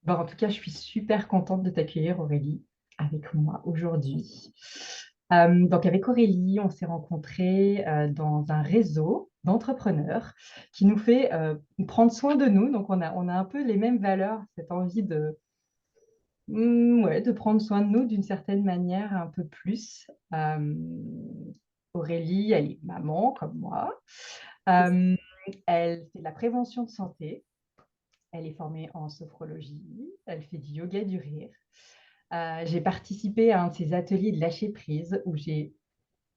Bon, en tout cas, je suis super contente de t'accueillir, Aurélie, avec moi aujourd'hui. Donc, avec Aurélie, on s'est rencontrés dans un réseau d'entrepreneurs qui nous fait prendre soin de nous. Donc, on a un peu les mêmes valeurs, cette envie ouais, de prendre soin de nous d'une certaine manière, un peu plus. Aurélie, elle est maman comme moi. Euh, Elle fait de la prévention de santé. Elle est formée en sophrologie, elle fait du yoga du rire. J'ai participé à un de ses ateliers de lâcher prise où j'ai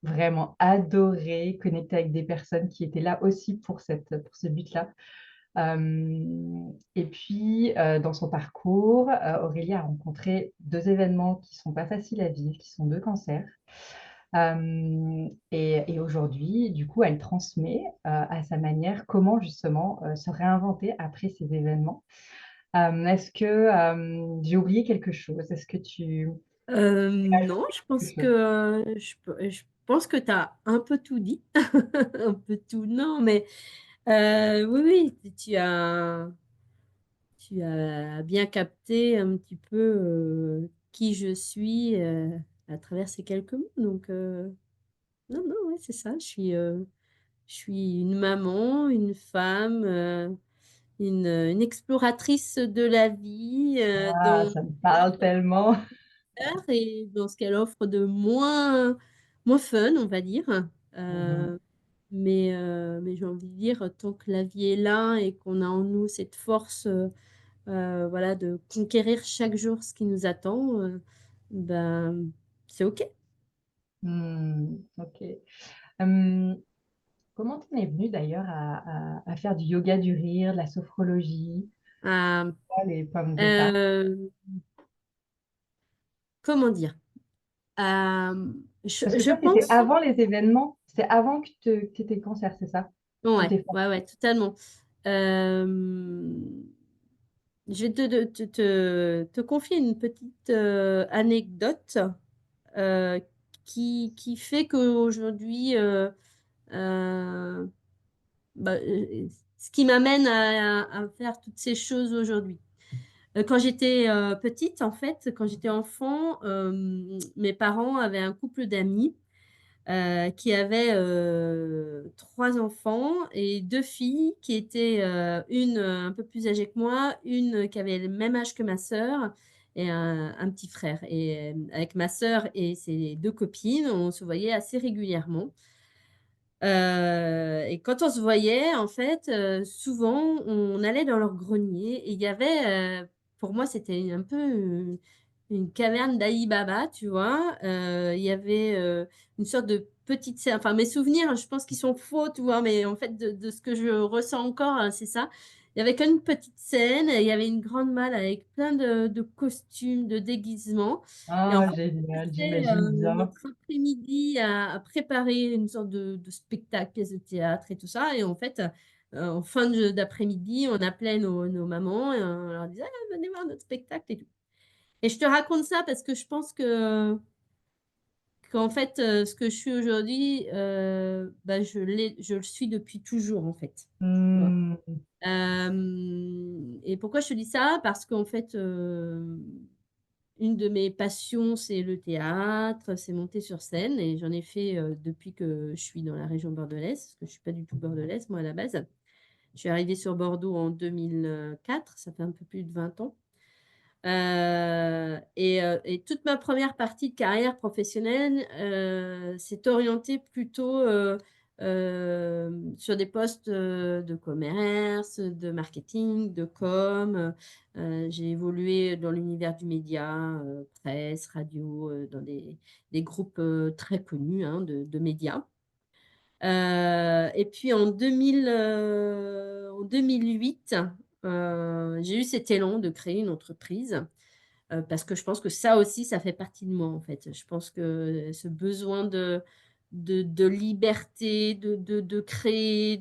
vraiment adoré connecter avec des personnes qui étaient là aussi pour ce but-là. Et puis, dans son parcours, Aurélie a rencontré deux événements qui sont pas faciles à vivre, qui sont deux cancers. Et aujourd'hui, du coup, elle transmet à sa manière comment justement se réinventer après ces événements. Est-ce que j'ai oublié quelque chose? Est-ce que tu Non, ajoutes je quelque pense que, chose? je pense que tu as un peu tout dit. Un peu tout, non, mais oui, oui, tu as bien capté un petit peu, qui je suis, à travers ces quelques mots, donc non, non, ouais, c'est ça. Je suis une maman, une femme, une exploratrice de la vie, Ah, dans ça me parle tellement. et dans ce qu'elle offre de moins fun, on va dire. Mhm. Heu, mais j'ai envie de dire, tant que la vie est là et qu'on a en nous cette force, voilà, de conquérir chaque jour ce qui nous attend, ben, c'est OK. Ok. Hum, Comment t'en es venue d'ailleurs à faire du yoga du rire, de la sophrologie, Hem, quoi, les pommes de départ? heu, Comment dire? Je Parce que je toi, c'était pense avant les événements, c'est avant que tu aies cancer, c'est ça? Tu ouais, t'es ouais, ouais, totalement. Je vais te confier une petite, anecdote, heu, qui fait qu'aujourd'hui, heu, bah, ce qui m'amène à faire toutes ces choses aujourd'hui. Quand j'étais, petite, en fait, quand j'étais enfant, mes parents avaient un couple d'amis, qui avaient, 3 enfants et 2 filles qui étaient, une, un peu plus âgée que moi, une qui avait le même âge que ma sœur et un petit frère et avec ma sœur et ses 2 copines, on se voyait assez régulièrement. Et quand on se voyait, en fait, souvent, on allait dans leur grenier et il y avait, pour moi, c'était un peu, une caverne d'Ali Baba, tu vois? Il y avait, une sorte de petite scè enfin, mes souvenirs, je pense qu'ils sont faux, tu vois? Mais en fait, de ce que je ressens encore, c'est ça. Il y avait qu'une petite scène et il y avait une grande malle avec plein de costumes, de déguisements et en Ah, fait, génial, passait, j'imagine bien. notre après-midi à préparer une sorte de spectacle, pièce de théâtre et tout ça et en fait, en fin d'après-midi, on appelait nos mamans et on leur disait: «Ah, venez voir notre spectacle et tout» et je te raconte ça parce que je pense qu'en fait, ce que je suis aujourd'hui, bah, je le suis depuis toujours, en fait, tu vois? Hmm. Et pourquoi je te dis ça? Parce qu'en fait, une de mes passions, c'est le théâtre, c'est monter sur scène et j'en ai fait, depuis que je suis dans la région bordelaise, parce que je suis pas du tout bordelaise moi à la base. Je suis arrivée sur Bordeaux en 2004, ça fait un peu plus de 20 ans. Et toute ma première partie de carrière professionnelle, s'est orientée plutôt, sur des postes, de commerce, de marketing, de com, j'ai évolué dans l'univers du média, presse, radio, dans des groupes, très connus, hein, de médias. Et puis en 2008, j'ai eu cet élan de créer une entreprise. Parce que je pense que ça aussi, ça fait partie de moi, en fait. Je pense que ce besoin de liberté, de créer,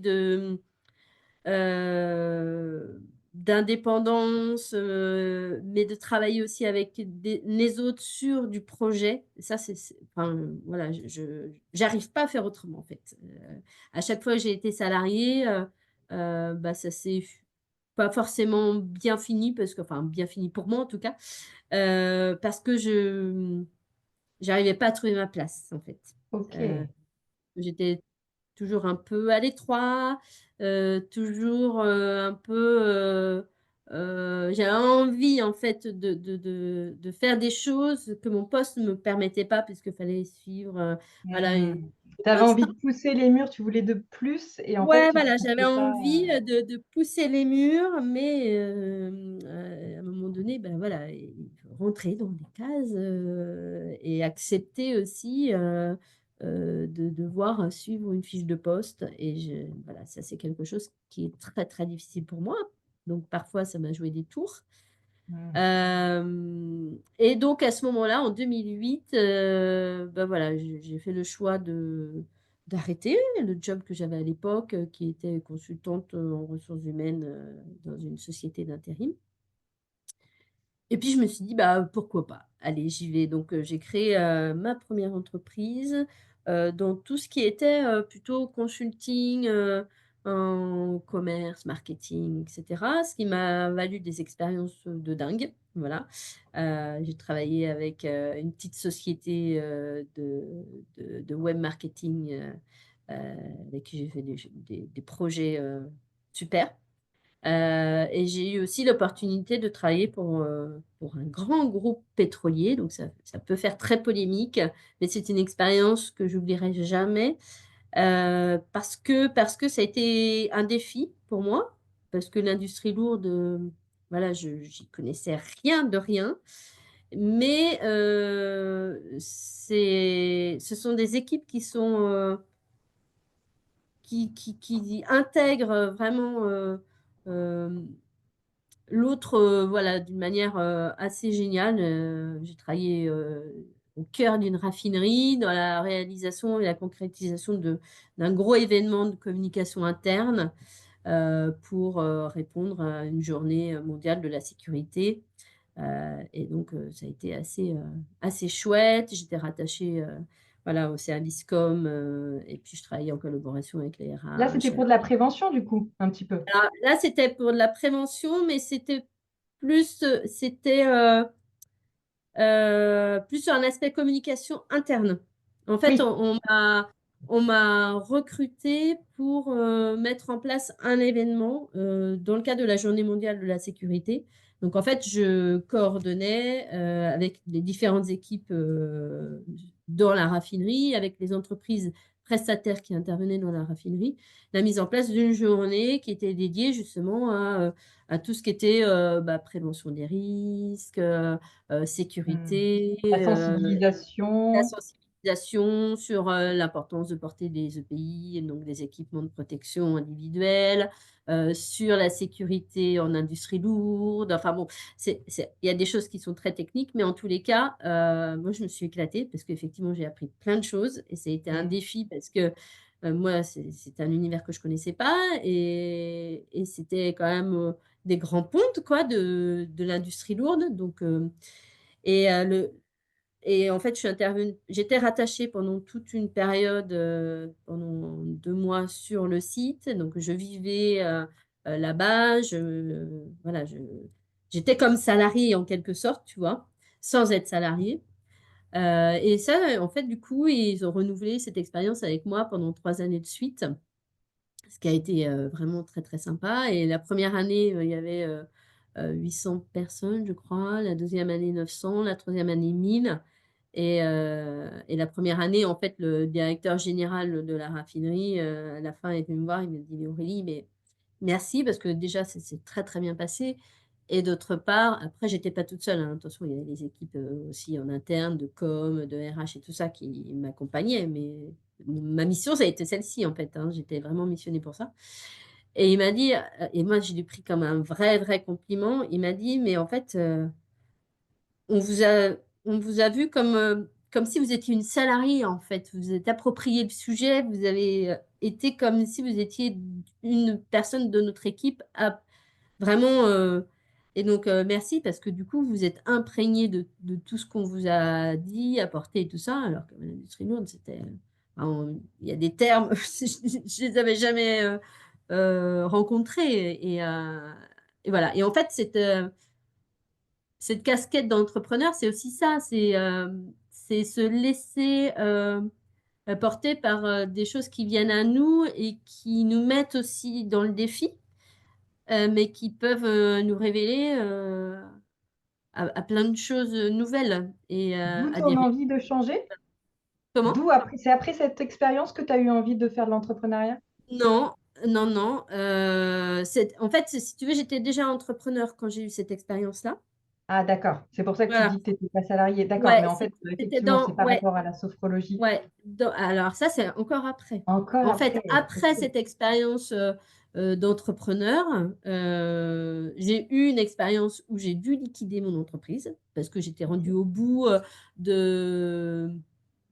d'indépendance, mais de travailler aussi avec les autres sur du projet. Ça, c'est enfin, voilà, j'arrive pas à faire autrement, en fait. À chaque fois que j'ai été salariée, bah, ça s'est pas forcément bien fini, parce que, enfin, bien fini pour moi en tout cas, parce que j'arrivais pas à trouver ma place, en fait. Ok. Euh, J'étais toujours un peu à l'étroit, toujours un peu. J'avais envie, en fait, de faire des choses que mon poste ne me permettait pas, puisqu'il fallait suivre, voilà, Tu des avais postes. envie de pousser les murs, tu voulais de plus et en fait, Ouais, tu voilà, j'avais ne pas. envie de pousser les murs, mais à un moment donné, ben voilà, il faut rentrer dans des cases, et accepter aussi de devoir suivre une fiche de poste. Et voilà, ça, c'est quelque chose qui est très, très difficile pour moi. Donc, parfois, ça m'a joué des tours. Hmm. Et donc, à ce moment-là, en 2008, ben voilà, j'ai fait le choix d'arrêter le job que j'avais à l'époque, qui était consultante en ressources humaines dans une société d'intérim. Et puis, je me suis dit, bah, pourquoi pas? Allez, j'y vais. Donc, j'ai créé ma première entreprise dans tout ce qui était plutôt consulting en commerce, marketing, etc. Ce qui m'a valu des expériences de dingue. Voilà. J'ai travaillé avec une petite société de web marketing avec qui j'ai fait des projets super. Et j'ai eu aussi l'opportunité de travailler pour un grand groupe pétrolier. Donc, ça peut faire très polémique, mais c'est une expérience que j'oublierai jamais parce que ça a été un défi pour moi, parce que l'industrie lourde, voilà, j'y connaissais rien de rien. Mais ce sont des équipes qui intègrent vraiment euh, l'autre, voilà, d'une manière assez géniale. J'ai travaillé au cœur d'une raffinerie, dans la réalisation et la concrétisation d'un gros événement de communication interne pour répondre à une journée mondiale de la sécurité. Et donc, ça a été assez chouette. J'étais rattachée voilà, au service com, et puis je travaillais en collaboration avec les Là, c'était RH. pour de la prévention, du coup, un petit peu. Alors, là, c'était pour de la prévention, mais c'était plus sur un aspect communication interne. En fait, Oui. on m'a recruté pour mettre en place un événement dans le cadre de la Journée mondiale de la sécurité. Donc, en fait, je coordonnais avec les différentes équipes dans la raffinerie, avec les entreprises prestataires qui intervenaient dans la raffinerie, la mise en place d'une journée qui était dédiée justement à tout ce qui était prévention des risques, Hmm. sécurité, La la sensibilisation. sensibilisation sur l'importance de porter des EPI, donc des équipements de protection individuelle, sur la sécurité en industrie lourde. Enfin bon, il y a des choses qui sont très techniques, mais en tous les cas, moi, je me suis éclatée parce qu'effectivement, j'ai appris plein de choses et ça a été un Hmm. défi parce que moi, c'est un univers que je connaissais pas et c'était quand même des grands pontes quoi, de l'industrie lourde. Donc, et, et en fait, j'étais rattachée pendant toute une période, pendant 2 mois sur le site. Donc, je vivais là-bas. Voilà, j'étais comme salariée en quelque sorte, tu vois, sans être salariée. Et ça, en fait, du coup, ils ont renouvelé cette expérience avec moi pendant 3 années de suite, ce qui a été vraiment très, très sympa. Et la première année, il y avait 800 personnes, je crois. La deuxième année, 900. La troisième année, 1000. Et la première année, en fait, le directeur général de la raffinerie, à la fin, est venu me voir. Il me dit, mais Aurélie, mais merci, parce que déjà, c'est très, très bien passé. Et d'autre part, après, j'étais pas toute seule, hein. Attention, il y avait des équipes aussi en interne, de com, de RH et tout ça qui m'accompagnaient. Mais ma mission, ça a été celle-ci, en fait, hein. J'étais vraiment missionnée pour ça. Et il m'a dit, et moi, je l'ai pris comme un vrai, vrai compliment. Il m'a dit, mais en fait, on vous a, on vous a vu comme si vous étiez une salariée, en fait. Vous vous êtes approprié le sujet, vous avez été comme si vous étiez une personne de notre équipe vraiment. Et donc, merci parce que du coup, vous êtes imprégné de tout ce qu'on vous a dit, apporté et tout ça. Alors que l'industrie lourde, il y a des termes, je ne les avais jamais rencontrés. Et voilà. Et en fait, cette casquette d'entrepreneur, c'est aussi ça, c'est se laisser porter par des choses qui viennent à nous et qui nous mettent aussi dans le défi, mais qui peuvent nous révéler à plein de choses nouvelles et D'où à ton des ré- envie de changer? Comment? C'est après cette expérience que tu as eu envie de faire de l'entrepreneuriat? Non, non, non. En fait, si tu veux, j'étais déjà entrepreneur quand j'ai eu cette expérience-là. Ah d'accord, c'est pour ça que tu Voilà. dis que tu étais pas salarié. D'accord, Ouais, mais en fait, c'était effectivement, c'est par ouais, rapport à la sophrologie. ouais. Alors ça, c'est encore après. Encore En fait, après, après OK. cette expérience d'entrepreneur, j'ai eu une expérience où j'ai dû liquider mon entreprise parce que j'étais rendue OK. au bout de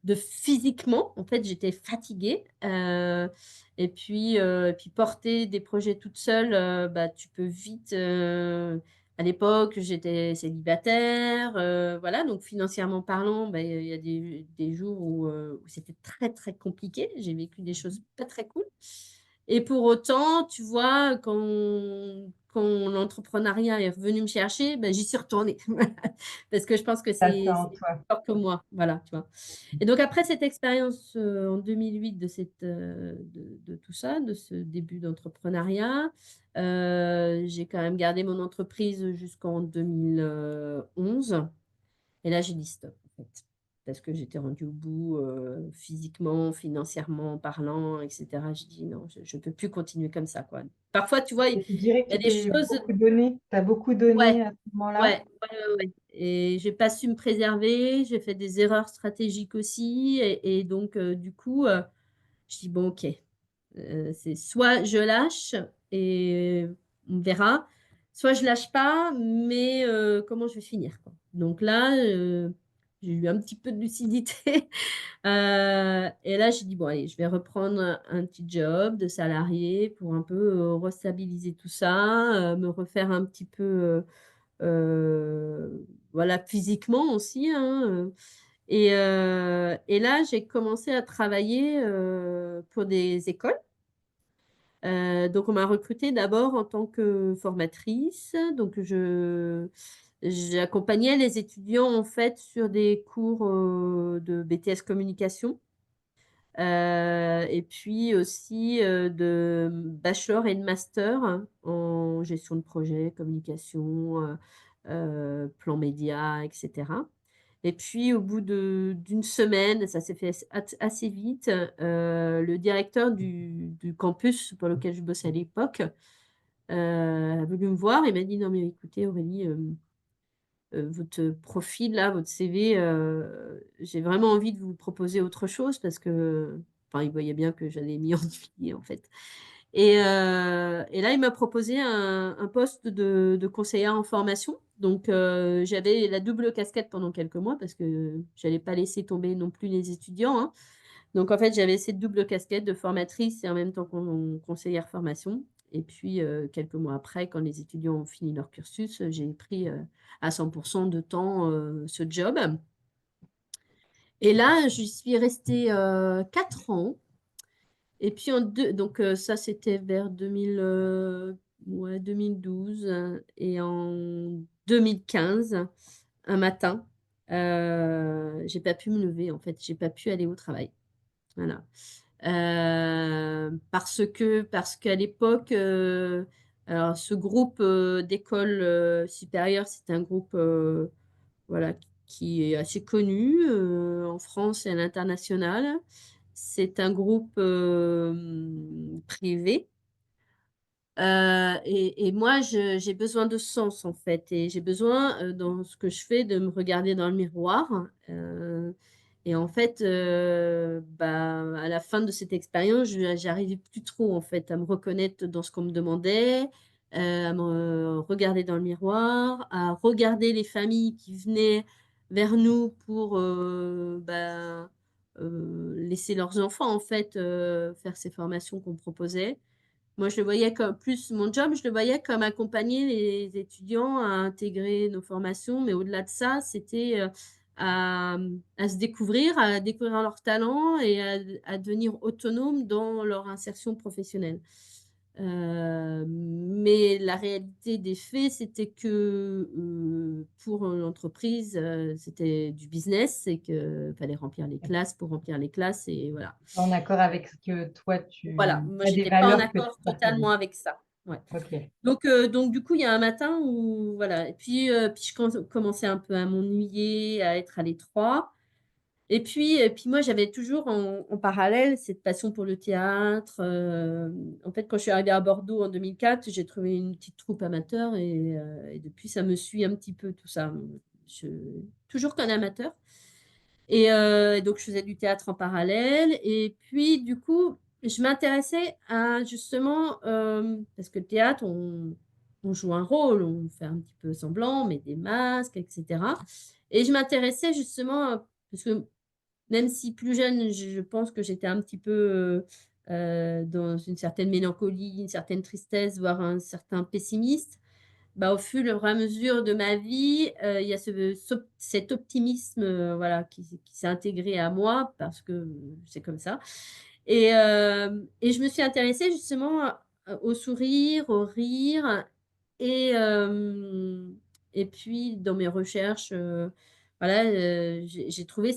de physiquement, en fait, j'étais fatiguée, et puis porter des projets toute seule, bah, tu peux vite, à l'époque, j'étais célibataire, voilà, donc financièrement parlant, bah, il y a des jours où c'était très, très compliqué. J'ai vécu des choses pas très cool et pour autant, tu vois, quand l'entrepreneuriat est revenu me chercher, bah, j'y suis retournée. Parce que je pense que Tu as ça c'est en plus toi. fort que moi, voilà, tu vois? Et donc après cette expérience, en 2008 de tout ça, de ce début d'entrepreneuriat, j'ai quand même gardé mon entreprise jusqu'en 2011 et là j'ai dit: «Stop» en fait. Parce que j'étais rendue au bout, physiquement, financièrement parlant et cetera. J'ai dit: «Non, je peux plus continuer comme ça, quoi». Parfois, tu vois, il Et tu dirais que y a tu des t'es choses. beaucoup donné? Tu as beaucoup Ouais. donné à ce moment-là? Ouais, ouais et j'ai pas su me préserver, j'ai fait des erreurs stratégiques aussi et donc du coup, je dis: «Bon OK, c'est soit je lâche et on verra, soit je lâche pas, mais comment je vais finir, quoi?» Donc là, j'ai eu un petit peu de lucidité, et là j'ai dit: «Bon allez, je vais reprendre un petit job de salarié pour un peu, restabiliser tout ça, me refaire un petit peu, voilà, physiquement aussi, hein, et là, j'ai commencé à travailler, pour des écoles. Donc on m'a recrutée d'abord en tant que formatrice, donc j'accompagnais les étudiants, en fait, sur des cours, de BTS communication, et puis aussi, de bachelor et de master en gestion de projet, communication, plan média et cetera. Et puis au bout d'une semaine, ça s'est fait assez vite, le directeur du campus pour lequel je bossais à l'époque, a voulu me voir et m'a dit: «Non mais écoutez Aurélie, votre profil là, votre CV, j'ai vraiment envie de vous proposer autre chose» parce que enfin, il voyait bien que j'allais m'y ennuyer en fait. Et là, il m'a proposé un poste de conseillère en formation. Donc j'avais la double casquette pendant quelques mois parce que j'allais pas laisser tomber non plus les étudiants, hein. Donc en fait, j'avais cette double casquette de formatrice et en même temps conseillère formation et puis, quelques mois après, quand les étudiants ont fini leur cursus, j'ai pris, à 100 de temps, ce job et là, j'y suis restée, 4 ans et puis donc ça, c'était vers 2012 et en 2015, un matin, j'ai pas pu me lever, en fait, j'ai pas pu aller au travail. Voilà. Parce qu'à l'époque, alors ce groupe, d'écoles, supérieures, c'est un groupe, voilà, qui est assez connu, en France et à l'international. C'est un groupe, privé. Et moi j'ai besoin de sens en fait et j'ai besoin, dans ce que je fais de me regarder dans le miroir, et en fait, bah, à la fin de cette expérience, je j'arrivais plus trop en fait à me reconnaître dans ce qu'on me demandait, à me regarder dans le miroir, à regarder les familles qui venaient vers nous pour, bah, laisser leurs enfants en fait, faire ces formations qu'on proposait. Moi, je le voyais comme plus mon job, je le voyais comme accompagner les étudiants à intégrer nos formations, mais au-delà de ça, c'était, à se découvrir, à découvrir leurs talents et à devenir autonomes dans leur insertion professionnelle. Mais la réalité des faits, c'était que pour l'entreprise, c'était du business et qu'il fallait remplir les classes pour remplir les classes et voilà. En accord avec ce que toi, Voilà, tu moi, as des j'étais pas en valeurs que tu accord partageais. totalement avec ça. Ouais. Ok. Donc du coup, il y a un matin où voilà, et puis je commençais un peu à m'ennuyer, à être à l'étroit. Et puis moi, j'avais toujours en parallèle cette passion pour le théâtre. En fait, quand je suis arrivée à Bordeaux en 2004, j'ai trouvé une petite troupe amateur et depuis, ça me suit un petit peu tout ça. Je toujours qu'un amateur. Et donc, je faisais du théâtre en parallèle. Et puis, du coup, je m'intéressais à justement, parce que le théâtre, on joue un rôle, on fait un petit peu semblant, on met des masques, etc. Et je m'intéressais justement, parce que même si plus jeune, je pense que j'étais un petit peu dans une certaine mélancolie, une certaine tristesse, voire un certain pessimiste. Bah, au fur et à mesure de ma vie, il y a cet optimisme, voilà, qui s'est intégré à moi parce que c'est comme ça. Et je me suis intéressée justement au sourire, au rire et puis dans mes recherches, voilà, j'ai trouvé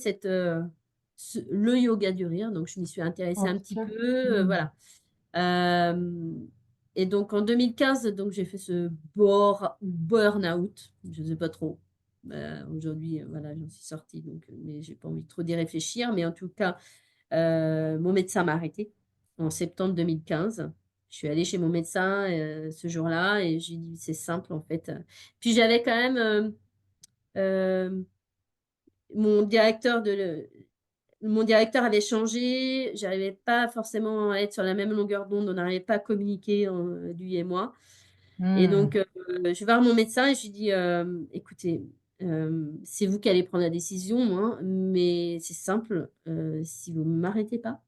le yoga du rire, donc je m'y suis intéressée un petit Ok. peu, Hmm. voilà. Hem et donc en 2015, donc j'ai fait ce burn-out, je ne sais pas trop. Aujourd'hui, voilà, j'en suis sortie donc mais j'ai pas envie trop d'y réfléchir. Mais en tout cas, mon médecin m'a arrêtée en septembre 2015. Je suis allée chez mon médecin, ce jour-là et j'ai dit: «C'est simple en fait». Puis j'avais quand même, hem, mon directeur de le mon directeur avait changé, j'arrivais pas forcément à être sur la même longueur d'onde, on n'arrivait pas à communiquer, lui et moi. Et donc, Hmm. je vais voir mon médecin et je lui dis: «Écoutez, c'est vous qui allez prendre la décision, hein, mais c'est simple, si vous ne m'arrêtez pas,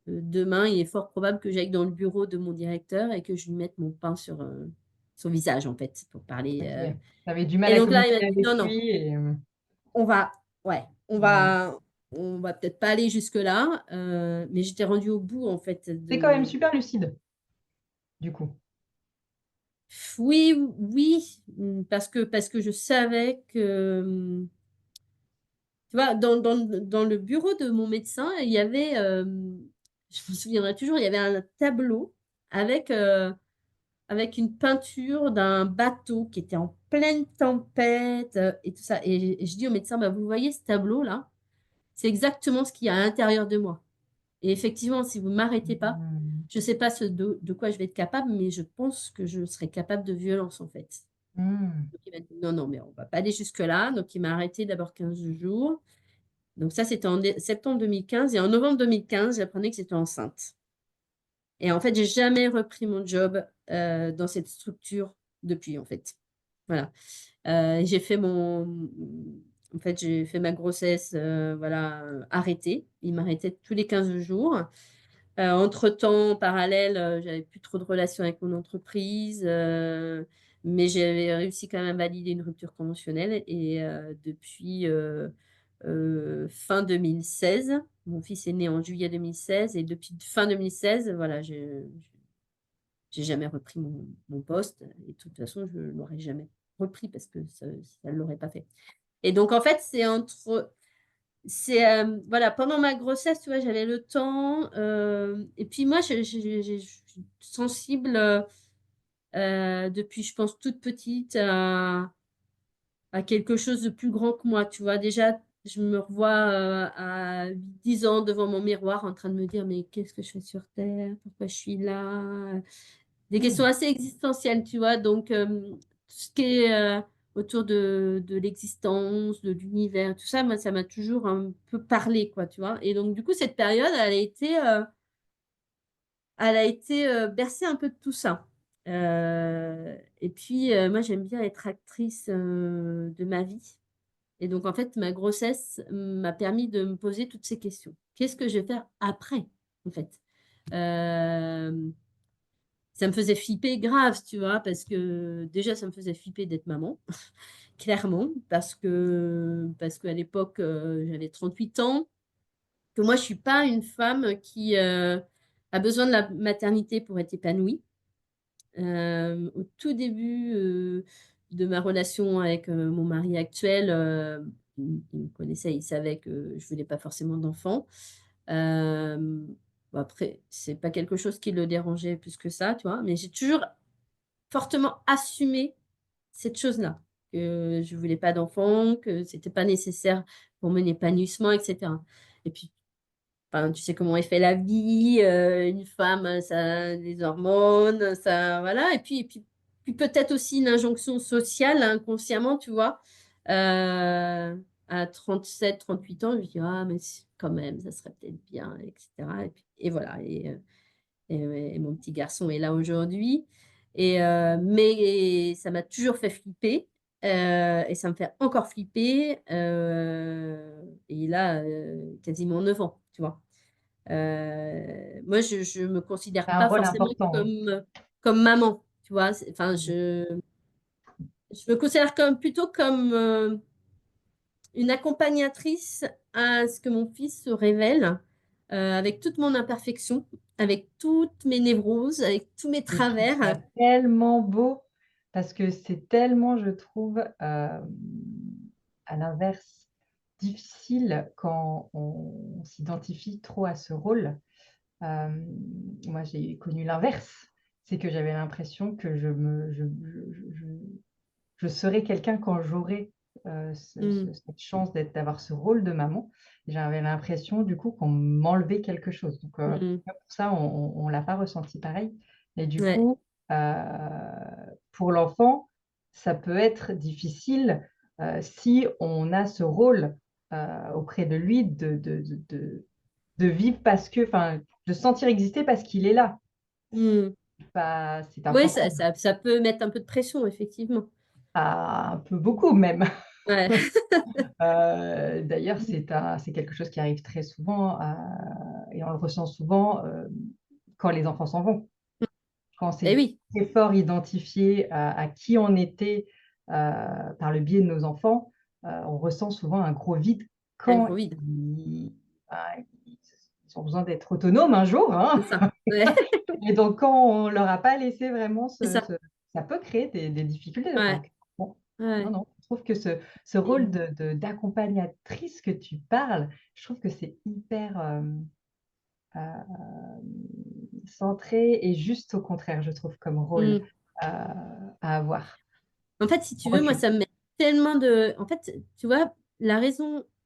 demain, il est fort probable que j'aille dans le bureau de mon directeur et que je lui mette mon pain sur, son visage, en fait, pour parler, Ok. Tu avais du mal et à donc là, il m'a communiquer dit: avec «Non, non, lui et on va ouais, ouais. on va peut-être pas aller jusque-là», mais j'étais rendue au bout, en fait, C'est quand même de super lucide, du coup. oui, oui, parce que je savais que, tu vois, dans le bureau de mon médecin, il y avait, je me souviendrai toujours, il y avait un tableau avec, avec une peinture d'un bateau qui était en pleine tempête, et tout ça et je dis au médecin: «Bah, vous voyez ce tableau-là? C'est exactement ce qu'il y a à l'intérieur de moi et effectivement, si vous ne m'arrêtez pas, Hmm. je ne sais pas ce de quoi je vais être capable, mais je pense que je serai capable de violence, en fait». Hmm. Donc il m'a dit: «Non, non, mais on va pas aller jusque-là». Donc il m'a arrêtée d'abord 15 jours. Donc ça, c'était en septembre 2015 et en novembre 2015, j'apprenais que j'étais enceinte. Et en fait, j'ai jamais repris mon job, dans cette structure depuis, en fait. Voilà. J'ai fait en fait, j'ai fait ma grossesse, voilà, arrêtée. Il m'arrêtait tous les 15 jours. Entre-temps, en parallèle, j'avais plus trop de relations avec mon entreprise, mais j'avais réussi quand même à valider une rupture conventionnelle et depuis, fin 2016, mon fils est né en juillet 2016 et depuis fin 2016, voilà, j'ai jamais repris mon poste et de toute façon, je l'aurais jamais repris parce que ça ne l'aurait pas fait. Et donc en fait, voilà, pendant ma grossesse, tu vois, j'avais le temps, et puis moi, je suis sensible, depuis, je pense, toute petite à quelque chose de plus grand que moi, tu vois? Déjà, je me revois, à 10 ans devant mon miroir en train de me dire: «Mais qu'est-ce que je fais sur terre? Pourquoi je suis là?» Des questions Hmm. assez existentielles, tu vois? Donc, tout ce qui est, autour de l'existence, de l'univers, tout ça, moi, ça m'a toujours un peu parlé, quoi, tu vois? Et donc du coup, cette période, elle a été, bercée un peu de tout ça. Et puis, moi, j'aime bien être actrice, de ma vie. Et donc en fait, ma grossesse m'a permis de me poser toutes ces questions. Qu'est-ce que je vais faire après, en fait? Hem Ça me faisait flipper grave, tu vois? Parce que déjà, ça me faisait flipper d'être maman, clairement, parce qu'à l'époque, j'avais 38 ans, que moi, je suis pas une femme qui, a besoin de la maternité pour être épanoui. Au tout début, de ma relation avec, mon mari actuel, il me connaissait, il savait que je voulais pas forcément d'enfants. Hem, bon après, c'est pas quelque chose qui le dérangeait plus que ça, tu vois? Mais j'ai toujours fortement assumé cette chose-là, que je voulais pas d'enfants, que c'était pas nécessaire pour mon épanouissement et cetera. Et puis, enfin, tu sais comment est fait la vie, une femme, ça les hormones, ça voilà et puis peut-être aussi une injonction sociale inconsciemment, tu vois? À 37-38 ans, je me dis: «Ah mais si quand même, ça serait peut-être bien» et cetera et puis et voilà et ouais et mon petit garçon est là aujourd'hui mais ça m'a toujours fait flipper, et ça me fait encore flipper, et là, quasiment 9 ans, tu vois? Moi, je me considère Tu un pas rôle forcément important, hein. comme maman, tu vois? C'est enfin, Mmh. je me considère comme plutôt comme, une accompagnatrice à ce que mon fils se révèle, avec toute mon imperfection, avec toutes mes névroses, avec tous mes Et je trouve ça travers. tellement beau parce que c'est tellement, je trouve, à l'inverse, difficile quand on s'identifie trop à ce rôle. Hem, Moi, j'ai connu l'inverse. C'est que j'avais l'impression que je serai quelqu'un quand j'aurai, Mmh, cette chance d'avoir ce rôle de maman. J'avais l'impression du coup qu'on m'enlevait quelque chose. Donc, mmh, pour ça, on l'a pas ressenti pareil. Et du ouais, coup, pour l'enfant, ça peut être difficile, si on a ce rôle, auprès de lui de vivre parce que enfin, de se sentir exister parce qu'il est là. mmh. C'est Ouais, important, ça peut mettre un peu de pression, effectivement. un peu beaucoup même. Ouais. D'ailleurs, c'est quelque chose qui arrive très souvent, et on le ressent souvent, quand les enfants s'en vont. Quand Et c'est oui, très fort identifié à qui on était, par le biais de nos enfants, on ressent souvent un gros vide un quand gros vide, ils bah, ils ont besoin d'être autonomes un jour, hein. c'est ça. Ouais, Et donc quand on leur a pas laissé vraiment c'est ça. ça peut créer des difficultés. Ouais, Donc bon, non, ouais. non, je trouve que ce rôle Et d'accompagnatrice que tu parles, je trouve que c'est hyper, centré et juste au contraire, je trouve comme rôle, mmh. à avoir. En fait, si tu veux, moi, Recul. ça me met tellement de en fait, tu vois,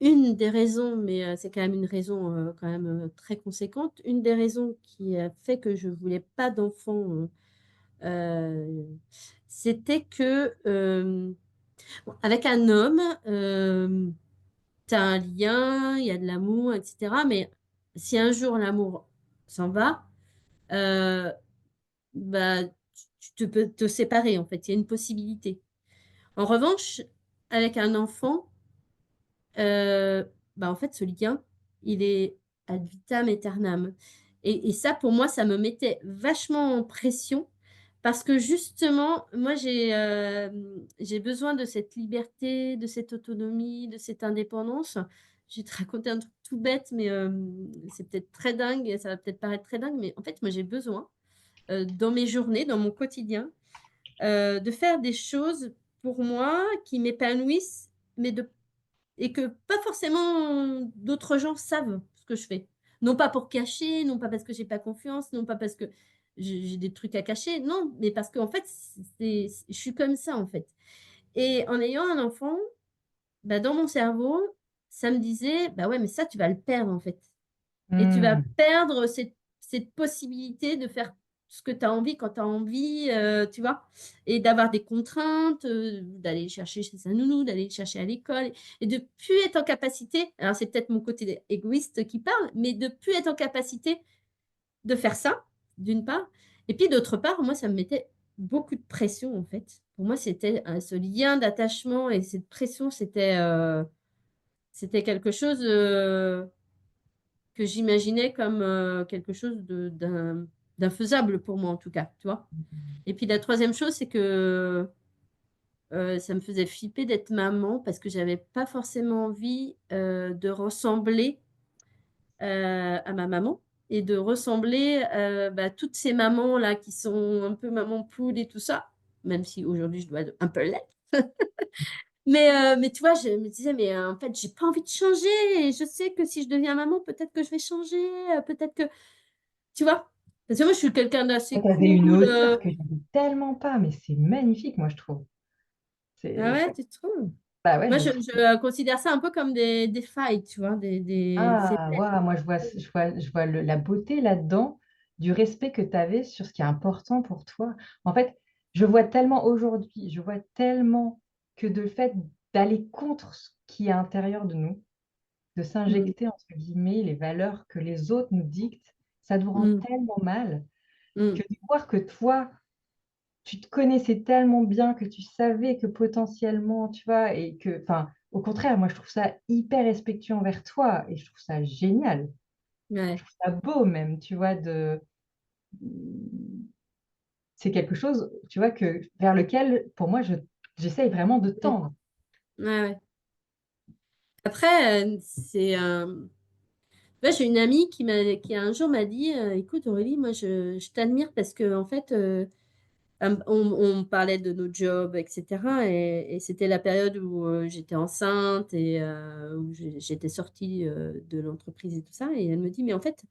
une des raisons, mais c'est quand même une raison, quand même, très conséquente. Une des raisons qui a fait que je voulais pas d'enfant, heu, c'était que, bon, avec un homme, tu as un lien, il y a de l'amour et cetera, mais si un jour l'amour s'en va, heu, bah, tu peux te séparer, en fait, il y a une possibilité. En revanche, avec un enfant, bah, en fait, ce lien, il est ad vitam aeternam et ça, pour moi, ça me mettait vachement en pression parce que justement, moi, j'ai besoin de cette liberté, de cette autonomie, de cette indépendance. Je vais te raconter un truc tout bête, mais c'est peut-être très dingue et ça va peut-être paraître très dingue, mais en fait, moi, j'ai besoin, dans mes journées, dans mon quotidien, de faire des choses pour moi qui m'épanouissent, mais de et que pas forcément d'autres gens savent ce que je fais. Non pas pour cacher, non pas parce que j'ai pas confiance, non pas parce que j'ai des trucs à cacher, non, mais parce qu'en fait, je suis comme ça, en fait. Et en ayant un enfant, bah, dans mon cerveau, ça me disait: «Bah, ouais, mais ça, tu vas le perdre, en fait». Et tu vas Mmh. perdre cette possibilité de faire ce que tu as envie quand tu as envie, tu vois? Et d'avoir des contraintes, d'aller le chercher chez sa nounou, d'aller le chercher à l'école et de plus être en capacité alors c'est peut-être mon côté égoïste qui parle, mais de plus être en capacité de faire ça, d'une part et puis d'autre part, moi, ça me mettait beaucoup de pression, en fait. Pour moi, c'était, ce lien d'attachement et cette pression, c'était quelque chose, que j'imaginais comme, quelque chose d'infaisable pour moi en tout cas, tu vois? Et puis la troisième chose, c'est que, ça me faisait flipper d'être maman parce que j'avais pas forcément envie, de ressembler, à ma maman. et de ressembler, à toutes ces mamans-là qui sont un peu maman poule et tout ça, même si aujourd'hui je dois un peu l'être. Mais tu vois, je me disais: «Mais en fait, j'ai pas envie de changer et je sais que si je deviens maman, peut-être que je vais changer, peut-être que» tu vois? Parce que moi, je suis quelqu'un Tu d'assez avais une cool, hauteur que j'avais tellement pas, mais c'est magnifique, moi, je trouve. ah C'est ouais, tu trouves? bah, ouais, Moi, je le je trouve. considère ça un peu comme des failles, tu vois? Des c'est Ah, waouh, moi, je vois la beauté là-dedans, du respect que tu avais sur ce qui est important pour toi. En fait, je vois tellement aujourd'hui, je vois tellement que de fait d'aller contre ce qui est à l'intérieur de nous, de mmh, s'injecter, entre guillemets, les valeurs que les autres nous dictent, ça nous rend mmh, tellement mal mmh, que de voir que toi, tu te connaissais tellement bien que tu savais que potentiellement, tu vois? Et que enfin, au contraire, moi, je trouve ça hyper respectueux envers toi et je trouve ça génial. Je ouais, trouve ça beau même, tu vois? Mmh, c'est quelque chose, tu vois, que vers lequel, pour moi, j'essaye vraiment de mmh, tendre. ouais, ouais. Après, c'est, tu vois, j'ai une amie qui un jour m'a dit: «Écoute Aurélie, moi je t'admire parce qu'en fait, on parlait de nos jobs et cetera et c'était la période où, j'étais enceinte et où j'étais sortie, de l'entreprise et tout ça et elle me dit: «Mais en fait,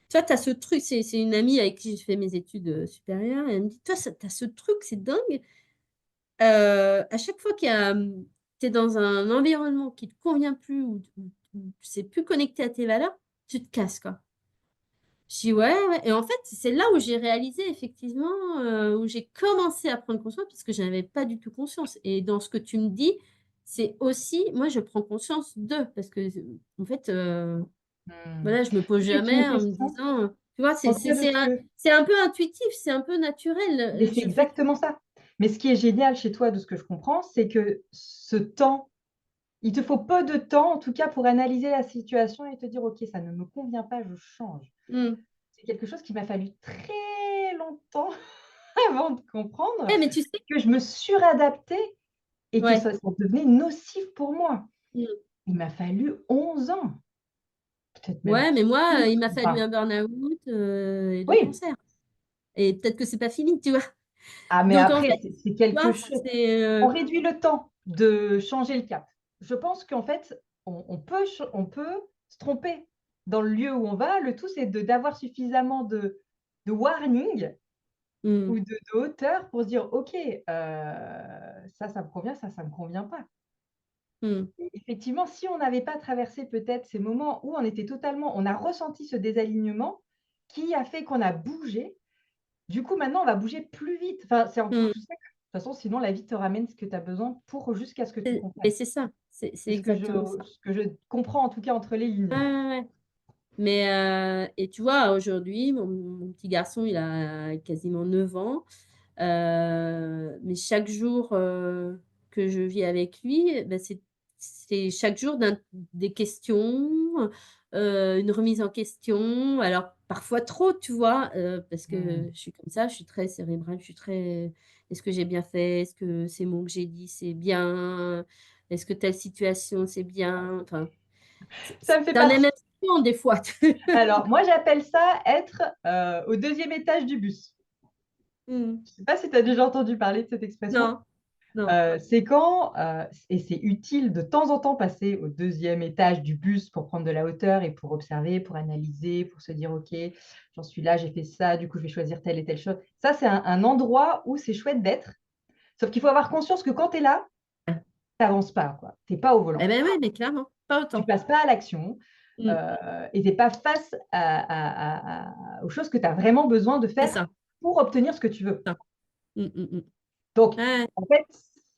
toi, tu as ce truc», c'est une amie avec qui j'ai fait mes études, supérieures et elle me dit: «Toi, tu as ce truc, c'est dingue, à chaque fois tu es dans un environnement qui te convient plus ou tu sais plus connecter à tes valeurs, tu te casses, quoi». Je dis: «Ouais, ouais» et en fait, c'est là où j'ai réalisé effectivement, où j'ai commencé à prendre conscience parce que je n'avais pas du tout conscience et dans ce que tu me dis, c'est aussi moi je prends conscience de parce que en fait, Mmh. voilà, je me pose C'est une jamais en me question, disant, tu vois? en tout cas de ce que C'est un peu intuitif, c'est un peu naturel, mais c'est je fais que exactement ça. Mais ce qui est génial chez toi, de ce que je comprends, c'est que ce temps, il te faut peu de temps, en tout cas, pour analyser la situation et te dire: «OK, ça ne me convient pas, je change». mmh. C'est quelque chose qui m'a fallu très longtemps avant de comprendre, Ouais, mais tu sais que je me suradaptais et que ouais, ça devenait nocif pour moi. mmh. Il m'a fallu 11 ans, peut-être même Ouais, mais moi, plus, il m'a fallu enfin un burn-out, et le oui. cancer et peut-être que c'est pas fini, tu vois? Ah mais Donc en fait, après, c'est tu quelque vois? chose, C'est, on réduit le temps de changer le cap. Je pense qu'en fait, on peut se tromper dans le lieu où on va. Le tout, c'est d'avoir suffisamment de warning mmh, ou de hauteur pour se dire: «OK, ça me convient, ça me convient pas». mmh, Et effectivement, si on n'avait pas traversé peut-être ces moments où on a ressenti ce désalignement qui a fait qu'on a bougé, du coup, maintenant, on va bouger plus vite. Enfin, c'est en mmh. tu sais que de toute façon, sinon la vie te ramène ce que tu as besoin pour jusqu'à ce que tu Mais comprennes. c'est ça, c'est C'est exactement ça. ce que je comprends en tout cas entre les Ouais, lignes. ouais, ouais. Mais et tu vois, aujourd'hui, mon petit garçon, il a quasiment 9 ans, mais chaque jour, que je vis avec lui, bah, c'est chaque jour des questions, une remise en question. Alors parfois trop, tu vois? Parce Mmh. que je suis comme ça, je suis très cérébrale, je suis très: «Est-ce que j'ai bien fait? Est-ce que ces mots que j'ai dit, c'est bien? Est-ce que telle situation, c'est bien?» enfin, Ça me fait tu en es partie. même sûr des fois. Alors moi, j'appelle ça être, au deuxième étage du bus. Mmh. Je ne sais pas si tu as déjà entendu parler de cette expression? Non, non. C'est quand, et c'est utile de temps en temps passer au deuxième étage du bus pour prendre de la hauteur et pour observer, pour analyser, pour se dire: «OK, j'en suis là, j'ai fait ça, du coup, je vais choisir telle et telle chose». Ça, c'est un endroit où c'est chouette d'être, sauf qu'il faut avoir conscience que quand tu es là, tu avances pas, quoi. Tu es pas au Eh volant. beh, ouais, mais clairement, pas Tu autant. passes pas à l'action, Mmh, et tu es pas face aux choses que tu as vraiment besoin de c'est faire ça, pour obtenir ce que tu veux. ça. Mmh, mmh, mmh. Donc Ouais, en fait,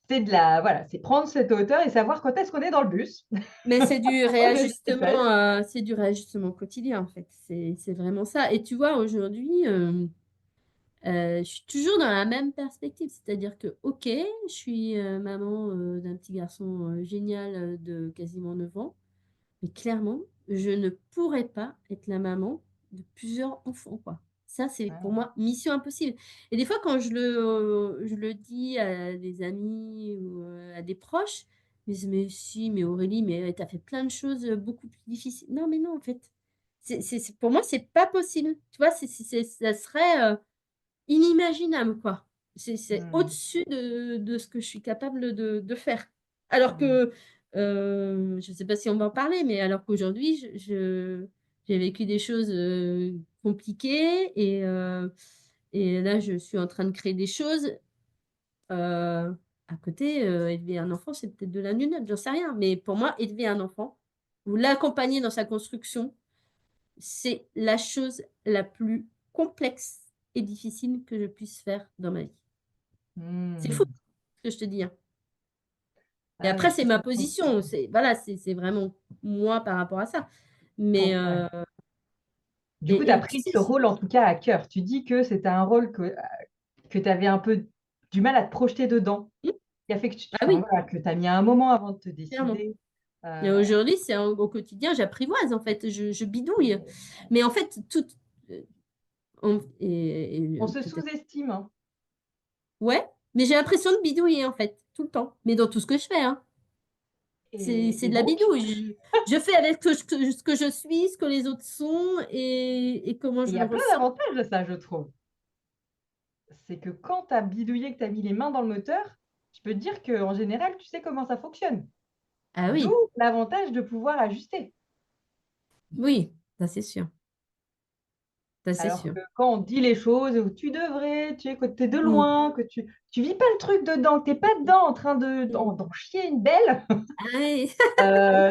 c'est de la voilà, c'est prendre cette hauteur et savoir quand est-ce qu'on est dans le bus. mais Au deuxième étage. c'est du réajustement quotidien, en fait. C'est vraiment ça et tu vois, aujourd'hui, je suis toujours dans la même perspective. C'est-à-dire que, OK, je suis, maman, d'un petit garçon, génial, de quasiment 9 ans. Mais clairement, je ne pourrais pas être la maman de plusieurs enfants, quoi. Ça, c'est pour Ah. moi mission impossible et des fois quand je le dis à des amis ou, à des proches, ils me disent: «Mais si, mais Aurélie, mais tu as fait plein de choses, beaucoup plus difficiles». Non, mais non, en fait. Pour moi, c'est pas possible. Tu vois, ça serait inimaginable, quoi. C'est Mmh. au-dessus de ce que je suis capable de faire. Alors Mmh. que, je ne sais pas si on va en parler, mais alors qu'aujourd'hui, j'ai vécu des choses compliquées et là, je suis en train de créer des choses. À côté, élever un enfant, c'est peut-être de la lunette, j'en sais rien. Mais pour moi, élever un enfant ou l'accompagner dans sa construction, c'est la chose la plus complexe et difficile que je puisse faire dans ma vie. C'est fou Mmh. ce que je te dis, hein. Et Ah, mais après, je c'est peux ma comprendre. position, c'est voilà, c'est vraiment moi par rapport à ça. Mais Ouais. Du coup, tu as et tu pris sais ce rôle, en tout cas, à cœur. Tu dis que c'était un rôle que tu avais un peu du mal à te projeter dedans, mmh, qui a fait que ah enfin, oui, voilà, que tu as mis un moment avant de te clairement. décider. Et Heu, aujourd'hui, c'est au quotidien, j'apprivoise en fait, je bidouille. Mais en fait, heu, on se peut-être sous-estime, hein, ouais, mais j'ai l'impression de bidouiller en fait, tout le temps. Mais dans tout ce que je fais, hein. C'est et de la donc bidouille. Je fais avec ce que je suis, ce que les autres sont et comment il je y le a plein ressens. d'avantages de ça, je trouve. C'est que quand tu as bidouillé, que tu as mis les mains dans le moteur, je peux te dire qu'en général, tu sais comment ça fonctionne. Ah D'où oui, l'avantage de pouvoir ajuster. oui, ça c'est sûr, ça c'est Alors sûr. que quand on dit les choses où tu devrais, tu sais, que tu es de Mmh. loin, que tu vis pas le truc dedans, que tu es pas dedans en train Mmh. d'en chier une belle, Ah oui,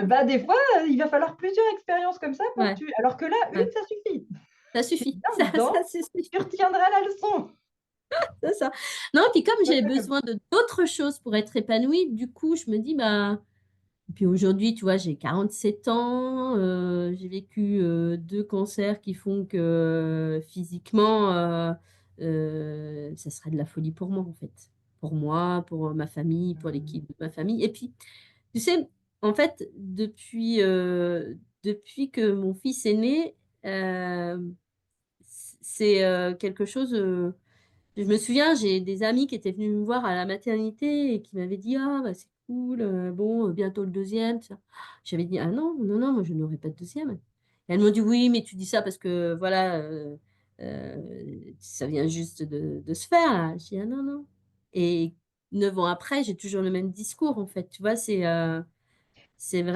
bah, des fois, il va falloir plusieurs expériences comme ça pour que ouais, tu alors que là, une, ouais, ça suffit. ça Tu es suffit, bien dedans, ça suffit, tu retiendras la leçon. c'est ça. Non, puis comme Moi, j'ai ça comme besoin de d'autres choses pour être épanouie, du coup, je me dis: «Bah». Et puis aujourd'hui, tu vois, j'ai 47 ans, j'ai vécu, 2 cancers qui font que physiquement, ça serait de la folie pour moi, en fait. Pour moi, pour ma famille, pour mmh, l'équipe de ma famille et puis, tu sais, en fait, depuis que mon fils est né, c'est, quelque chose, je me souviens, j'ai des amis qui étaient venus me voir à la maternité et qui m'avaient dit: «Ah bah, c'est cool, bon, bientôt le deuxième tout ça». J'avais dit: «Ah non, non, non, moi je n'aurai pas de deuxième». Et elles m'ont dit: «Oui, mais tu dis ça parce que voilà, ça vient juste de se faire là». J'ai dit: «Ah non, non». Et 9 ans après, j'ai toujours le même discours en fait, tu vois? C'est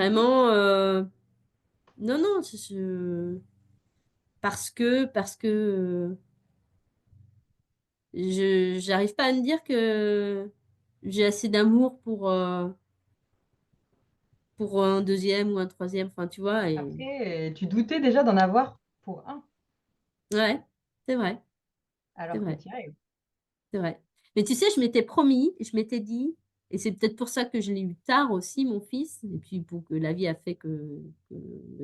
du coup, vraiment, non, non, parce que, je j'arrive pas à me dire que j'ai assez d'amour pour un deuxième ou un troisième enfin, tu vois? Et après, tu doutais déjà d'en avoir pour un, ouais, c'est vrai, c'est alors que vrai, tu y arrives. c'est vrai. Mais tu sais, je m'étais promis, je m'étais dit et c'est peut-être pour ça que je l'ai eu tard aussi mon fils et puis pour que la vie a fait que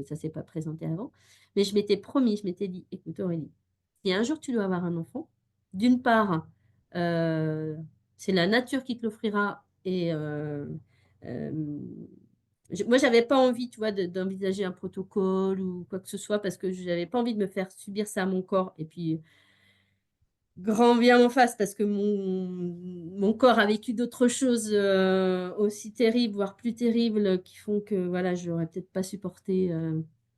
ça s'est pas présenté avant. Mais je m'étais promis, je m'étais dit: «Écoute Aurélie, si un jour tu dois avoir un enfant, d'une part, heu, c'est la nature qui te l'offrira et hem, moi j'avais pas envie, tu vois, d'envisager un protocole ou quoi que ce soit parce que j'avais pas envie de me faire subir ça à mon corps et puis grand bien m'en fasse parce que mon corps a vécu d'autres choses, aussi terribles, voire plus terribles, qui font que voilà, j'aurais peut-être pas supporté,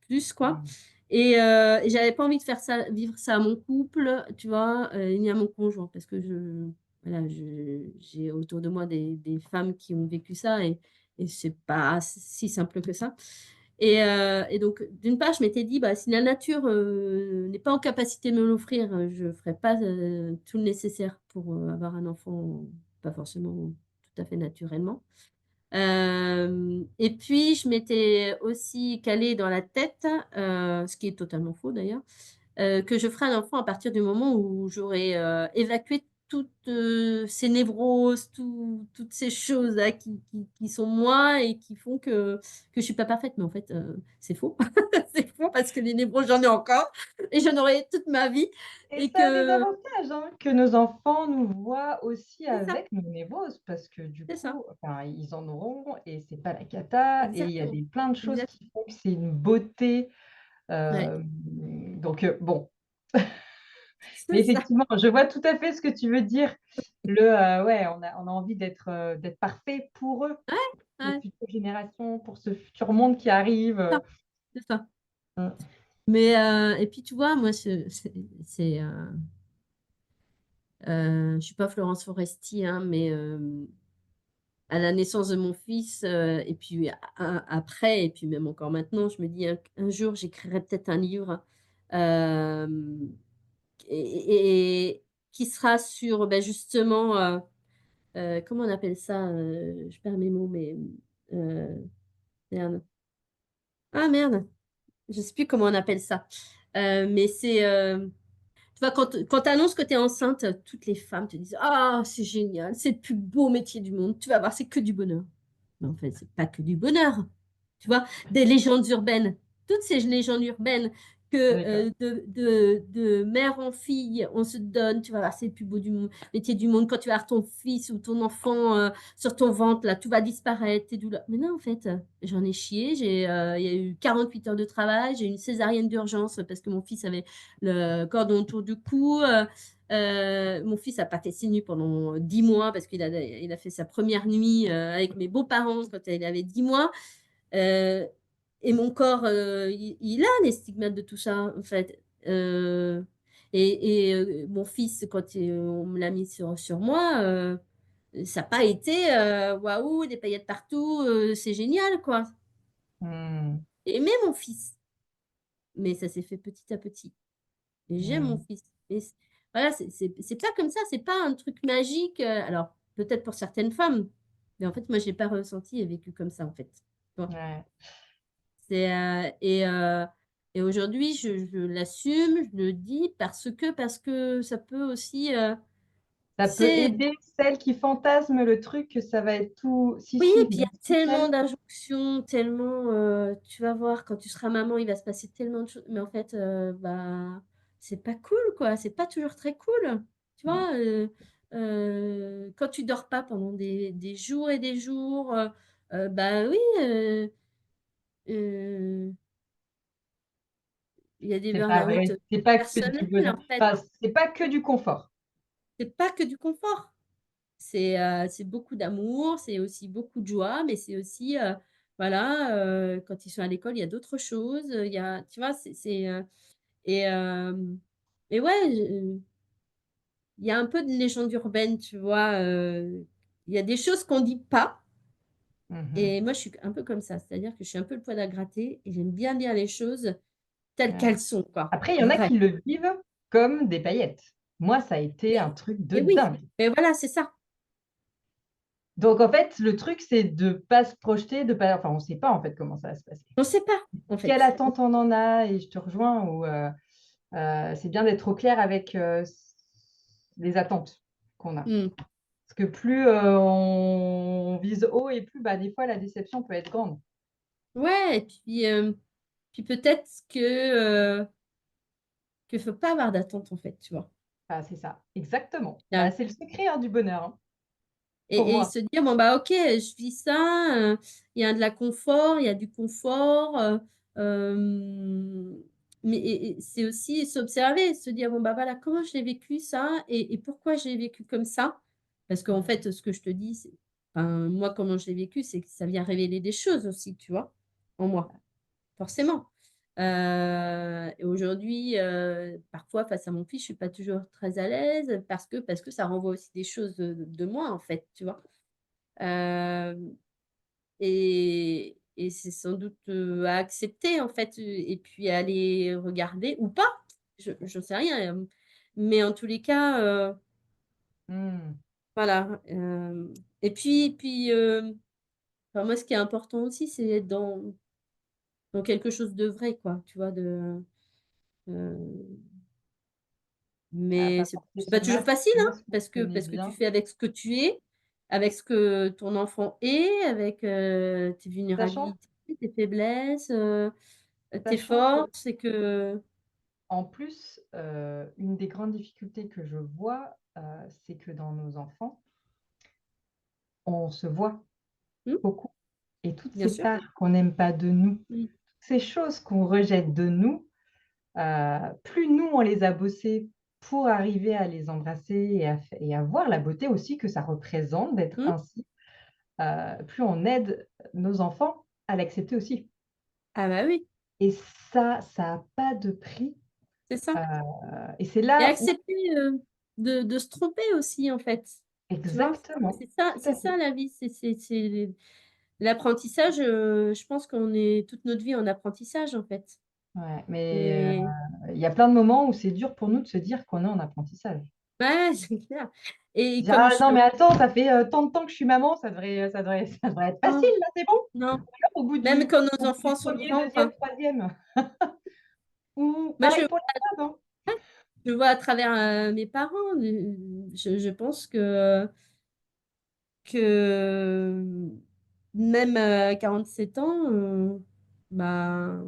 plus quoi Mmh. et j'avais pas envie de faire ça vivre ça à mon couple, tu vois? Ni à mon conjoint parce que voilà, j'ai autour de moi des femmes qui ont vécu ça et c'est pas si simple que ça. Et donc d'une part, je m'étais dit: «Bah, si la nature, n'est pas en capacité de me l'offrir, je ferai pas, tout le nécessaire pour, avoir un enfant, pas forcément tout à fait naturellement». Et puis je m'étais aussi calée dans la tête, ce qui est totalement faux d'ailleurs, que je ferai un enfant à partir du moment où j'aurai, évacué toutes, ces névroses, toutes ces choses-là qui sont moi et qui font que je suis pas parfaite. Mais en fait, c'est faux. C'est faux parce que les névroses, j'en ai encore et j'en aurai toute ma vie Et et ça a des que avantages, hein, que nos enfants nous voient aussi c'est ça, avec nos névroses parce que du c'est ça. coup, enfin, ils en auront et c'est pas la cata et il y a Exactement, des plein de choses exact qui font que c'est une beauté, ouais, donc bon. Mais c'est ça. effectivement, je vois tout à fait ce que tu veux dire. Ouais, on a envie d'être parfait pour eux, les Ouais, futures générations, pour ce futur monde qui arrive, c'est ça, c'est ça. mmh. Mais, et puis, tu vois, moi, je suis pas Florence Foresti, hein, mais à la naissance de mon fils, et puis après, et puis même encore maintenant, je me dis un jour, j'écrirai peut-être un livre euh, et qui sera sur ben, justement, comment on appelle ça? Je perds mes mots, mais euh, merde. Ah merde, je sais plus comment on appelle ça. Mais c'est, tu vois, quand tu annonces que tu es enceinte, toutes les femmes te disent, ah, c'est génial, c'est le plus beau métier du monde, tu vas voir, c'est que du bonheur. Mais en fait, c'est pas que du bonheur. Tu vois, des légendes urbaines, toutes ces légendes urbaines que D'accord. de mère en fille, on se donne, tu vas voir, c'est le plus beau métier du monde. Quand tu vas avoir ton fils ou ton enfant sur ton ventre, là, tout va disparaître, tes douleurs. Mais non, en fait, j'en ai chié. Il y a eu 48 heures de travail, j'ai eu une césarienne d'urgence parce que mon fils avait le cordon autour du cou. Mon fils n'a pas fait ses nuits pendant 10 mois parce il a fait sa première nuit avec mes beaux-parents quand il avait 10 mois. Euh, et mon corps, il a les stigmates de tout ça, en fait. Mon fils, quand on me l'a mis sur moi, ça n'a pas été waouh, des paillettes partout, c'est génial, quoi. Hmm, Et aimé mon fils, mais ça s'est fait petit à petit. Et j'aime mon hmm. fils. Voilà, c'est pas comme ça, c'est pas un truc magique. Alors, peut-être pour certaines femmes, mais en fait, moi, j'ai pas ressenti et vécu comme ça, en fait. Tu vois. Ouais. C'est, et aujourd'hui, je l'assume, je le dis parce que ça peut aussi, Ça tu peut sais, aider celles qui fantasment le truc que ça va être tout. Si, oui, si, et puis il y bien a tellement seul. d'injonctions, tellement, tu vas voir, quand tu seras maman, il va se passer tellement de choses, mais en fait, bah, c'est pas cool, quoi, c'est pas toujours très cool, tu Non, vois, quand tu dors pas pendant des jours et des jours, bah oui, euh, il y a des c'est pas burn-out vrai. C'est pas que du personnels, bonheur. en fait, Enfin, c'est pas que du confort. c'est pas que du confort. C'est beaucoup d'amour, c'est aussi beaucoup de joie, mais c'est aussi, voilà, quand ils sont à l'école, il y a d'autres choses. Il y a, tu vois, et, euh, et ouais, il y a un peu de légende urbaine, tu vois. Il y a des choses qu'on dit pas. Mhm. Et moi, je suis un peu comme ça, c'est-à-dire que je suis un peu le poil à gratter et j'aime bien dire les choses telles Ouais. qu'elles sont, quoi. Après, il y en a Vraies. qui le vivent comme des paillettes. Moi, ça a été un Et, truc de et oui, dingue. mais voilà, c'est ça. Donc, en fait, le truc, c'est de pas se projeter, de pas. Enfin, on ne sait pas en fait comment ça va se passer. On ne sait pas, en Quelle fait. attente on en a, et je te rejoins, où c'est bien d'être au clair avec les attentes qu'on a. Hmm. Parce que plus on vise haut, et plus bah, des fois la déception peut être grande. Ouais, et puis peut-être que faut pas avoir d'attente, en fait, tu vois. Ah, c'est ça, exactement. Bah, Là. c'est le secret du bonheur, hein, pour Et moi. se dire, bon, bah, ok, je vis ça, il y a de la confort, il y a du confort, euh, mais c'est aussi s'observer, se dire, bon, bah, voilà, comment je l'ai vécu ça et pourquoi je l'ai vécu comme ça. Parce qu'en Mm. fait, ce que je te dis, enfin, moi, comment je l'ai vécu, c'est que ça vient révéler des choses aussi, tu vois, en moi. Forcément. Et aujourd'hui, parfois, face à mon fils, je suis pas toujours très à l'aise parce que ça renvoie aussi des choses de moi, en fait, tu vois. Euh, et c'est sans doute à accepter, en fait, et puis à aller regarder ou pas, je sais rien. Mais en tous les cas, Mm. voilà. Et puis, enfin, moi, ce qui est important aussi, c'est d'être dans quelque chose de vrai, quoi, tu vois, euh, Ah, mais pas c'est porter ce pas toujours masque, facile, tu vois, hein, ce qu'on parce que, connaît parce que tu bien. fais avec ce que tu es, avec ce que ton enfant est, avec tes Sachant, vulnérabilités, tes faiblesses, tes sachant que, forces, et que... en plus, une des grandes difficultés que je vois, c'est que dans nos enfants, on se voit Hmm, beaucoup. Et toutes bien ces sûr. parts qu'on n'aime pas de nous, Hmm, ces choses qu'on rejette de nous, plus nous, on les a bossées pour arriver à les embrasser, et à voir la beauté aussi que ça représente d'être hmm. ainsi, plus on aide nos enfants à l'accepter aussi. Ah bah oui. et ça a pas de prix, C'est ça. heu et c'est Et là où accepter, de se tromper aussi, en fait. Tu vois? exactement, C'est tout c'est à fait. ça la vie, c'est l'apprentissage, je pense qu'on est toute notre vie en apprentissage, en fait. Ouais, mais Et il y a plein de moments où c'est dur pour nous de se dire qu'on est en apprentissage. ouais, c'est clair. Et Dire: comme «Ah je non, mais attends, ça fait, tant de temps que je suis maman, ça devrait être facile non, là, c'est bon?» non, Alors au bout même du quand au nos bout du enfants sont 1er, grands, 2e, enfin, 3e ou moi je pareil pour les femmes, hein. je vois à travers, mes parents, je pense que même à 47 ans, bah,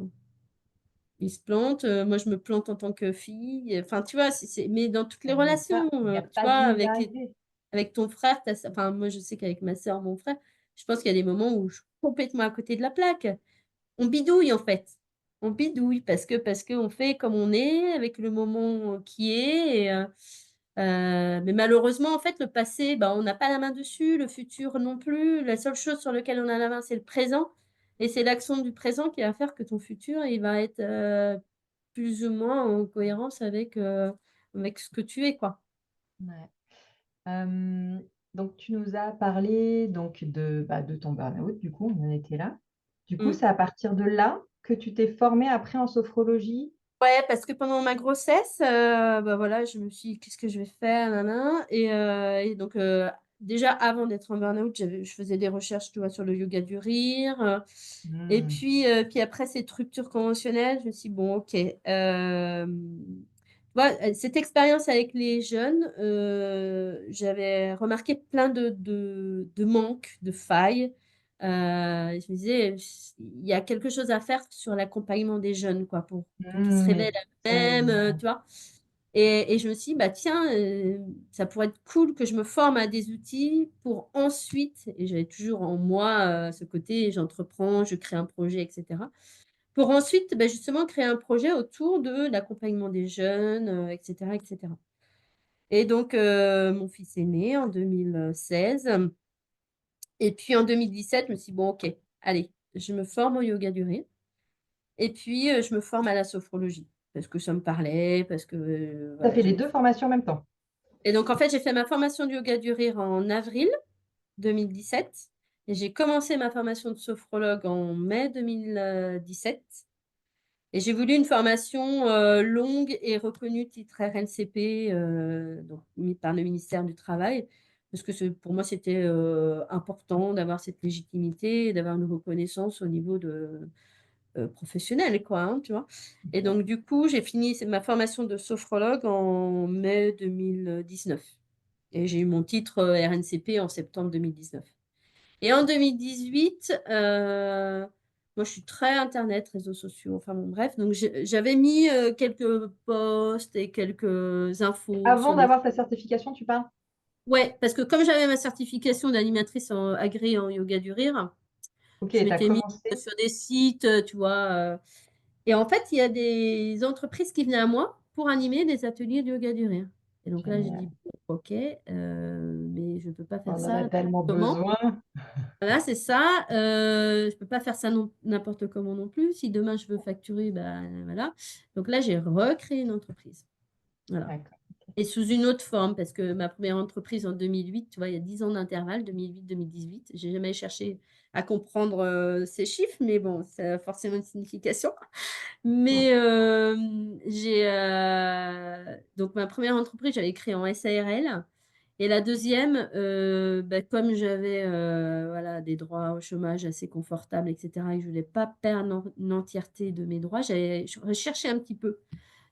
ils se plantent, moi je me plante en tant que fille, enfin tu vois? C'est mais dans toutes les Mais relations, ça, il y a tu pas vois? de Avec linéarité. avec ton frère, tu as enfin moi je sais qu'avec ma sœur, mon frère, je pense qu'il y a des moments où je suis complètement à côté de la plaque. On bidouille en fait. On bidouille parce qu'on fait comme on est, avec le moment qui est mais malheureusement en fait le passé, bah, on n'a pas la main dessus, le futur non plus. La seule chose sur lequel on a la main, c'est le présent et c'est l'action du présent qui va faire que ton futur, il va être, plus ou moins en cohérence avec ce que tu es, quoi. Ouais. Hem, donc tu nous as parlé donc de ton burn-out, du coup, on en était là. Du coup, Mmh. c'est à partir de là que tu t'es formée après en sophrologie? Ouais, parce que pendant ma grossesse, bah, voilà, je me suis dit: «Qu'est-ce que je vais faire? Nin nin» et donc déjà avant d'être en burn-out, je faisais des recherches, tu vois, sur le yoga du rire, et Mmh. puis après cette rupture conventionnelle, je me suis dit: «Bon OK». Tu vois, cette expérience avec les jeunes, j'avais remarqué plein de manques, de failles, et je me disais: «Il y a quelque chose à faire sur l'accompagnement des jeunes, quoi, pour qu'ils se révèlent Mmh. à C'est eux-mêmes», tu vois? Et je me suis dit: «Bah, tiens, ça pourrait être cool que je me forme à des outils pour ensuite» et j'avais toujours en moi, ce côté j'entreprends, je crée un projet et cetera. Pour ensuite, bah, justement créer un projet autour de l'accompagnement des jeunes, et cetera et cetera. Et donc mon fils est né en 2016 et puis en 2017, je me suis dit: «Bon OK, allez, je me forme au yoga du rire et puis, je me forme à la sophrologie». Parce que ça me parlait, parce que, tu as voilà, fait les j'aimais 2 ça. formations en même temps? Et donc en fait, j'ai fait ma formation de yoga du rire en avril 2017 et j'ai commencé ma formation de sophrologue en mai 2017 et j'ai voulu une formation, longue et reconnue titre RNCP, donc mis par le ministère du Travail. Parce que pour moi, c'était, important d'avoir cette légitimité et d'avoir une reconnaissance au niveau professionnel quoi, hein, tu vois? Et OK. donc du coup, j'ai fini ma formation de sophrologue en mai 2019. Et j'ai eu mon titre, RNCP en septembre 2019. Et en 2018, moi je suis très internet, réseaux sociaux, enfin bon bref, donc j'avais mis, quelques posts et quelques infos Avant sur les d'avoir ta certification, tu parles? ouais, parce que comme j'avais ma certification d'animatrice en agréée en yoga du rire, OK, je tu as m'étais mise commencé sur des sites, tu vois? Et en fait, il y a des entreprises qui venaient à moi pour animer des ateliers de yoga du rire. Et donc là, j'ai dit: génial. «Bon, OK, mais je ne peux pas faire On en ça a tellement n'importe comment». besoin. Voilà, c'est ça, je peux pas faire ça non n'importe comment non plus. Si demain je veux facturer, bah, voilà. Donc là, j'ai recréé une entreprise. Voilà. D'accord. Et sous une autre forme, parce que ma première entreprise en 2008, tu vois, il y a 10 ans d'intervalle, 2008-2018. J'ai jamais cherché à comprendre, ces chiffres, mais bon, ça a forcément une signification. Ouais. Mais donc ma première entreprise, j'avais créé en SARL et la deuxième, bah, comme j'avais, voilà, des droits au chômage assez confortables et cetera et que je voulais pas perdre l'entièreté de mes droits, je recherchais un petit peu,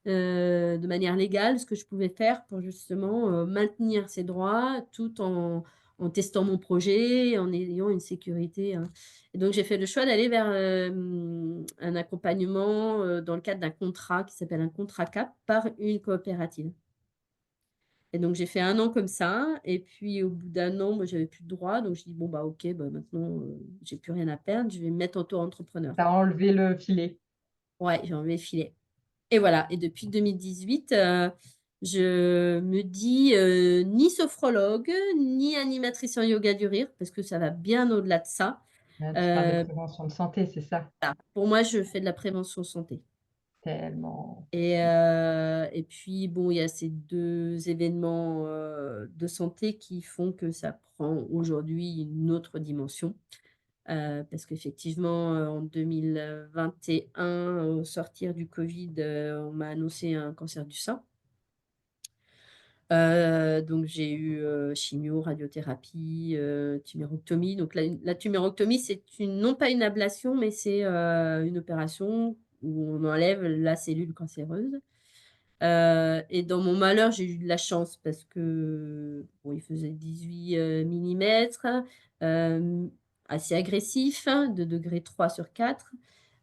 de manière légale, ce que je pouvais faire pour justement, maintenir ces droits tout en testant mon projet, en ayant une sécurité, hein. Et donc j'ai fait le choix d'aller vers, un accompagnement, dans le cadre d'un contrat qui s'appelle un contrat CAP par une coopérative. Et donc j'ai fait 1 an comme ça et puis au bout d'1 an, moi j'avais plus de droits donc je dis: «Bon bah OK, bah maintenant, j'ai plus rien à perdre, je vais me mettre auto-entrepreneur». Tu as enlevé le filet. Ouais, j'ai enlevé le filet. Et voilà, et depuis 2018, je me dis, ni sophrologue, ni animatrice en yoga du rire, parce que ça va bien au-delà de ça. Tu parles de prévention de santé, c'est ça? Voilà. Pour moi, je fais de la prévention santé. Tellement. Et puis, bon, il y a ces deux événements de santé qui font que ça prend aujourd'hui une autre dimension. Parce qu'effectivement, en 2021, au sortir du Covid, on m'a annoncé un cancer du sein. Donc, j'ai eu chimio, radiothérapie, tuméroctomie. Donc, la tuméroctomie, c'est non pas une ablation, mais c'est une opération où on enlève la cellule cancéreuse. Et dans mon malheur, j'ai eu de la chance parce que bon, il faisait 18 millimètres, assez agressif, hein, de degré 3 sur 4.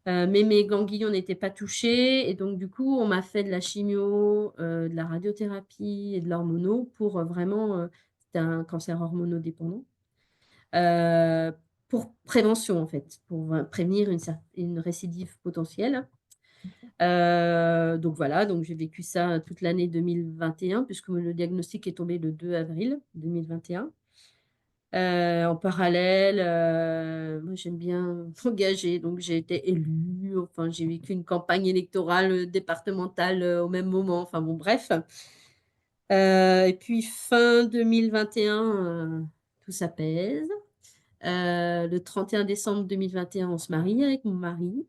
Mais mes ganglions n'étaient pas touchés. Et donc, du coup, on m'a fait de la chimio, de la radiothérapie et de l'hormono pour vraiment, c'était un cancer hormonodépendant, euh, pour prévention, en fait, pour prévenir une récidive potentielle. Donc voilà, donc j'ai vécu ça toute l'année 2021, puisque le diagnostic est tombé le 2 avril 2021. En parallèle, moi j'aime bien m'engager, donc j'ai été élue, enfin j'ai vécu une campagne électorale départementale au même moment, enfin bon bref. Et puis fin 2021, tout s'apaise. Le 31 décembre 2021, on se marie avec mon mari.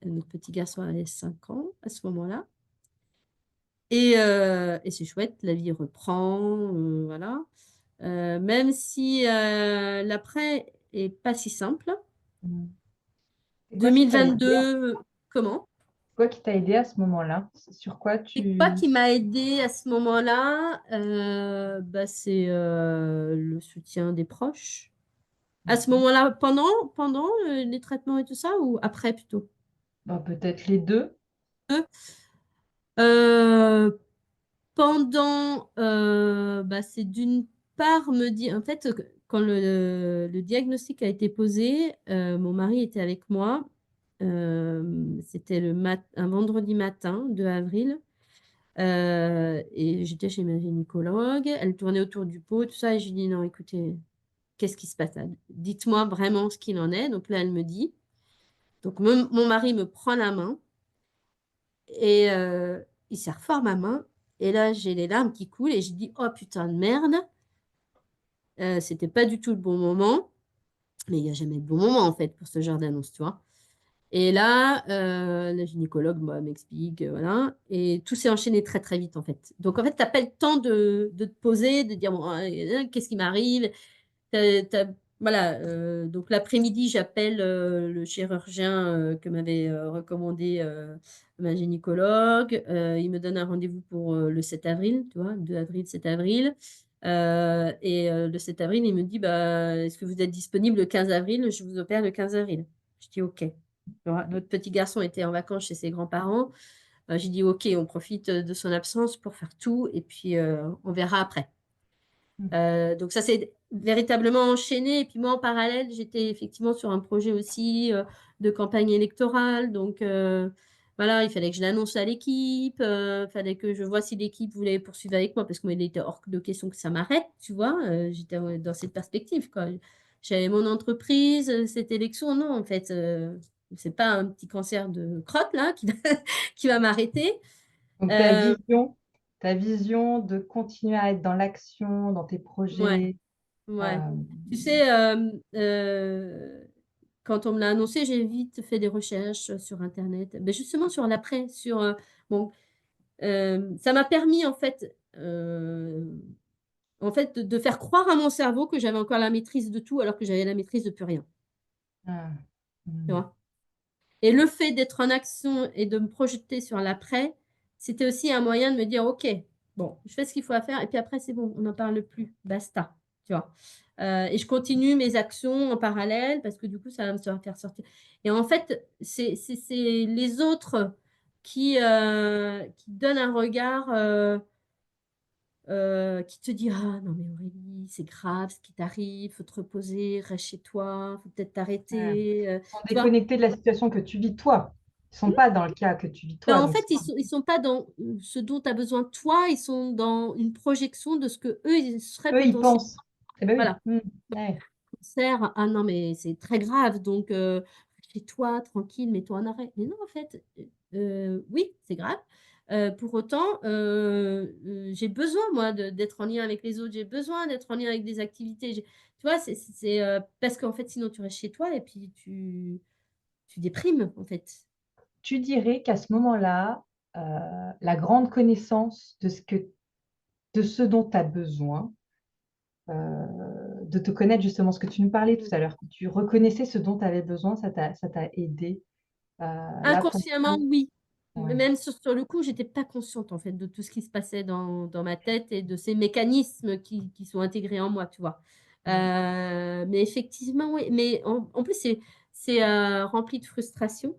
Notre petit garçon avait 5 ans à ce moment-là. Et c'est chouette, la vie reprend, voilà. Même si l'après est pas si simple. Mm. C'est quoi qui t'a aidé? 2022, comment? Quoi qui t'a aidé à ce moment-là? Sur quoi C'est quoi tu... qui m'a aidé à ce moment-là? Bah, c'est le soutien des proches. À ce Mhm. moment-là, pendant les traitements et tout ça, ou après plutôt? Bon, peut-être les deux. Euh, Pendant, bah, c'est d'une part me dire, en fait, quand le diagnostic a été posé, mon mari était avec moi. C'était un vendredi matin, 2 avril. Et j'étais chez ma gynécologue. Elle tournait autour du pot, tout ça. Et j'ai dit, non, écoutez, qu'est-ce qui se passe là? Dites-moi vraiment ce qu'il en est. Donc là, elle me dit. Donc mon mari me prend la main et il serre fort ma main. Et là, j'ai les larmes qui coulent et je dis, oh putain de merde. C'était pas du tout le bon moment, mais il n'y a jamais de bon moment en fait pour ce genre d'annonce, tu vois. Et là, la gynécologue m'explique, voilà, et tout s'est enchaîné très très vite en fait. Donc en fait, tu n'as pas le temps de te poser, de dire, bon, qu'est-ce qui m'arrive? Voilà, donc l'après-midi, j'appelle le chirurgien que m'avait recommandé ma gynécologue. Il me donne un rendez-vous pour le 7 avril, tu vois, 2 avril, 7 avril. Le 7 avril, il me dit, bah, est-ce que vous êtes disponible le 15 avril? Je vous opère le 15 avril. Je dis, OK. Notre petit garçon était en vacances chez ses grands-parents. J'ai dit, OK, on profite de son absence pour faire tout et puis on verra après. Donc ça s'est véritablement enchaîné. Et puis moi, en parallèle, j'étais effectivement sur un projet aussi de campagne électorale. Donc voilà, il fallait que je l'annonce à l'équipe. Il fallait que je vois si l'équipe voulait poursuivre avec moi parce que moi, il était hors de question que ça m'arrête, tu vois. J'étais dans cette perspective, quoi. J'avais mon entreprise, cette élection. Non, en fait, c'est pas un petit cancer de crotte, là, qui va m'arrêter. Donc Euh, ta vision de continuer à être dans l'action, dans tes ouais, projets. ouais. euh, Tu sais, quand on me l'a annoncé, j'ai vite fait des recherches sur Internet, mais justement sur l'après, bon, ça m'a permis en fait de faire croire à mon cerveau que j'avais encore la maîtrise de tout alors que j'avais la maîtrise de plus rien, ah, tu hmm. vois. Et le fait d'être en action et de me projeter sur l'après, c'était aussi un moyen de me dire, OK, bon, je fais ce qu'il faut à faire et puis après, c'est bon, on n'en parle plus, basta, tu vois. Et je continue mes actions en parallèle parce que du coup, ça va me faire sortir. Et en fait, c'est les autres qui donnent un regard, qui te dit, ah non mais Aurélie, c'est grave ce qui t'arrive, faut te reposer, reste chez toi, faut peut-être Ah. t'arrêter, Ils sont tu vois. déconnectés de la situation que tu vis toi. Ils sont pas dans le cas que tu vis Ben, toi. en Donc, fait, ils sont pas dans ce dont tu as besoin toi, ils sont dans une projection de ce que eux, ils seraient eux, ils potentiellement. pensent. Eh ben oui. Voilà. Hmm. Ouais. cancer, ah non, mais c'est très grave, donc chez toi, tranquille, mets-toi en arrêt. Mais non, en fait, oui, c'est grave. Pour autant, j'ai besoin, moi, d'être en lien avec les autres. J'ai besoin d'être en lien avec des activités. Tu vois, parce qu'en fait, sinon tu restes chez toi et puis tu déprimes, en fait. Tu dirais qu'à ce moment-là, la grande connaissance de ce dont tu as besoin, de te connaître justement, ce que tu nous parlais tout Mmh. à l'heure, que tu reconnaissais ce dont tu avais besoin, ça t'a aidé. Là, pour le Inconsciemment, coup, oui. ouais. Même sur le coup, j'étais pas consciente, en fait, de tout ce qui se passait dans ma tête et de ces mécanismes qui sont intégrés en moi, tu vois? Mm. Mais effectivement, oui, mais en plus, c'est rempli de frustration.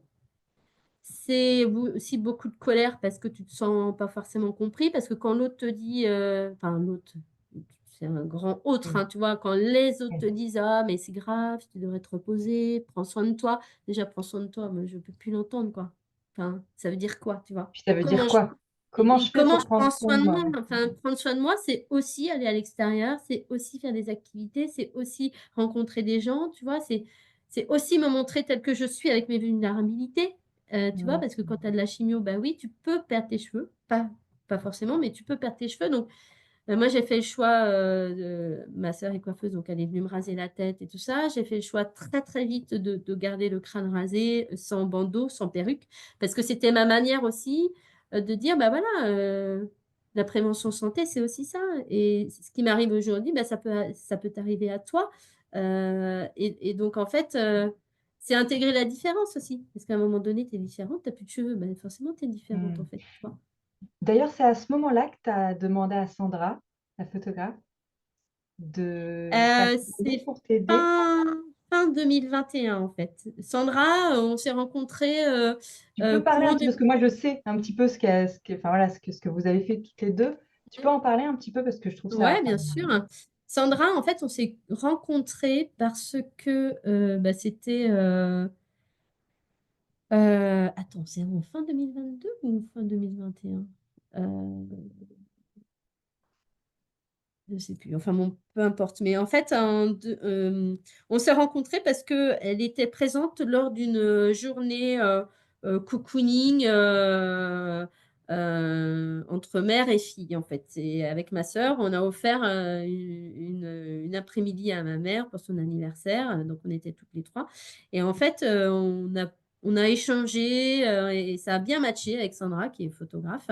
C'est aussi beaucoup de colère parce que tu te sens pas forcément compris, parce que quand l'autre te dit, enfin l'autre, c'est un grand autre, Mm. hein, tu vois? Quand les autres te Mm. disent: «Ah mais c'est grave, tu devrais te reposer, prends soin de toi». Déjà prends soin de toi, moi je peux plus l'entendre, quoi. Enfin, ça veut dire quoi, tu vois? Puis ça veut dire Comment je quoi? Comment je fais comment pour je prendre prends soin soin de de moi? moi? Ouais. Enfin, prendre soin de moi, c'est aussi aller à l'extérieur, c'est aussi faire des activités, c'est aussi rencontrer des gens, tu vois? C'est aussi me montrer telle que je suis avec mes vulnérabilités, tu vois? Mm. Parce que quand tu as de la chimio, bah, oui, tu peux perdre tes cheveux, pas forcément, mais tu peux perdre tes cheveux donc moi, j'ai fait le choix, ma sœur est coiffeuse, donc elle est venue me raser la tête et tout ça. J'ai fait le choix très, très vite de garder le crâne rasé, sans bandeau, sans perruque, parce que c'était ma manière aussi, de dire: «Bah, voilà, la prévention santé, c'est aussi ça et ce qui m'arrive aujourd'hui, bah, ça peut t'arriver à toi». Et donc en fait, c'est intégrer la différence aussi, parce qu'à un moment donné, tu es différente, tu as plus de cheveux, bah, forcément tu es différente, en Mm. fait, tu vois? D'ailleurs, c'est à ce moment-là que tu as demandé à Sandra, la photographe, de t'accompagner C'est pour t'aider. fin 2021 en fait. Sandra, on s'est rencontrés, Tu peux parler un courant petit peu, de parce que moi je sais un petit peu enfin voilà, ce que vous avez fait toutes les deux. Tu peux en parler un petit peu parce que je trouve ça, ouais, enfin, bien sûr. Sandra, en fait, on s'est rencontrés parce que, bah, c'était, attends, c'est en fin 2022 ou fin 2021? Heu Je sais plus, enfin bon, peu importe. Mais en fait, on s'est rencontrés parce qu'elle était présente lors d'une, journée, cocooning, entre mère et fille, en fait. Et avec ma sœur, on a offert, une après-midi à ma mère pour son anniversaire, donc on était toutes les 3. Et en fait, on a échangé, et ça a bien matché avec Sandra qui est photographe.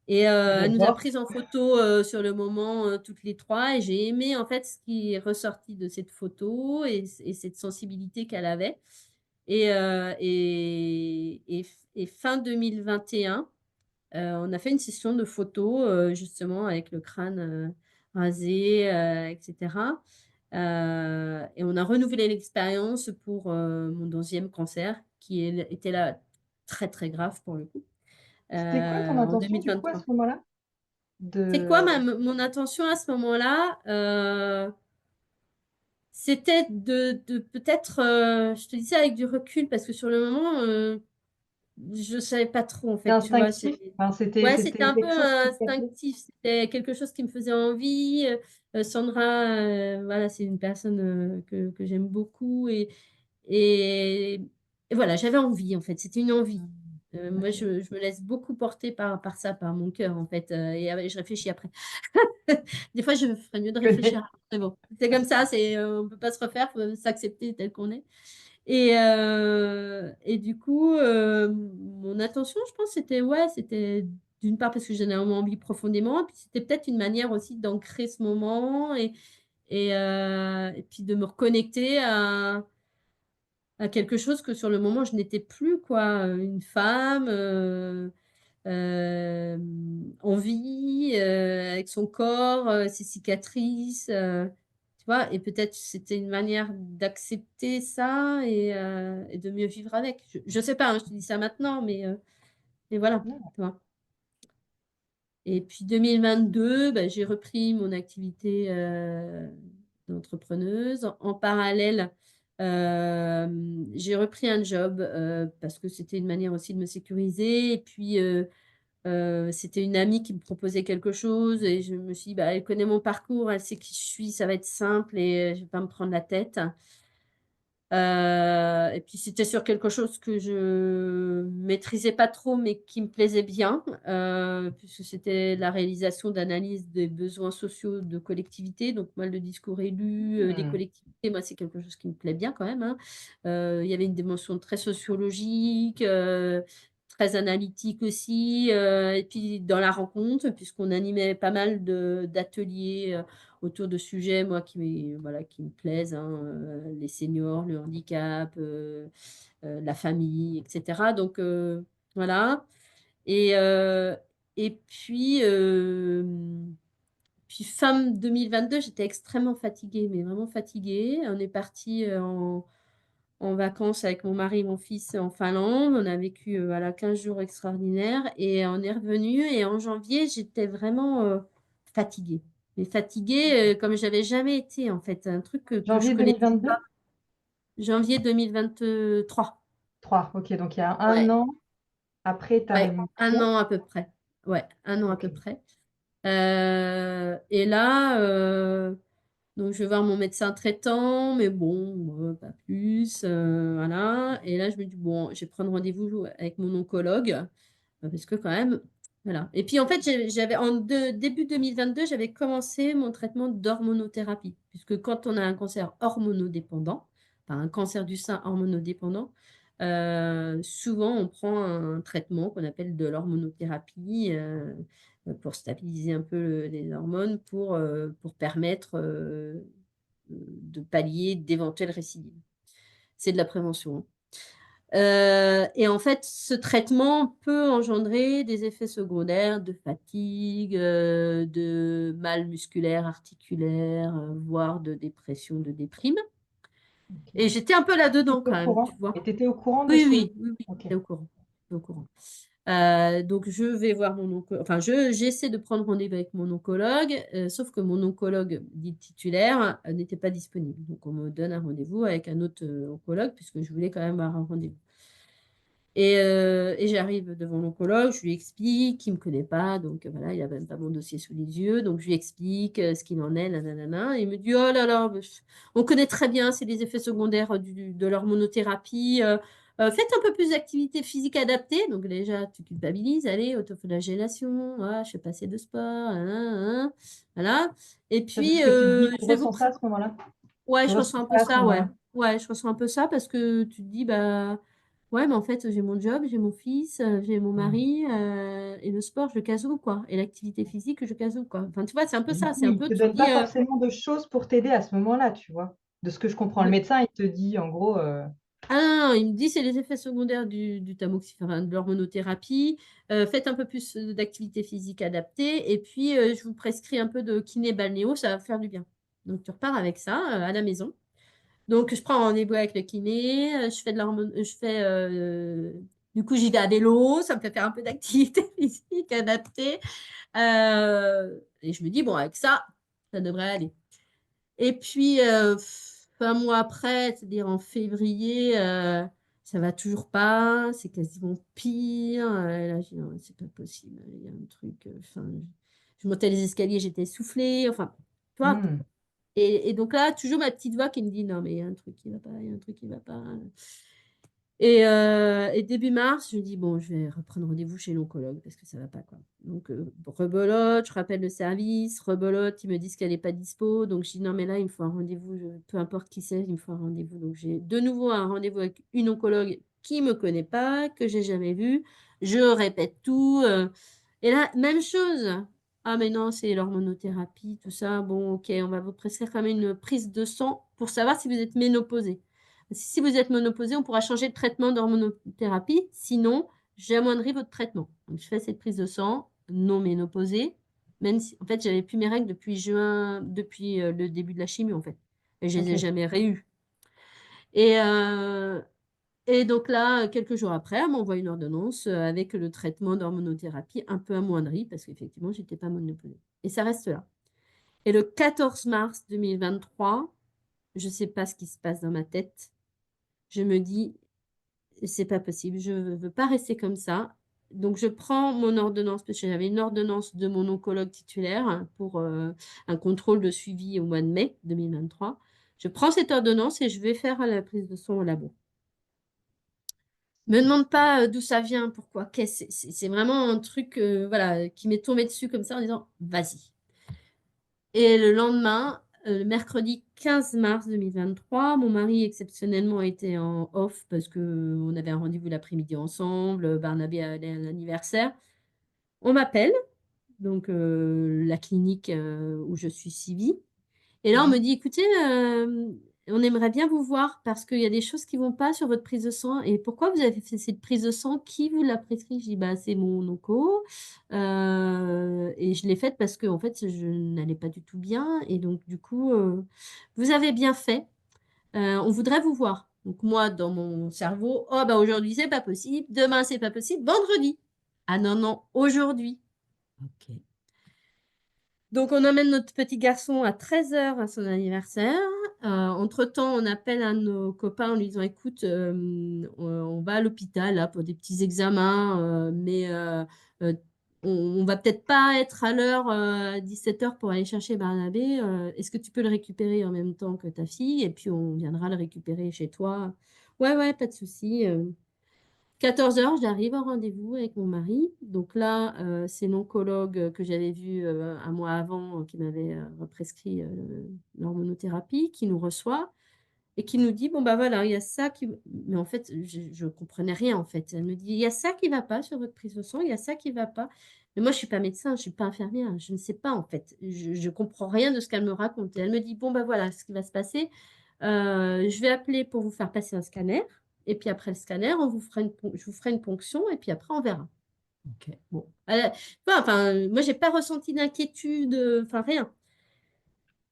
Et elle nous a j'adore. prises en photo, sur le moment, toutes les 3 et j'ai aimé en fait ce qui est ressorti de cette photo et cette sensibilité qu'elle avait et fin 2021, on a fait une session de photos, justement avec le crâne, rasé, et cetera, et on a renouvelé l'expérience pour, mon 11e cancer qui était là très, très grave pour le coup, C'était quoi ton en intention du coup à ce 2023. moment-là? C'est quoi De mon intention à ce moment-là? C'était de peut-être, je te dis ça avec du recul parce que sur le moment, je savais pas trop en C'était fait, tu vois? instinctif? Enfin, c'était Ouais, c'était c'était un peu quelque chose qui t'appelait? instinctif, c'était quelque chose qui me faisait envie, Sandra, voilà, c'est une personne, que j'aime beaucoup et et voilà, j'avais envie en fait, c'était une envie. Mmh. Moi OK. je me laisse beaucoup porter par ça, par mon cœur en fait, et je réfléchis après. Des fois, je ferais mieux de Je connais. réfléchir avant, mais bon, c'est comme ça, on peut pas se refaire, faut s'accepter tel qu'on est et du coup, mon intention, je pense, c'était ouais, c'était d'une part parce que j'en avais envie profondément, puis c'était peut-être une manière aussi d'ancrer ce moment et puis de me reconnecter à quelque chose que sur le moment je n'étais plus quoi, une femme, en vie, avec son corps, ses cicatrices, tu vois? Et peut-être c'était une manière d'accepter ça et de mieux vivre avec. Je sais pas, hein, je te dis ça maintenant, mais voilà, Non. tu vois? Et puis 2022, bah, j'ai repris mon activité, d'entrepreneuse. En parallèle, j'ai repris un job, parce que c'était une manière aussi de me sécuriser et puis, C'était une amie qui me proposait quelque chose et je me suis dit, bah, elle connaît mon parcours, elle sait qui je suis, ça va être simple et je vais pas me prendre la tête. Et puis c'était sur quelque chose que je maîtrisais pas trop, mais qui me plaisait bien, puisque c'était la réalisation d'analyse des besoins sociaux de collectivités. Donc moi, le discours élu, des Hmm. collectivités, moi, c'est quelque chose qui me plaît bien quand même, hein. Il y avait une dimension très sociologique, très analytique aussi, et puis dans la rencontre, puisqu'on animait pas mal d'ateliers, autour de sujets, moi, voilà, qui me plaisent, hein, les seniors, le handicap, la famille, etc. Donc, voilà. Et, euh, et puis fin 2022, j'étais extrêmement fatiguée, mais vraiment fatiguée. On est parti en vacances avec mon mari et mon fils en Finlande. On a vécu voilà, 15 jours extraordinaires et on est revenu. Et en janvier, j'étais vraiment fatiguée. Mais fatiguée comme j'avais jamais été, en fait. Un truc que je Janvier connaissais. 2022? Janvier 2023. 3. Ok, donc il y a un Ouais, an après ta ouais, un rupture. an à peu près. Ouais, un an à Ok. peu près. Et là, donc je vais voir mon médecin traitant, mais bon, pas plus. Voilà. Et là, je me dis, bon, je vais prendre rendez-vous avec mon oncologue. Parce que quand même, voilà. Et puis en fait, j'avais début 2022, j'avais commencé mon traitement d'hormonothérapie, puisque quand on a un cancer hormonodépendant, enfin un cancer du sein hormonodépendant, souvent on prend un traitement qu'on appelle de l'hormonothérapie pour stabiliser un peu les hormones, pour permettre de pallier d'éventuelles récidives. C'est de la prévention, hein. Et en fait, ce traitement peut engendrer des effets secondaires de fatigue, de mal musculaire, articulaire, voire de dépression, de déprime. Et Ok. j'étais un peu là-dedans T'étais quand au même, tu courant? vois. Et tu étais au courant de Oui, ce... oui, oui, oui, Ok. j'étais au courant. J'étais au courant. Donc, je vais voir mon oncologue. Enfin, j'essaie de prendre rendez-vous avec mon oncologue, sauf que mon oncologue dit titulaire n'était pas disponible. Donc, on me donne un rendez-vous avec un autre oncologue, puisque je voulais quand même avoir un rendez-vous. Et j'arrive devant l'oncologue, je lui explique qu'il ne me connaît pas, donc voilà, il n'a même pas mon dossier sous les yeux, donc je lui explique ce qu'il en est, nanana, et il me dit, oh là là, on connaît très bien, c'est les effets secondaires de l'hormonothérapie, faites un peu plus d'activité physique adaptée, donc déjà, tu culpabilises, allez, autoflagellation, ah, je fais pas assez de sport, voilà, et Ça, c'est puis ce que tu te dis, tu je vais vous ressens ça présenter. à ce moment-là? Ouais, Tu je ressens ressens un peu ça à ce ça, ouais. moment-là? Ouais, je ressens un peu ça parce que tu te dis, bah, ouais, mais en fait, j'ai mon job, j'ai mon fils, j'ai mon Hmm. mari, et le sport, je le casse où, quoi. Et l'activité physique, je le casse où, quoi. Enfin, tu vois, c'est un peu Et du ça. coup, C'est un il peu, te tu te donne dis, pas forcément de choses pour t'aider à ce moment-là, tu vois. De ce que je comprends, le oui. médecin, il te dit, en gros, Ah non, non, il me dit, c'est les effets secondaires du tamoxifen, enfin, de l'hormonothérapie. Faites un peu plus d'activité physique adaptée. Et puis, je vous prescris un peu de kiné-balnéo, ça va faire du bien. Donc, tu repars avec ça à la maison. Donc, je prends rendez-vous avec le kiné, je fais de l'hormone, du coup, j'y vais à vélo, ça me fait faire un peu d'activité physique adaptée. Et je me dis, bon, avec ça, ça devrait aller. Et puis, un mois après, c'est-à-dire en février, ça va toujours pas, c'est quasiment pire. Là, je dis, non, c'est pas possible, il y a un truc. Enfin, je montais les escaliers, j'étais essoufflée. Enfin, tu vois. hmm. Et donc là, toujours ma petite voix qui me dit, non, mais il y a un truc qui va pas, il y a un truc qui va pas. Et début mars, je me dis, bon, je vais reprendre rendez-vous chez l'oncologue parce que ça va pas, quoi. Donc, rebelote, je rappelle le service, rebelote, ils me disent qu'elle n'est pas dispo. Donc, je dis, non, mais là, il me faut un rendez-vous, peu importe qui c'est, il me faut un rendez-vous. Donc, j'ai de nouveau un rendez-vous avec une oncologue qui me connaît pas, que j'ai jamais vue. Je répète tout. Et là, même chose. Ah, mais non, c'est l'hormonothérapie, tout ça. Bon, ok, on va vous prescrire quand même une prise de sang pour savoir si vous êtes ménopausée. Si vous êtes ménopausée, on pourra changer de traitement d'hormonothérapie. Sinon, j'amoindris votre traitement. Donc, je fais cette prise de sang non ménopausée. Même si, en fait, j'avais plus mes règles depuis juin, depuis le début de la chimie, en fait. Et je les ai Ok. jamais réues. Et, euh, et donc là, quelques jours après, elle m'envoie une ordonnance avec le traitement d'hormonothérapie un peu amoindri parce qu'effectivement, je n'étais pas ménopausée. Et ça reste là. Et le 14 mars 2023, je ne sais pas ce qui se passe dans ma tête. Je me dis, c'est pas possible, je ne veux pas rester comme ça. Donc, je prends mon ordonnance, parce que j'avais une ordonnance de mon oncologue titulaire pour un contrôle de suivi au mois de mai 2023. Je prends cette ordonnance et je vais faire la prise de sang au labo. Me demande pas d'où ça vient, pourquoi, c'est vraiment un truc voilà, qui m'est tombé dessus comme ça en disant, vas-y. Et le lendemain, le mercredi 15 mars 2023, mon mari exceptionnellement était en off parce qu'on avait un rendez-vous l'après-midi ensemble. Barnabé allait à l'anniversaire. On m'appelle, donc la clinique où je suis suivie. Et là, on me Mhm. dit, écoutez, on aimerait bien vous voir parce qu'il y a des choses qui ne vont pas sur votre prise de sang. Et pourquoi vous avez fait cette prise de sang? Qui vous l'a prescrit? Je dis, bah, c'est mon onco. Et je l'ai faite parce que, en fait, je n'allais pas du tout bien. Et donc, du coup, vous avez bien fait. On voudrait vous voir. Donc, moi, dans mon cerveau, oh, bah, aujourd'hui, c'est pas possible. Demain, c'est pas possible. Vendredi. Ah non, non, aujourd'hui. Ok. Donc, on emmène notre petit garçon à 13 heures à son anniversaire. Entre-temps, on appelle un de nos copains en lui disant, écoute, on va à l'hôpital là, pour des petits examens, mais euh, on va peut-être pas être à l'heure à 17 heures pour aller chercher Barnabé. Est-ce que tu peux le récupérer en même temps que ta fille? Et puis, on viendra le récupérer chez toi. Ouais, ouais, pas de souci. 14 heures, j'arrive en rendez-vous avec mon mari. Donc là, c'est l'oncologue que j'avais vu un mois avant qui m'avait prescrit l'hormonothérapie qui nous reçoit et qui nous dit, bon, bah voilà, il y a ça qui... Mais en fait, je ne comprenais rien en fait. Elle me dit, il y a ça qui ne va pas sur votre prise de sang, il y a ça qui ne va pas. Mais moi, je ne suis pas médecin, je ne suis pas infirmière, je ne sais pas en fait. Je ne comprends rien de ce qu'elle me raconte. Et elle me dit, bon, bah voilà, ce qui va se passer. Je vais appeler pour vous faire passer un scanner. Et puis après le scanner, je vous ferai une ponction et puis après on verra. Ok, bon. Moi, j'ai pas ressenti d'inquiétude, enfin rien.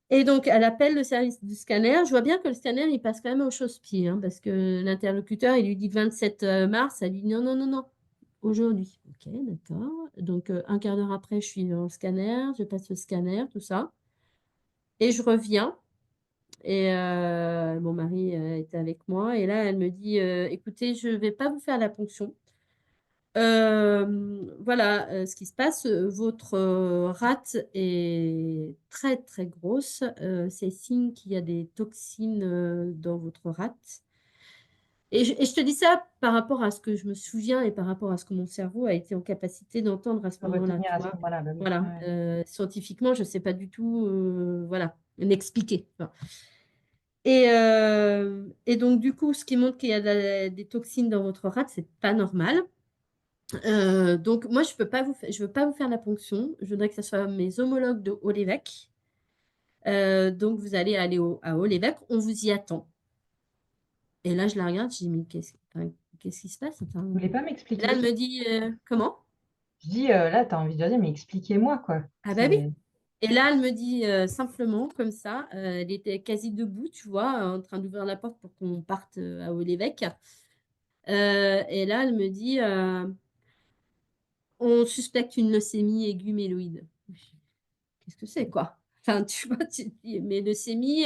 Et donc, elle appelle le service du scanner. Je vois bien que le scanner, il passe quand même au chausse-pied, hein, parce que l'interlocuteur, il lui dit 27 mars. Elle lui dit non, non, non, non, aujourd'hui. Ok, d'accord. Donc, un quart d'heure après, je suis dans le scanner, je passe le scanner, tout ça. Et je reviens. Et mon mari était avec moi. Et là, elle me dit, écoutez, je ne vais pas vous faire la ponction. Voilà ce qui se passe. Votre rate est très, très grosse. C'est signe qu'il y a des toxines dans votre rate. Et je te dis ça par rapport à ce que je me souviens et par rapport à ce que mon cerveau a été en capacité d'entendre à ce moment-là, Retenir tu à ce vois. moment-là, bah oui. Voilà. Ouais. Scientifiquement, je ne sais pas du tout, voilà, l'expliquer. Enfin, et donc, du coup, ce qui montre qu'il y a des toxines dans votre rate, c'est pas normal. Donc, moi, je veux pas vous faire la ponction. Je voudrais que ce soit mes homologues de Haut-l'Évêque. Donc, vous allez aller à Haut-l'Évêque. On vous y attend. Et là, je la regarde. Je dis, mais qu'est-ce qui se passe? Enfin, Vous voulez pas et là, elle m'expliquer? me dit, comment? Je dis, là, tu as envie de dire, mais expliquez-moi, quoi. Ah bah oui. C'est Et là, elle me dit simplement, comme ça, elle était quasi debout, tu vois, en train d'ouvrir la porte pour qu'on parte à Haut-l'Évêque. Et là, elle me dit, on suspecte une leucémie aiguë méloïde. Qu'est-ce que c'est, quoi? Enfin, tu vois, tu te dis, mais leucémie,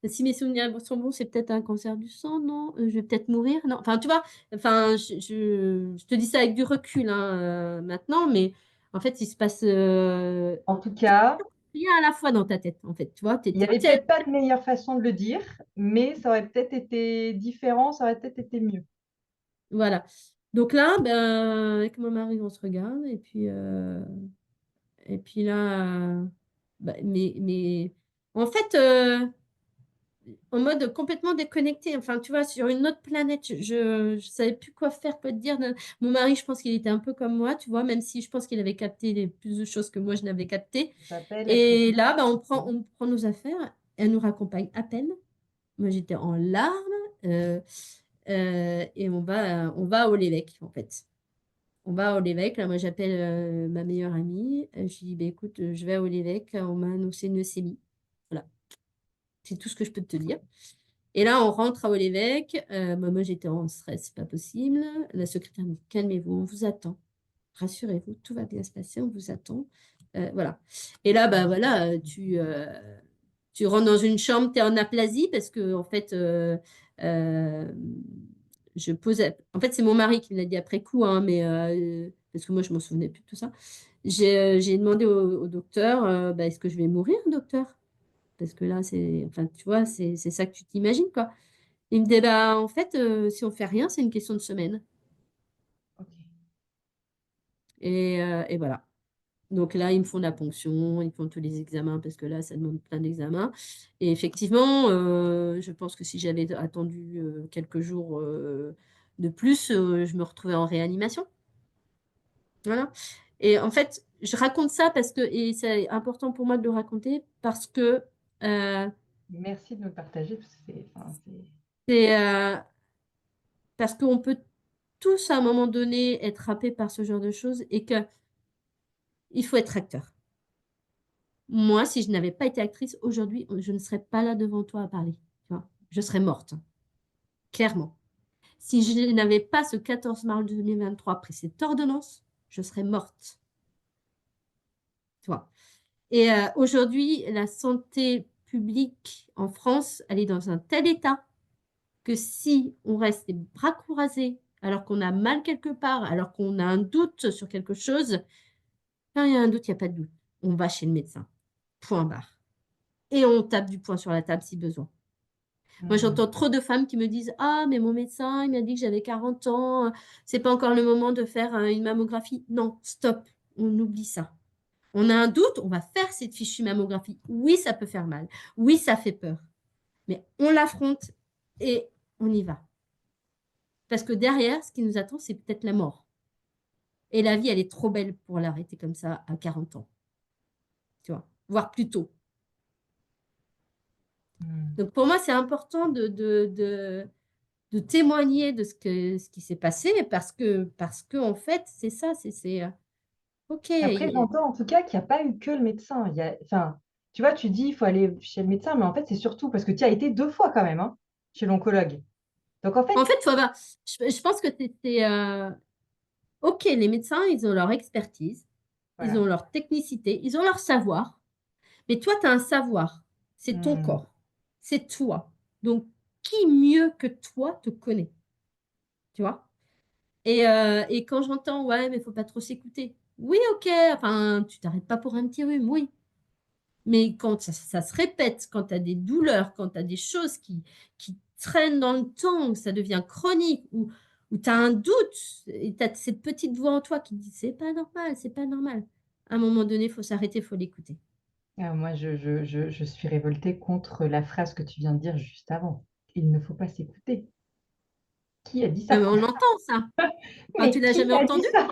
si mes souvenirs sont bons, c'est peut-être un cancer du sang, non? Je vais peut-être mourir, non? Enfin, tu vois, enfin, je te dis ça avec du recul hein, maintenant, mais en fait, il se passe En tout cas, rien à la fois dans ta tête, en fait, tu vois, il n'y avait peut-être pas de meilleure façon de le dire, mais ça aurait peut-être été différent, ça aurait peut-être été mieux. voilà. Donc là, ben, avec mon mari, on se regarde, et puis là, bah, mais en fait, en mode complètement déconnecté. Enfin, tu vois, sur une autre planète, je ne savais plus quoi faire, quoi te dire. Mon mari, je pense qu'il était un peu comme moi, tu vois, même si je pense qu'il avait capté les plus de choses que moi, je n'avais captées. Ça s'appelle être Et là, bah, connecté. on prend nos affaires. Elle nous raccompagne à peine. Moi, j'étais en larmes. euh, et on va au l'évêque, en fait. On va au l'évêque. Là, moi, j'appelle ma meilleure amie. Je lui dis, bah, écoute, je vais au l'évêque. On m'a annoncé une leucémie. Voilà, c'est tout ce que je peux te dire. Et là, on rentre à Olévêque. Moi, j'étais en stress, c'est pas possible. La secrétaire me dit, calmez-vous, on vous attend. Rassurez-vous, tout va bien se passer, on vous attend. Voilà. Et là, bah voilà, tu rentres dans une chambre, tu es en aplasie parce que, en fait, euh, je pose. En fait, c'est mon mari qui me l'a dit après coup, hein, mais parce que moi, je m'en souvenais plus de tout ça. J'ai demandé au docteur, bah, est-ce que je vais mourir, docteur? Parce que là, enfin, tu vois, c'est ça que tu t'imagines, quoi. Il me dit, bah, en fait, si on fait rien, c'est une question de semaine. Ok. Et voilà. Donc là, ils me font la ponction, ils me font tous les examens parce que là, ça demande plein d'examens. Et effectivement, je pense que si j'avais attendu quelques jours de plus, je me retrouvais en réanimation. Voilà. Et en fait, je raconte ça parce que, et c'est important pour moi de le raconter parce que euh, Merci de me le partager parce que enfin, c'est parce qu'on peut tous à un moment donné être happés par ce genre de choses et que il faut être acteur. Moi, si je n'avais pas été actrice aujourd'hui, je ne serais pas là devant toi à parler. Tu vois, je serais morte, clairement. Si je n'avais pas ce 14 mars 2023 pris cette ordonnance, je serais morte. Tu vois. Et aujourd'hui, la santé publique en France, elle est dans un tel état que si on reste les bras croisés, alors qu'on a mal quelque part, alors qu'on a un doute sur quelque chose, quand il y a un doute, il n'y a pas de doute. On va chez le médecin. Point barre. Et on tape du poing sur la table si besoin. Moi, hmm. j'entends trop de femmes qui me disent, ah, mais mon médecin, il m'a dit que j'avais 40 ans, c'est pas encore le moment de faire une mammographie. Non, stop, on oublie ça. On a un doute, on va faire cette fichue mammographie. Oui, ça peut faire mal. Oui, ça fait peur. Mais on l'affronte et on y va. Parce que derrière, ce qui nous attend, c'est peut-être la mort. Et la vie, elle est trop belle pour l'arrêter comme ça à 40 ans. Tu vois, voire plus tôt. Hmm. Donc pour moi, c'est important de témoigner de ce qui s'est passé parce que en fait, c'est ça, OK. Après, j'entends en tout cas qu'il n'y a pas eu que le médecin. Enfin, tu vois, tu dis il faut aller chez le médecin, mais en fait, c'est surtout parce que tu as été 2 fois quand même, hein, chez l'oncologue. Donc en fait, En fait, faut avoir, je pense que OK, les médecins, ils ont leur expertise, ils ont voilà. leur technicité, ils ont leur savoir, mais toi, tu as un savoir, c'est ton Hmm. corps, c'est toi. Donc, qui mieux que toi te connaît, tu vois? Et quand j'entends, ouais, mais il faut pas trop s'écouter. Oui, OK, enfin, tu t'arrêtes pas pour un petit rhume, oui. Mais quand ça se répète, quand tu as des douleurs, quand tu as des choses qui traînent dans le temps, où ça devient chronique, où tu as un doute, et tu as cette petite voix en toi qui te dit, c'est pas normal, c'est pas normal. À un moment donné, il faut s'arrêter, il faut l'écouter. Moi, je suis révoltée contre la phrase que tu viens de dire juste avant. Il ne faut pas s'écouter. Qui a dit Ouais, ça? mais on l'entend, ça. Enfin, tu Mais l'as qui jamais a dit entendu? ça?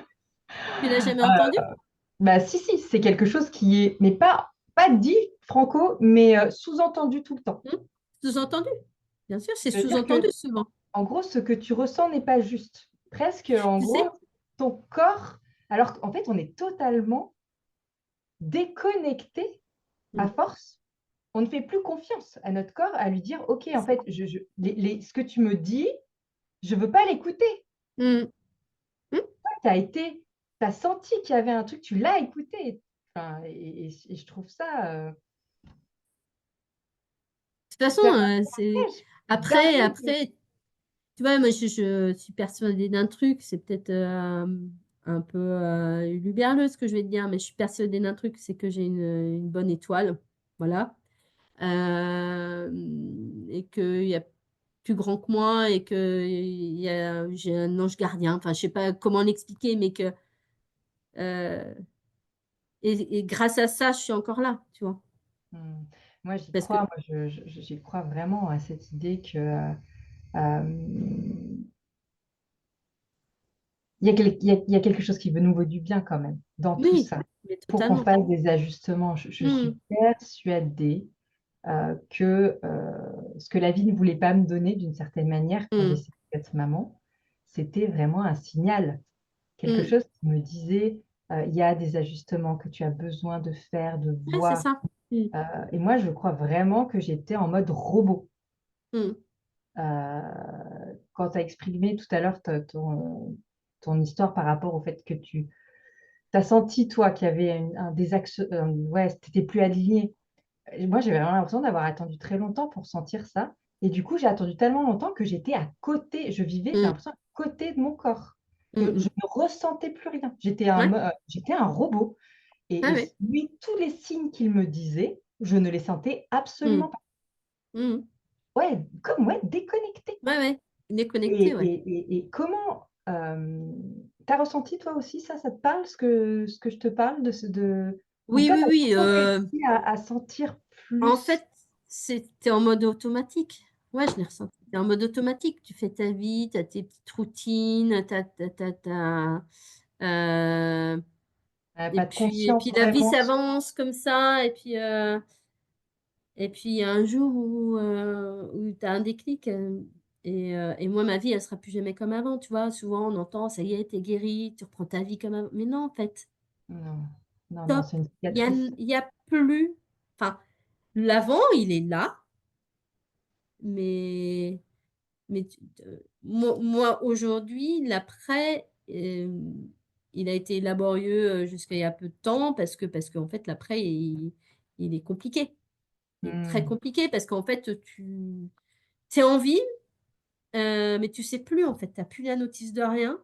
Tu l'as jamais Euh, entendu? Bah si, si, c'est quelque chose qui est, mais pas dit, Franco, mais sous-entendu tout le temps. Hmm. Sous-entendu. Bien sûr, c'est C'est-à-dire que, sous-entendu souvent. en gros, ce que tu ressens n'est pas juste. Presque, en Tu gros, sais? ton corps, alors qu'en fait, on est totalement déconnecté à Hmm. force. On ne fait plus confiance à notre corps à lui dire, OK, C'est en ça. fait, ce que tu me dis, je ne veux pas l'écouter. Hmm. Hmm. Tu as été, tu as senti qu'il y avait un truc, tu l'as écouté. Enfin, et je trouve ça De toute façon, super c'est dingue. après, tu vois, moi, je suis persuadée d'un truc, c'est peut-être un peu uluberleux ce que je vais te dire, mais je suis persuadée d'un truc, c'est que j'ai une bonne étoile, voilà. Euh, et qu'il y a plus grand que moi et que j'ai un ange gardien. Enfin, je sais pas comment l'expliquer, mais que euh, et grâce à ça, je suis encore là, tu vois. Hmm. Moi, j'y Parce que crois. Moi, j'y crois vraiment à cette idée que euh, il y a quelque chose qui veut nous vaut du bien quand même dans tout oui, ça. mais Pour qu'on totalement. fasse des ajustements, je suis Hmm, persuadée que ce que la vie ne voulait pas me donner d'une certaine manière quand j'ai hmm, essayé d'être maman, c'était vraiment un signal, quelque hmm. chose qui me disait il y a des ajustements que tu as besoin de faire, de Ouais, c'est voir. ça. Hmm, Et moi, je crois vraiment que j'étais en mode robot. hmm, Quand tu as exprimé tout à l'heure ton histoire par rapport au fait que tu as senti, toi, qu'il y avait un désaxe, ouais, tu n'étais plus aligné. Moi, j'avais vraiment l'impression d'avoir attendu très longtemps pour sentir ça. Et du coup, j'ai attendu tellement longtemps que j'étais à côté, je vivais, j'ai hmm. l'impression, à côté de mon corps. Mmh Je mh. ne ressentais plus rien. Ouais. J'étais un robot Ah et oui. lui, tous les signes qu'il me disait, je ne les sentais Mmh. absolument pas. Mmh mh. Ouais, comme ouais, déconnectée Ouais, ouais. et Déconnecté, ouais. comment, tu as ressenti toi aussi ça? Ça te parle ce que je te parle ou Oui, toi, oui, tu as oui, toujours réussi à sentir en plus? fait, c'était en mode automatique. Ouais, je l'ai ressenti. Tu es en mode automatique. Tu fais ta vie, tu as tes petites routines, heu Pas de et conscience puis la vie vraiment s'avance comme ça et puis il y a un jour où tu as un déclic, et moi ma vie elle sera plus jamais comme avant, tu vois? Souvent on entend: «Ça y est, tu es guérie, tu reprends ta vie comme avant», mais non en fait, non, non, non, stop. c'est une Il cicatrice. y a plus enfin l'avant il est là, mais tu te moi aujourd'hui l'après, il a été laborieux, jusqu'à il y a peu de temps parce qu'en fait l'après il est compliqué. Il est très Mmh. compliqué parce qu'en fait tu es en vie, mais tu sais plus en fait, tu as plus la notice de rien.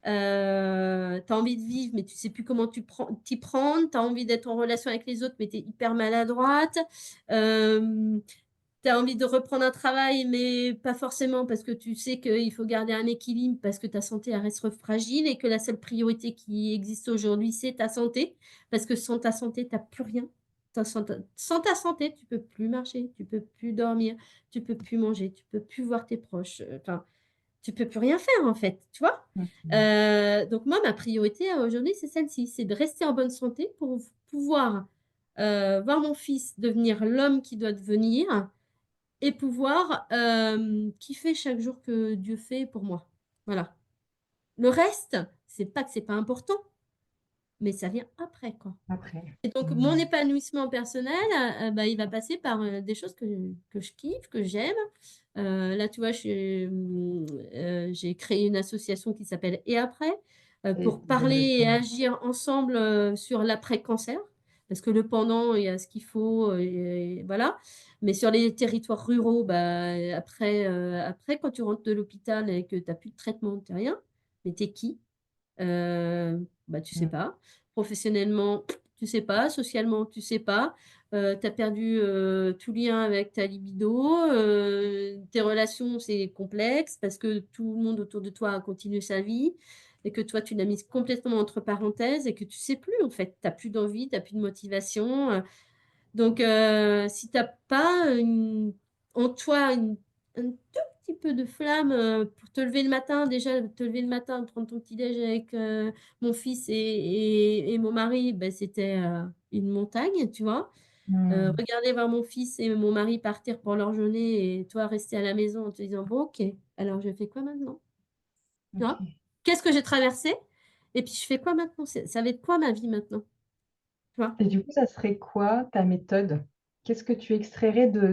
Tu as envie de vivre, mais tu sais plus comment t'y prendre. Tu as envie d'être en relation avec les autres, mais tu es hyper maladroite. Hem, Tu as envie de reprendre un travail, mais pas forcément parce que tu sais qu'il faut garder un équilibre parce que ta santé, elle reste fragile et que la seule priorité qui existe aujourd'hui, c'est ta santé. Parce que sans ta santé, tu as plus rien. Sans ta santé, tu peux plus marcher, tu peux plus dormir, tu peux plus manger, tu peux plus voir tes proches, enfin tu peux plus rien faire en fait, tu vois? Mmh mh. Donc moi, ma priorité aujourd'hui, c'est celle-ci, c'est de rester en bonne santé pour pouvoir, voir mon fils devenir l'homme qu'il doit devenir et pouvoir, kiffer chaque jour que Dieu fait pour moi. Voilà. Le reste, c'est pas que c'est pas important, mais ça vient après, quoi. Après. Et donc mon Mmh. épanouissement personnel, bah, il va passer par, des choses que je kiffe, que j'aime. Là, tu vois, j'ai créé une association qui s'appelle «Et après», Et pour je parler le et sens. agir ensemble, sur l'après-cancer. Parce que le pendant, il y a ce qu'il faut, et voilà. Mais sur les territoires ruraux, bah, après quand tu rentres de l'hôpital et que tu as plus de traitement, tu rien, mais tu es qui? Bah, tu sais Mmh. pas. Professionnellement, tu sais pas. Socialement, tu sais pas. Tu as perdu, tout lien avec ta libido, tes relations, c'est complexe parce que tout le monde autour de toi a continué sa vie et que toi, tu l'as mise complètement entre parenthèses et que tu sais plus, en fait. Tu as plus d'envie, tu as plus de motivation, donc si tu as pas en toi un tout petit peu de flamme, pour te lever le matin, déjà te lever le matin, prendre ton petit déj avec, mon fils et mon mari, bah, c'était, une montagne, tu vois? Mmh. Regarder voir mon fils et mon mari partir pour leur journée et toi rester à la maison en te disant: «Bon OK, alors je fais quoi maintenant?» Tu vois? OK. Qu'est-ce que j'ai traversé? Et puis je fais quoi maintenant? Ça va être quoi ma vie maintenant? Tu vois? Et du coup, ça serait quoi ta méthode? Qu'est-ce que tu extrairais Bidouille,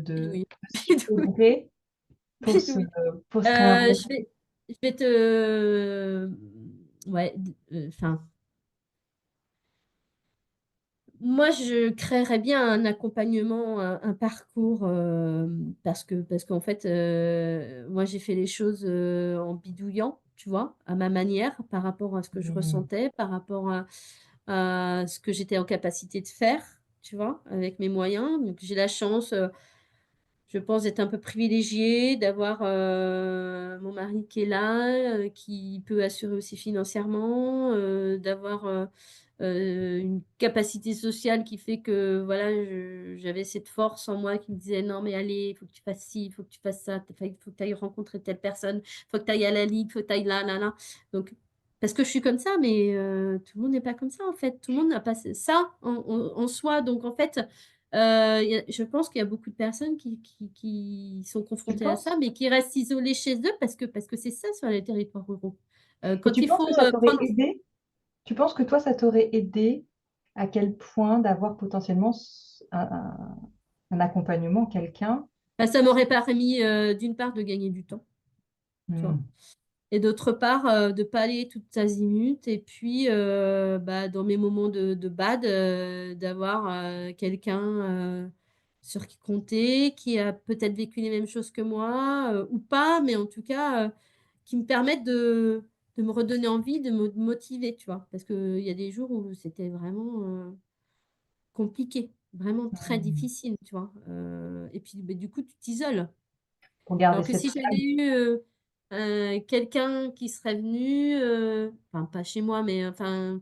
de ce qu'il bidouille, faudrait bidouille. pour se réinventer? Je vais te ouais, enfin, moi, je créerais bien un accompagnement, un parcours, parce qu'en fait, moi, j'ai fait les choses, en bidouillant, tu vois? À ma manière, par rapport à ce que je Mmh. ressentais, par rapport à ce que j'étais en capacité de faire, tu vois? Avec mes moyens. Donc j'ai la chance, je pense d'être un peu privilégiée, d'avoir, mon mari qui est là, qui peut assurer aussi financièrement, d'avoir, une capacité sociale qui fait que voilà, j'avais cette force en moi qui me disait: «Non mais allez, il faut que tu fasses ci, il faut que tu fasses ça, il faut que tu ailles rencontrer telle personne, il faut que tu ailles à la ligue, il faut que tu ailles là, là, là». Donc parce que je suis comme ça, mais tout le monde n'est pas comme ça en fait. Tout le monde n'a pas ça en soi. Donc en fait, il y a je pense qu'il y a beaucoup de personnes qui sont Tu confrontées à ça, penses mais qui restent isolées chez eux parce que c'est ça sur les territoires ruraux. et Quand tu il penses faut, que ça t'aurait prendre aidé? Tu penses que toi, ça t'aurait aidé à quel point d'avoir potentiellement un accompagnement, quelqu'un? bah, ça m'aurait permis, d'une part de gagner du temps, tu vois? Mmh. Et d'autre part, de pas aller toutes azimuts et puis, bah, dans mes moments de bad, d'avoir, quelqu'un, sur qui compter, qui a peut-être vécu les mêmes choses que moi, ou pas, mais en tout cas, qui me permettent de de me redonner envie, de me motiver, tu vois. Parce qu'il y a des jours où c'était vraiment compliqué, vraiment très Mmh. difficile, tu vois. Et puis, du coup, tu t'isoles. Pour garder Alors que cette si j'avais flamme. eu quelqu'un qui serait venu, enfin, pas chez moi, mais enfin,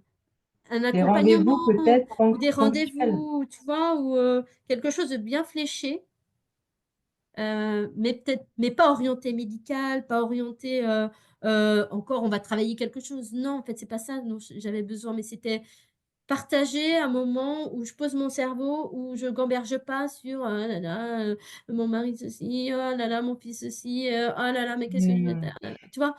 un Des accompagnement rendez-vous peut-être ou des ponctuels. rendez-vous, tu vois, ou quelque chose de bien fléché. Mais peut-être, mais pas orienté médical, pas orienté encore on va travailler quelque chose. Non, en fait, c'est pas ça dont j'avais besoin, mais c'était partager un moment où je pose mon cerveau, où je gamberge pas sur ah là là, mon mari ceci, oh là là, mon fils ceci, oh là là, mais qu'est-ce que je vais Mmh. faire, là là. Tu vois?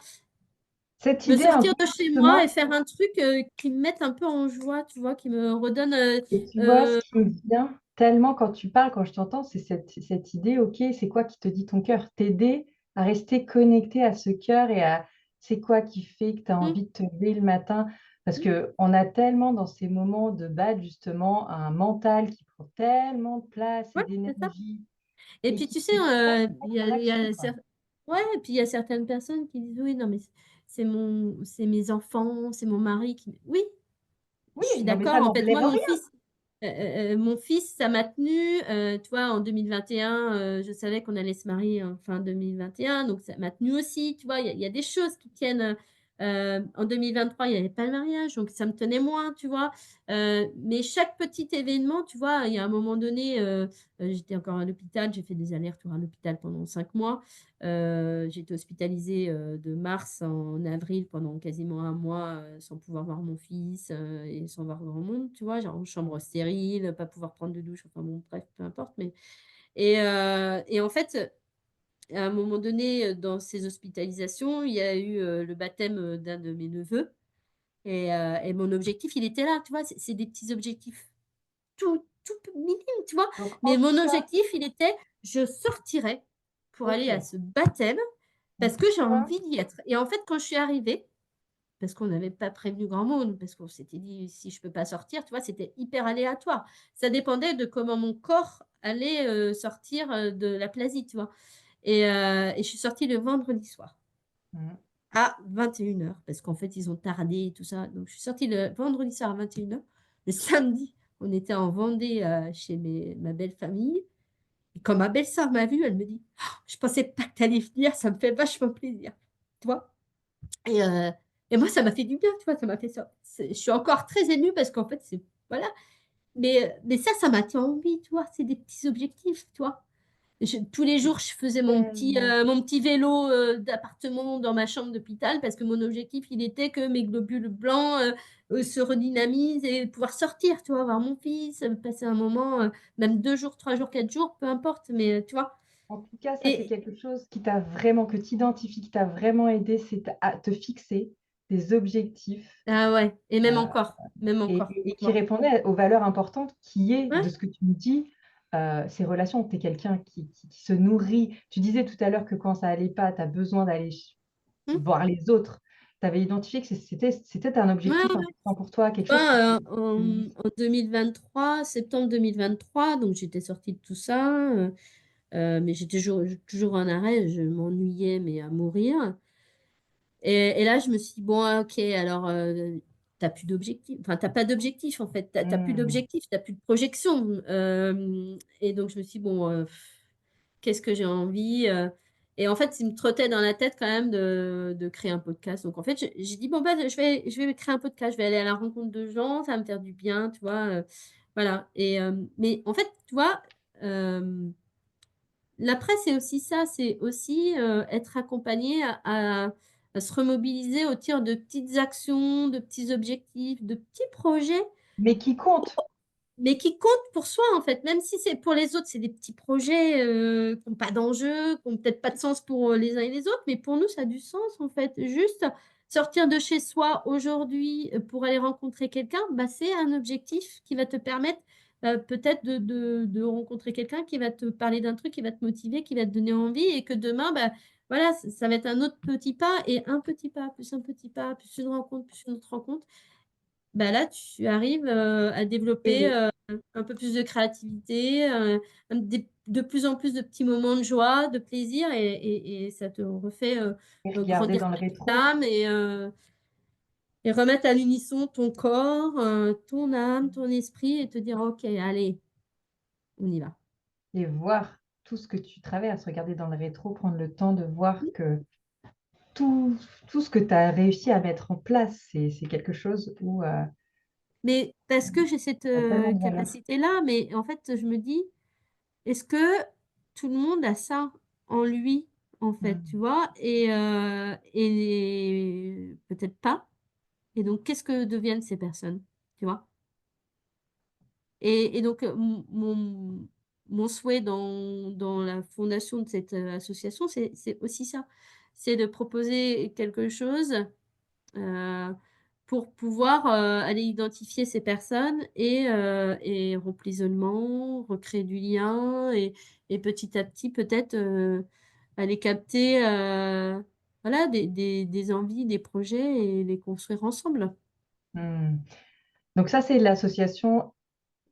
Cette Me idée un peu sortir de chez moi et justement, faire un truc qui me mette un peu en joie, tu vois, qui me redonne et tu vois, ce euh, qui me vient tellement quand tu parles, quand je t'entends, c'est cette idée, OK, c'est quoi qui te dit ton cœur? T'aider à rester connecté à ce cœur et à c'est quoi qui fait que tu as mm, envie de te lever le matin? Parce mm, qu'on a tellement dans ces moments de bad justement un mental qui prend tellement de place et ouais, c'est ça. d'énergie Et et puis qui tu sais, ne peut pas se il mettre y en a, action, quoi. ouais, et puis il y a certaines personnes qui disent oui, non, mais c'est mes enfants, c'est mon mari qui. Oui, Oui, je suis non mais ça d'accord. En fait, n'enlève moi, rien. mon fils, ça m'a tenu. Tu vois, en 2021, je savais qu'on allait se marier en fin 2021, donc ça m'a tenu aussi. Tu vois, il y a des choses qui tiennent. En 2023, il n'y avait pas le mariage, donc ça me tenait moins, tu vois. Mais chaque petit événement, tu vois, il y a un moment donné, j'étais encore à l'hôpital, j'ai fait des allers-retours à l'hôpital pendant 5 mois. J'ai été hospitalisée de mars en avril pendant quasiment un mois sans pouvoir voir mon fils et sans voir grand monde, tu vois, genre en chambre stérile, pas pouvoir prendre de douche, enfin bon, bref, peu importe. Et en fait, à un moment donné, dans ces hospitalisations, il y a eu le baptême d'un de mes neveux. Et mon objectif, il était là, tu vois, c'est des petits objectifs tout minimes, tu vois. Donc Mais en tout mon cas, objectif, il était, je sortirais pour aller à OK. ce baptême En parce que tout j'ai cas, envie d'y être. Et en fait, quand je suis arrivée, parce qu'on n'avait pas prévenu grand monde, parce qu'on s'était dit si je peux pas sortir, tu vois, c'était hyper aléatoire. Ça dépendait de comment mon corps allait sortir de la plasie, tu vois. Et je suis sortie le vendredi soir mmh, à 21 heures parce qu'en fait, ils ont tardé et tout ça. Donc, je suis sortie le vendredi soir à 21 heures. Le samedi, on était en Vendée chez ma belle famille. Et quand ma belle-sœur m'a vue, elle me dit: «Oh, je pensais pas que tu allais venir, ça me fait vachement plaisir.» Tu vois? Et, euh, et moi, ça m'a fait du bien, tu vois, ça m'a fait ça. Je suis encore très émue parce qu'en fait, c'est. Voilà. Mais ça m'a tient envie, tu vois, c'est des petits objectifs, tu vois. Tous les c'est jours, je faisais tellement mon petit vélo d'appartement dans ma chambre d'hôpital parce que mon objectif, il était que mes globules blancs se redynamisent et pouvoir sortir, tu vois, voir mon fils, passer un moment, même 2 jours, 3 jours, 4 jours, peu importe, mais tu vois. en tout cas, ça, c'est Et quelque chose qui t'a vraiment que tu identifies, qui t'a vraiment aidé, c'est à te fixer des objectifs, ah ouais, et même et encore, et tu qui vois. répondaient aux valeurs importantes qui est, de Ouais. ce que tu me dis, ces relations. Tu es quelqu'un qui se nourrit. Tu disais tout à l'heure que quand ça allait pas, tu as besoin d'aller Hmm. voir les autres. Tu avais identifié que c'était un Ouais, objectif ouais. important pour toi, quelque Tu chose qui vois, te mmh, en 2023, septembre 2023, donc j'étais sortie de tout ça, mais j'étais toujours en arrêt, je m'ennuyais, mais à mourir. Et là, je me suis dit, bon, ah, ok, alors, t'as plus d'objectif. Enfin, t'as pas d'objectif, en fait. T'as plus mmh, d'objectif, t'as plus de projection. Et donc, je me suis dit, bon, qu'est-ce que j'ai envie et en fait, il me trottait dans la tête quand même de créer un podcast. Donc, en fait, j'ai dit, bon, bah, je vais créer un podcast. Je vais aller à la rencontre de gens, ça va me faire du bien, tu vois. Voilà. Mais en fait, tu vois, euh, l'après, c'est aussi ça, c'est aussi être accompagné à se remobiliser au tir de petites actions, de petits objectifs, de petits projets, mais qui compte. mais qui comptent pour soi, en fait. Même si c'est pour les autres, c'est des petits projets qui n'ont pas d'enjeu, qui n'ont peut-être pas de sens pour les uns et les autres, mais pour nous, ça a du sens, en fait. Juste sortir de chez soi aujourd'hui pour aller rencontrer quelqu'un, bah, c'est un objectif qui va te permettre peut-être de rencontrer quelqu'un qui va te parler d'un truc, qui va te motiver, qui va te donner envie, et que demain, bah, voilà, ça va être un autre petit pas, et un petit pas, plus un petit pas, plus une rencontre, plus une autre rencontre. Bah là, tu arrives à développer Et un peu plus de créativité, de plus en plus de petits moments de joie, de plaisir, et ça te refait Et regarder grandir dans le ta petite rétro, âme, et remettre à l'unisson ton corps, ton âme, ton esprit, et te dire, OK, allez, on y va. et voir tout ce que tu traverses, regarder dans le rétro, prendre le temps de voir que tout, tout ce que tu as réussi à mettre en place, c'est quelque chose où Mais parce que j'ai cette ça a tellement de valeur. capacité-là, mais en fait, je me dis, est-ce que tout le monde a ça en lui, en fait, tu Mm. vois? Et peut-être pas. Et donc, qu'est-ce que deviennent ces personnes, tu vois? Et donc, mon souhait dans la fondation de cette, association, c'est aussi ça. C'est de proposer quelque chose, heu, pour pouvoir, aller identifier ces personnes, et rompre l'isolement, recréer du lien, et petit à petit peut-être, aller capter, voilà, des envies, des projets, et les construire ensemble. Mm. Donc ça, c'est l'association.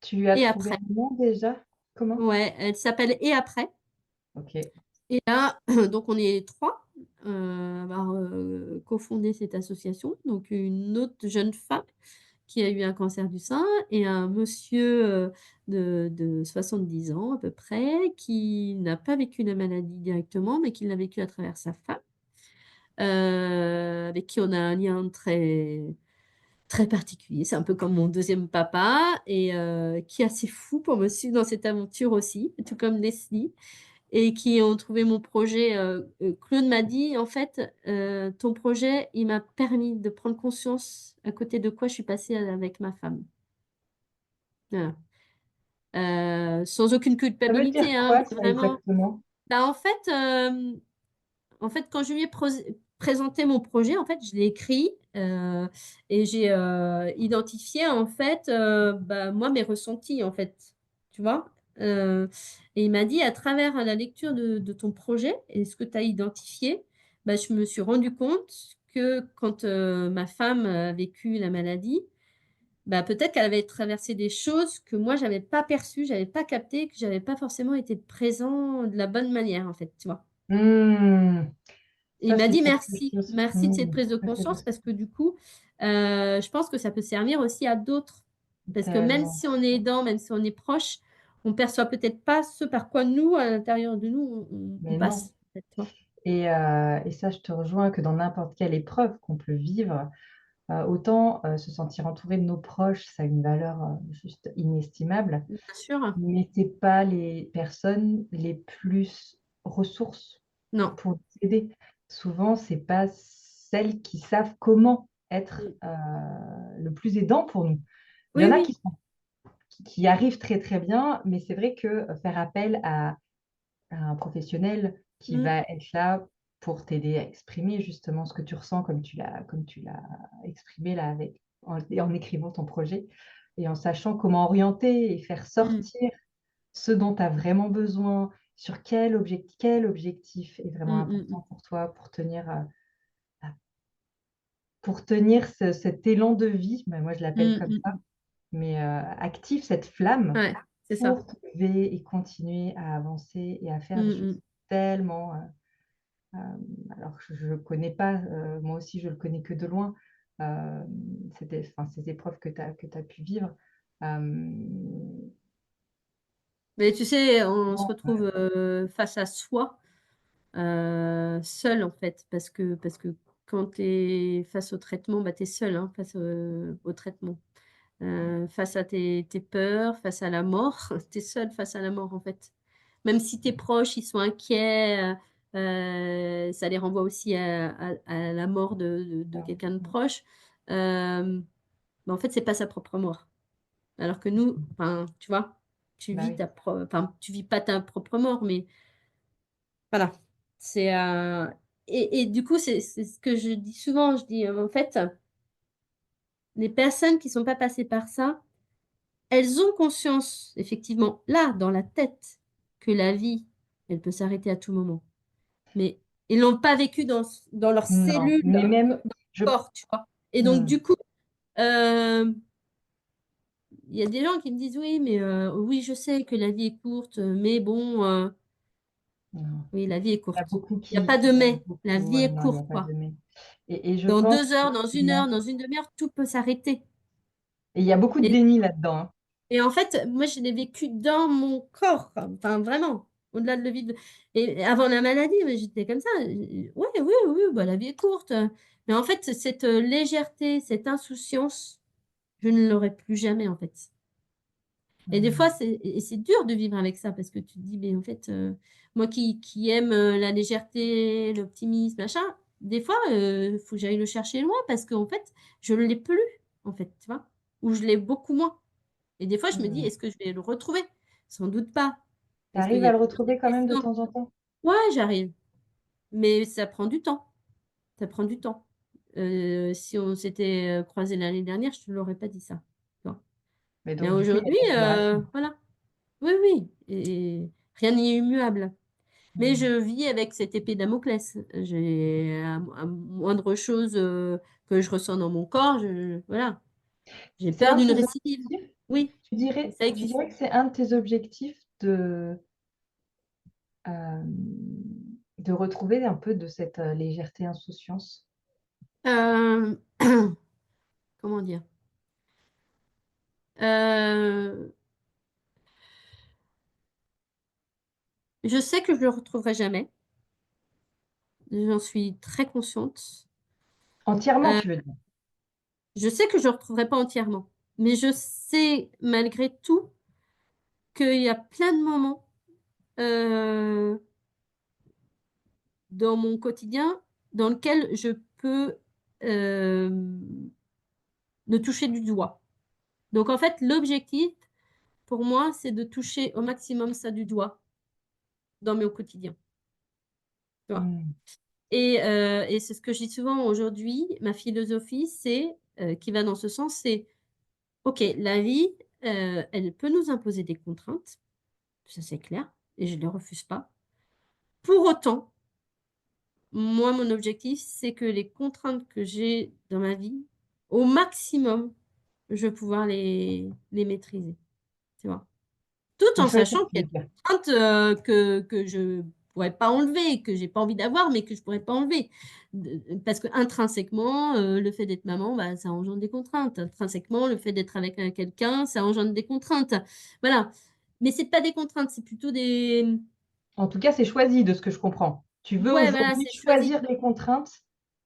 Tu lui as Et trouvé après, un nom déjà? Comment? ouais, elle s'appelle «Et après». Ok. Et là, donc on est 3 à avoir, cofondé cette association. Donc une autre jeune femme qui a eu un cancer du sein, et un monsieur, de 70 ans à peu près, qui n'a pas vécu la maladie directement, mais qui l'a vécu à travers sa femme, avec qui on a un lien très très particulier. C'est un peu comme mon deuxième papa, et qui est assez fou pour me suivre dans cette aventure aussi, tout comme Leslie, et qui ont trouvé mon projet. Claude m'a dit: «En fait, ton projet, il m'a permis de prendre conscience à côté de quoi je suis passée avec ma femme». Voilà. Sans aucune Ça veut culpabilité, dire hein, quoi, mais ça, vraiment, exactement? bah, en fait, quand je lui ai présenté mon projet, en fait, je l'ai écrit, et j'ai, identifié, en fait, bah, moi, mes ressentis, en fait, tu vois? Heu et il m'a dit: «À travers la lecture de ton projet et ce que tu as identifié, bah, je me suis rendu compte que quand, ma femme a vécu la maladie, bah, peut-être qu'elle avait traversé des choses que moi, j'avais pas perçues, j'avais pas captées, que j'avais pas forcément été présent de la bonne manière, en fait», tu vois? Hmm. Et il Ça, m'a c'est dit: quelque «Merci, chose. merci de cette Hmm. prise de Ça, c'est conscience, parce que du coup, je pense que ça peut servir aussi à d'autres». Parce que même tellement. si on est aidant, même si on est proche, on perçoit peut-être pas ce par quoi nous, à l'intérieur de nous, on Mais non. passe, en fait, tu vois? Et ça, je te rejoins que dans n'importe quelle épreuve qu'on peut vivre, autant se sentir entouré de nos proches, ça a une valeur juste inestimable, Bien sûr. mais c'est pas les personnes les plus ressources Non. pour nous aider. Souvent, c'est pas celles qui savent comment être Mmh. le plus aidant pour nous. Il y Oui, en a oui. qui arrivent très très bien, mais c'est vrai que faire appel à un professionnel qui Mmh. va être là pour t'aider à exprimer justement ce que tu ressens comme tu l'as exprimé là avec en écrivant ton projet et en sachant comment orienter et faire Mmh. sortir ce dont tu as vraiment besoin, sur quel objectif est vraiment Mmh, mmh mh. important pour toi bah, pour tenir cet élan de vie, bah, moi je l'appelle Mmh, comme mmh ça, mh. mais active cette flamme Ouais, c'est ça. pour te lever et continuer à avancer et à faire des Mmh choses mh. tellement alors que je ne connais pas, moi aussi je le connais que de loin, ces épreuves que tu as pu vivre. Hem, Mais tu sais, on se non, retrouve, face à soi, seul, en fait, parce que quand tu es face au traitement, bah, tu es seul, hein, face, au traitement. Face à tes peurs, face à la mort, tu es seul face à la mort, en fait. Même si tes proches, ils sont inquiets, ça les renvoie aussi à la mort de quelqu'un de proche. Bah, en fait, c'est pas sa propre mort. Alors que nous, enfin, tu vois? bah oui, Enfin, tu vis pas ta propre mort, mais voilà. C'est, et du coup, c'est ce que je dis souvent. Je dis, en fait, les personnes qui sont pas passées par ça, elles ont conscience, effectivement, là, dans la tête, que la vie, elle peut s'arrêter à tout moment. Mais ils l'ont pas vécu dans leurs non, cellules, mais dans même leur je corps, tu vois? Et donc mmh, du coup, hem, il y a des gens qui me disent: «Oui, mais oui, je sais que la vie est courte, mais bon, Non. oui, la vie est Il y a courte. beaucoup Il y a qui pas de aiment mais, la beaucoup, vie est non, il y a courte, pas de quoi. mais et je Dans pense 2 heures, dans 1 heure, effectivement dans une demi-heure, tout peut s'arrêter et il y a beaucoup de et déni là-dedans, hein. et en fait, moi, je l'ai vécu dans mon corps, quoi. Enfin, vraiment, au-delà de le vivre et avant la maladie, ouais, j'étais comme ça, «Ouais, oui, oui, bah, la vie est courte», mais en fait, cette, légèreté, cette insouciance, je ne l'aurai plus jamais, en fait. Et des fois, Mmh. c'est dur de vivre avec ça parce que tu te dis: «Mais en fait, moi qui aime, la légèreté, l'optimisme, machin, des fois, faut que j'aille le chercher loin parce qu'en fait, je ne l'ai plus, en fait», tu vois? Ou je l'ai beaucoup moins et des fois, je me dis: Mmh. «Est-ce que je vais le retrouver?» Sans doute pas, Tu parce qu'il arrives y a à le toujours des retrouver quand même de questions. temps en temps? Ouais, j'arrive, mais ça prend du temps, ça prend du temps. Si on s'était, croisés l'année dernière, je te l'aurais pas dit ça, tu vois? Mais Mais donc du coup, il y a aujourd'hui, une accélération. voilà. Oui, oui et rien n'est immuable. Mais Mmh. je vis avec cette épée Damoclès. J'ai à moindre chose, que je ressens dans mon corps, je voilà, j'ai C'est peur un de d'une tes récidive. objectifs? Oui, ça Tu existe. dirais que c'est un de tes objectifs de retrouver un peu de cette, légèreté, insouciance? Hem, comment dire? Heu, je sais que je le retrouverai jamais, j'en suis très consciente. Entièrement, Heu, tu veux dire? je sais que je le retrouverai pas entièrement, mais je sais malgré tout qu'il y a plein de moments, heu dans mon quotidien, dans lequel je peux, hem, le toucher du doigt. Donc en fait, l'objectif pour moi, c'est de toucher au maximum ça du doigt dans mon quotidien, tu vois? Mmh. Et c'est ce que je dis souvent aujourd'hui, ma philosophie, c'est, qui va dans ce sens, c'est: «OK, la vie, elle peut nous imposer des contraintes, ça c'est clair et je ne les refuse pas. Pour autant, moi, mon objectif, c'est que les contraintes que j'ai dans ma vie, au maximum, je veux pouvoir les maîtriser, tu vois? Tout Vous en choisir, sachant tu qu'il y veux a des dire? contraintes, que je pourrais pas enlever, que j'ai pas envie d'avoir, mais que je pourrais pas enlever. Parce qu'intrinsèquement, le fait d'être maman, bah, ça engendre des contraintes. Intrinsèquement, le fait d'être avec, quelqu'un, ça engendre des contraintes. Voilà. Mais c'est pas des contraintes, c'est plutôt des En tout cas, c'est choisi de ce que je comprends. Tu veux ouais, voilà, aujourd'hui c'est choisi. choisir les contraintes?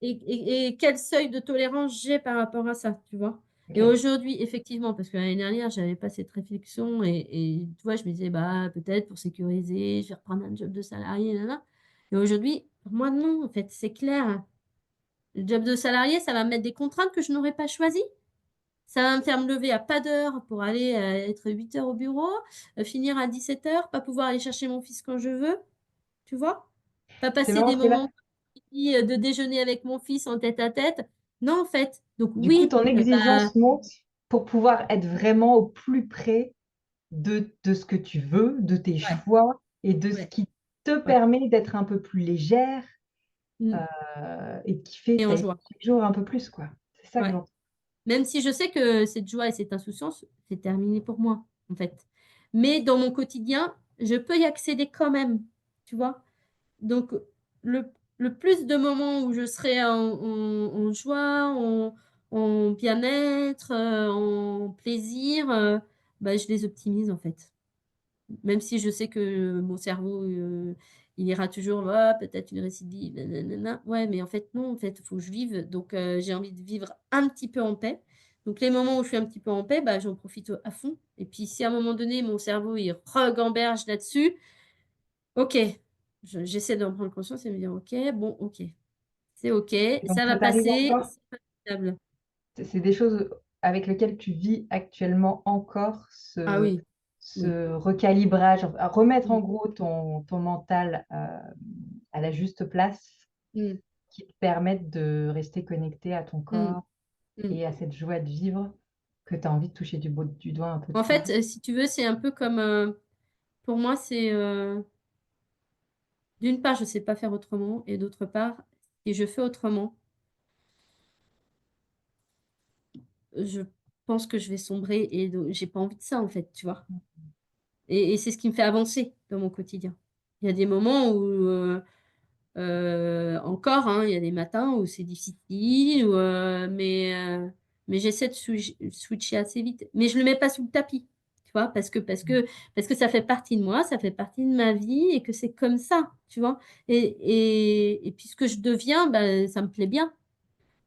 Et quel seuil de tolérance j'ai par rapport à ça, tu vois? Et OK. aujourd'hui, effectivement, parce que l'année dernière, j'avais pas cette réflexion et tu vois, je me disais: «Bah, peut-être pour sécuriser, je vais reprendre un job de salarié, nin nin». Et aujourd'hui, pour moi, non, en fait, c'est clair. Le job de salarié, ça va me mettre des contraintes que je n'aurais pas choisies. Ça va me faire me lever à pas d'heure pour aller, être 8 heures au bureau, finir à 17 heures, pas pouvoir aller chercher mon fils quand je veux, tu vois? Pas C'est passer marrant des parce que moments là, de déjeuner avec mon fils en tête à tête. Non, en fait. Donc du coup, oui, ton bah, exigence monte pour pouvoir être vraiment au plus près de ce que tu veux, de tes ouais, choix et de ce ouais, qui te ouais. permet d'être un peu plus légère, heu Mmh et qui fait et ta en vie joie. chaque jour un peu plus, quoi. C'est ça que Ouais. j'entends. Même si je sais que cette joie et cette insouciance, c'est terminé pour moi, en fait. Mais dans mon quotidien, je peux y accéder quand même, tu vois? Donc le le plus de moments où je serai en joie, en bien-être, en plaisir, bah, je les optimise, en fait. Même si je sais que mon cerveau, il ira toujours: «Ah, peut-être une récidive, na Ouais, mais en fait, non, en fait, il faut que je vive, donc j'ai envie de vivre un petit peu en paix. Donc les moments où je suis un petit peu en paix, bah, j'en profite, à fond et puis si à un moment donné, mon cerveau, il regamberge là-dessus, OK, j'essaie d'en prendre conscience et me dire: «OK, bon, OK, c'est OK, Donc ça va ça t'arrive passer, encore? c'est pas stable». C'est des choses avec lesquelles tu vis actuellement encore Ah ce oui, oui. ce recalibrage, enfin, à remettre en Mmh, gros ton mental, à la juste place, mmh, qui te permettent de rester connecté à ton mmh, corps mmh. et à cette joie de vivre que tu as envie de toucher du doigt un peu de En fait, partout. si tu veux, c'est un peu comme, pour moi, c'est, d'une part, je sais pas faire autrement et d'autre part, si je fais autrement, je pense que je vais sombrer et donc j'ai pas envie de ça, en fait, tu vois? Et c'est ce qui me fait avancer dans mon quotidien. Il y a des moments où, encore, hein, il y a des matins où c'est difficile ou, mais j'essaie de switcher assez vite. Mais je le mets pas sous le tapis, tu vois? Parce que ça fait partie de moi, ça fait partie de ma vie et que c'est comme ça, tu vois? Et puis ce que je deviens, bah, ça me plaît bien.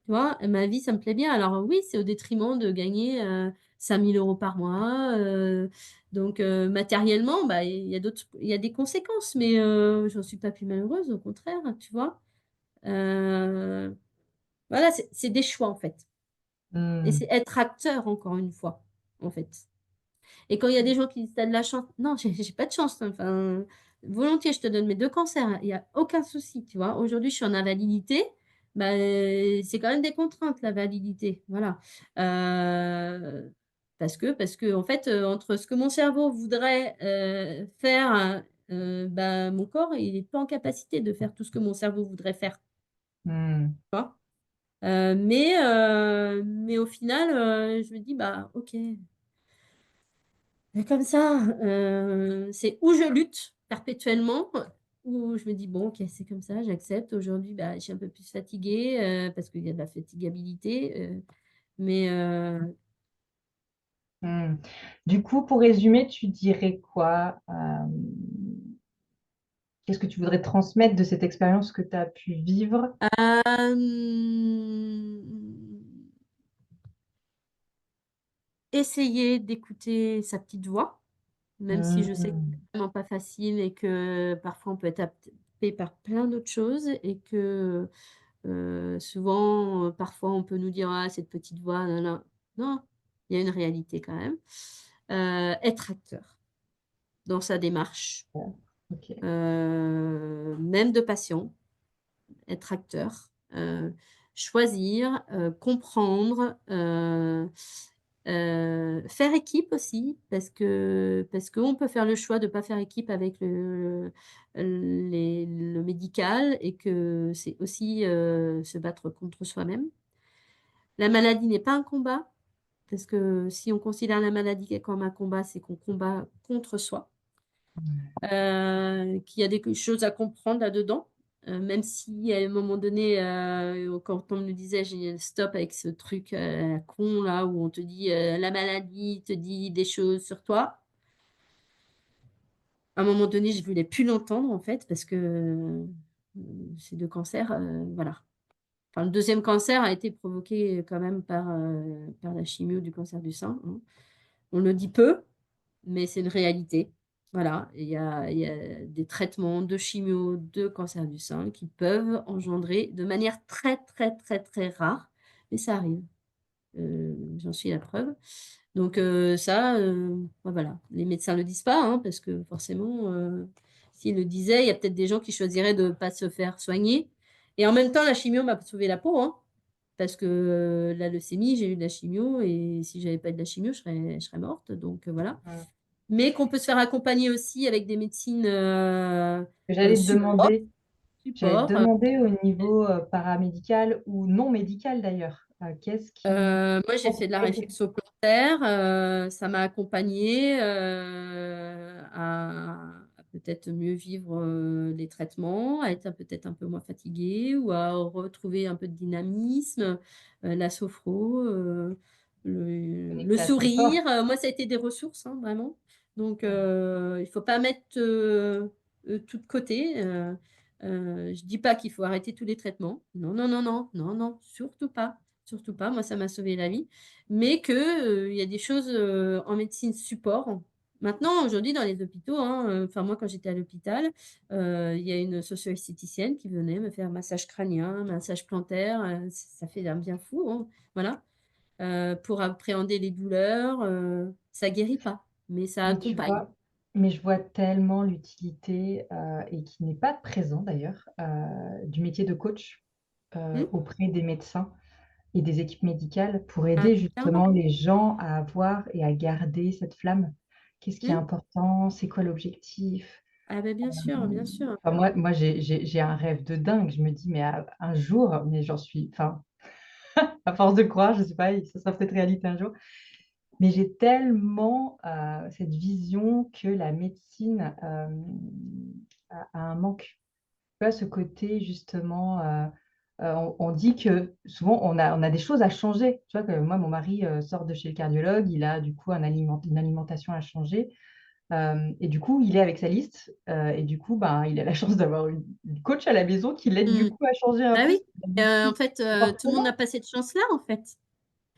Tu vois? Ma vie, ça me plaît bien. Alors oui, c'est au détriment de gagner, 5 000 € par mois, donc matériellement, bah, il y a des conséquences, mais j'en suis pas plus malheureuse, au contraire, tu vois? Heu, voilà, c'est des choix, en fait et Mmh. c'est être acteur, encore une fois, en fait. Et quand il y a des gens qui disent: «Tu as de la chance», non, j'ai pas de chance, enfin, volontiers, je te donne mes 2 cancers, hein, il y a aucun souci, tu vois? Aujourd'hui, je suis en invalidité, bah, c'est quand même des contraintes, la validité, voilà. Heu, parce que en fait, entre ce que mon cerveau voudrait, faire, bah, mon corps, il est pas en capacité de faire tout ce que mon cerveau voudrait faire, Mmh. tu vois? Mais au final, je me dis: «Bah, OK». Et comme ça, c'est où je lutte perpétuellement, ou je me dis: «Bon, OK, c'est comme ça, j'accepte. Aujourd'hui, bah, je suis un peu plus fatiguée, parce qu'il y a de la fatigabilité, mais Mmh. Du coup, pour résumer, tu dirais quoi? Qu'est-ce que tu voudrais transmettre de cette expérience que tu as pu vivre? hem, essayer d'écouter sa petite voix, même si je sais que Mmh. c'est vraiment pas facile et que parfois on peut être happé par plein d'autres choses et que souvent, parfois on peut nous dire: «Ah, cette petite voix, nin nin». Non, il y a une réalité quand même. Être acteur dans sa démarche, Bon, OK. même de patient, être acteur, choisir, comprendre, faire équipe aussi parce qu'on peut faire le choix de pas faire équipe avec le médical et que c'est aussi, se battre contre soi-même. La maladie n'est pas un combat, parce que si on considère la maladie comme un combat, c'est qu'on combat contre soi, Mmh. qu'il y a des choses à comprendre là-dedans, même si à un moment donné, quand on me disait: «J'ai stop avec ce truc, à la con là où on te dit, la maladie te dit des choses sur toi». À un moment donné, je voulais plus l'entendre en fait parce que, ces 2 cancers, voilà. Enfin, le deuxième cancer a été provoqué quand même par la chimio du cancer du sein, hein. On le dit peu, mais c'est une réalité. Voilà, il y a des traitements de chimio, de cancer du sein qui peuvent engendrer de manière très, très, très, très rare, mais ça arrive. J'en suis la preuve. Donc ça, bah, voilà, les médecins ne le disent pas, hein, parce que forcément, s'ils le disaient, il y a peut-être des gens qui choisiraient de ne pas se faire soigner et en même temps, la chimio m'a sauvé la peau, hein, parce que, la leucémie, j'ai eu de la chimio et si j'avais pas eu de la chimio, je serais morte, donc voilà. Mmh. Mais qu'on peut se faire accompagner aussi avec des médecines, J'allais te support demander J'allais te support, demander au niveau, paramédical ou non médical d'ailleurs, qu'est-ce qui moi, j'ai fait de la réflexo-plantaire, ça m'a accompagnée, à peut-être mieux vivre, les traitements, à être peut-être un peu moins fatiguée ou à retrouver un peu de dynamisme, la sophro, le connecté à son corps? sourire, moi, ça a été des ressources, hein, vraiment. Donc il faut pas mettre, tout de côté, je dis pas qu'il faut arrêter tous les traitements. Non, non, non, non, non, non, surtout pas. Surtout pas, moi ça m'a sauvé la vie, mais que, il y a des choses, en médecine support. Maintenant, aujourd'hui dans les hôpitaux, hein, enfin moi quand j'étais à l'hôpital, il y a une socio-esthéticienne qui venait me faire massage crânien, massage plantaire, ça fait un bien fou, hein, voilà, pour appréhender les douleurs, ça guérit pas, mais ça Mais tu accompagne. vois? Mais je vois tellement l'utilité, et qui n'est pas présent d'ailleurs, du métier de coach, Mmh, auprès des médecins et des équipes médicales pour ah, aider clairement. justement les gens à avoir et à garder cette flamme. Qu'est-ce qui est Mmh. important? C'est quoi l'objectif? Ah beh, bien sûr, bien sûr. Enfin moi j'ai un rêve de dingue. Je me dis: «Mais un jour, mais j'en suis enfin à force de croire, je sais pas, ça sera peut-être réalité un jour. Mais j'ai tellement cette vision que la médecine a un manque. Tu vois, ce côté justement, on dit que souvent on a des choses à changer. Tu vois, que moi, mon mari sort de chez le cardiologue, il a du coup une alimentation à changer. Et du coup, il est avec sa liste. Et du coup, ben, il a la chance d'avoir une coach à la maison qui l'aide du Mm. coup à changer un Bah peu oui. ses habitudes, En fait, son tout le monde n'a comportement. pas cette chance-là, en fait.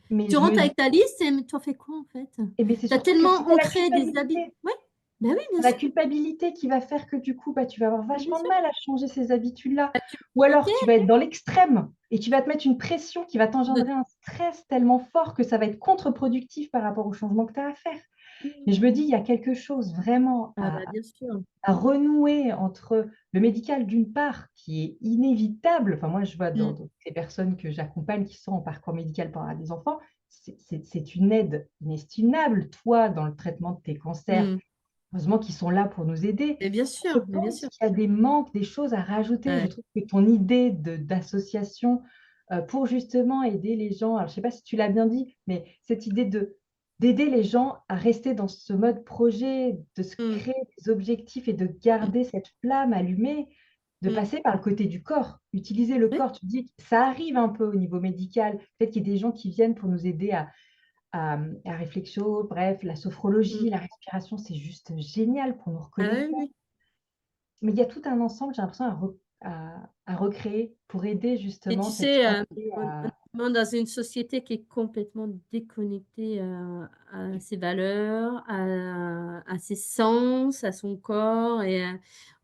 Mais Tu je me rentres dis, avec ta liste et tu en fais quoi, en fait? eh ben, c'est Tu as surtout que tellement si tu as la ancré des habits. culpabilité, Ouais, bah oui, bien la sûr. culpabilité qui va faire que du coup, bah, tu vas avoir Bien vachement de sûr. mal à changer ces habitudes-là. La Ou culpabilité. alors, tu vas être dans l'extrême et tu vas te mettre une pression qui va de- t'engendrer un stress tellement fort que ça va être contre-productif par rapport au changement que tu as à faire. Mm. Et je me dis, il y a quelque chose vraiment Ah bah bien sûr. à renouer entre le médical d'une part, qui est inévitable. Enfin, moi, je vois Mm. dans ces personnes que j'accompagne qui sont en parcours médical pour avoir des enfants, c'est une aide inestimable, toi, dans le traitement de tes cancers. Mm. Heureusement qu'ils sont là pour nous aider. Mais bien Je sûr, mais bien pense sûr. qu'il y a des manques, des choses à rajouter. Je Ouais. trouve que ton idée d'association pour justement aider les gens, alors je ne sais pas si tu l'as bien dit, mais cette idée d'aider les gens à rester dans ce mode projet, de se Mm. créer des objectifs et de Mm. garder cette flamme allumée, de Mm. passer par le côté du corps, utiliser le Ouais. corps. Tu dis que ça arrive un peu au niveau médical. Peut-être qu'il y a des gens qui viennent pour nous aider à réflexion, bref, la Mm. sophrologie, la respiration, c'est juste génial pour nous Ah oui, reconnecter. oui. Mais il y a tout un ensemble, j'ai l'impression, à recréer pour aider Et justement tu cette sais, santé on est à... vraiment dans une société qui est complètement déconnectée à ses valeurs, à ses sens, à son corps. Et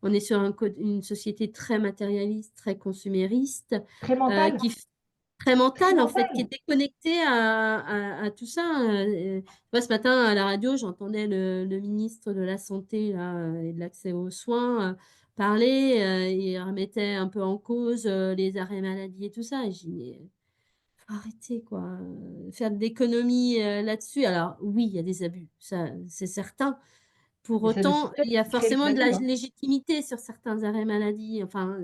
on est sur une société très matérialiste, très consumériste, Très mentale, qui très très mentale en fait, qui est mentale. déconnectée à tout ça. Moi, ce matin à la radio, j'entendais le ministre de la Santé là, et de l'accès aux soins parler. Il remettait un peu en cause les arrêts maladie et tout ça. Et j'ai dit, mais faut arrêter quoi, faire de l'économie là-dessus. Alors oui, il y a des abus, ça c'est certain. Pour Et c'est le autant, système il y a qui crée les forcément de la abus, hein. légitimité sur certains arrêts maladie. Enfin,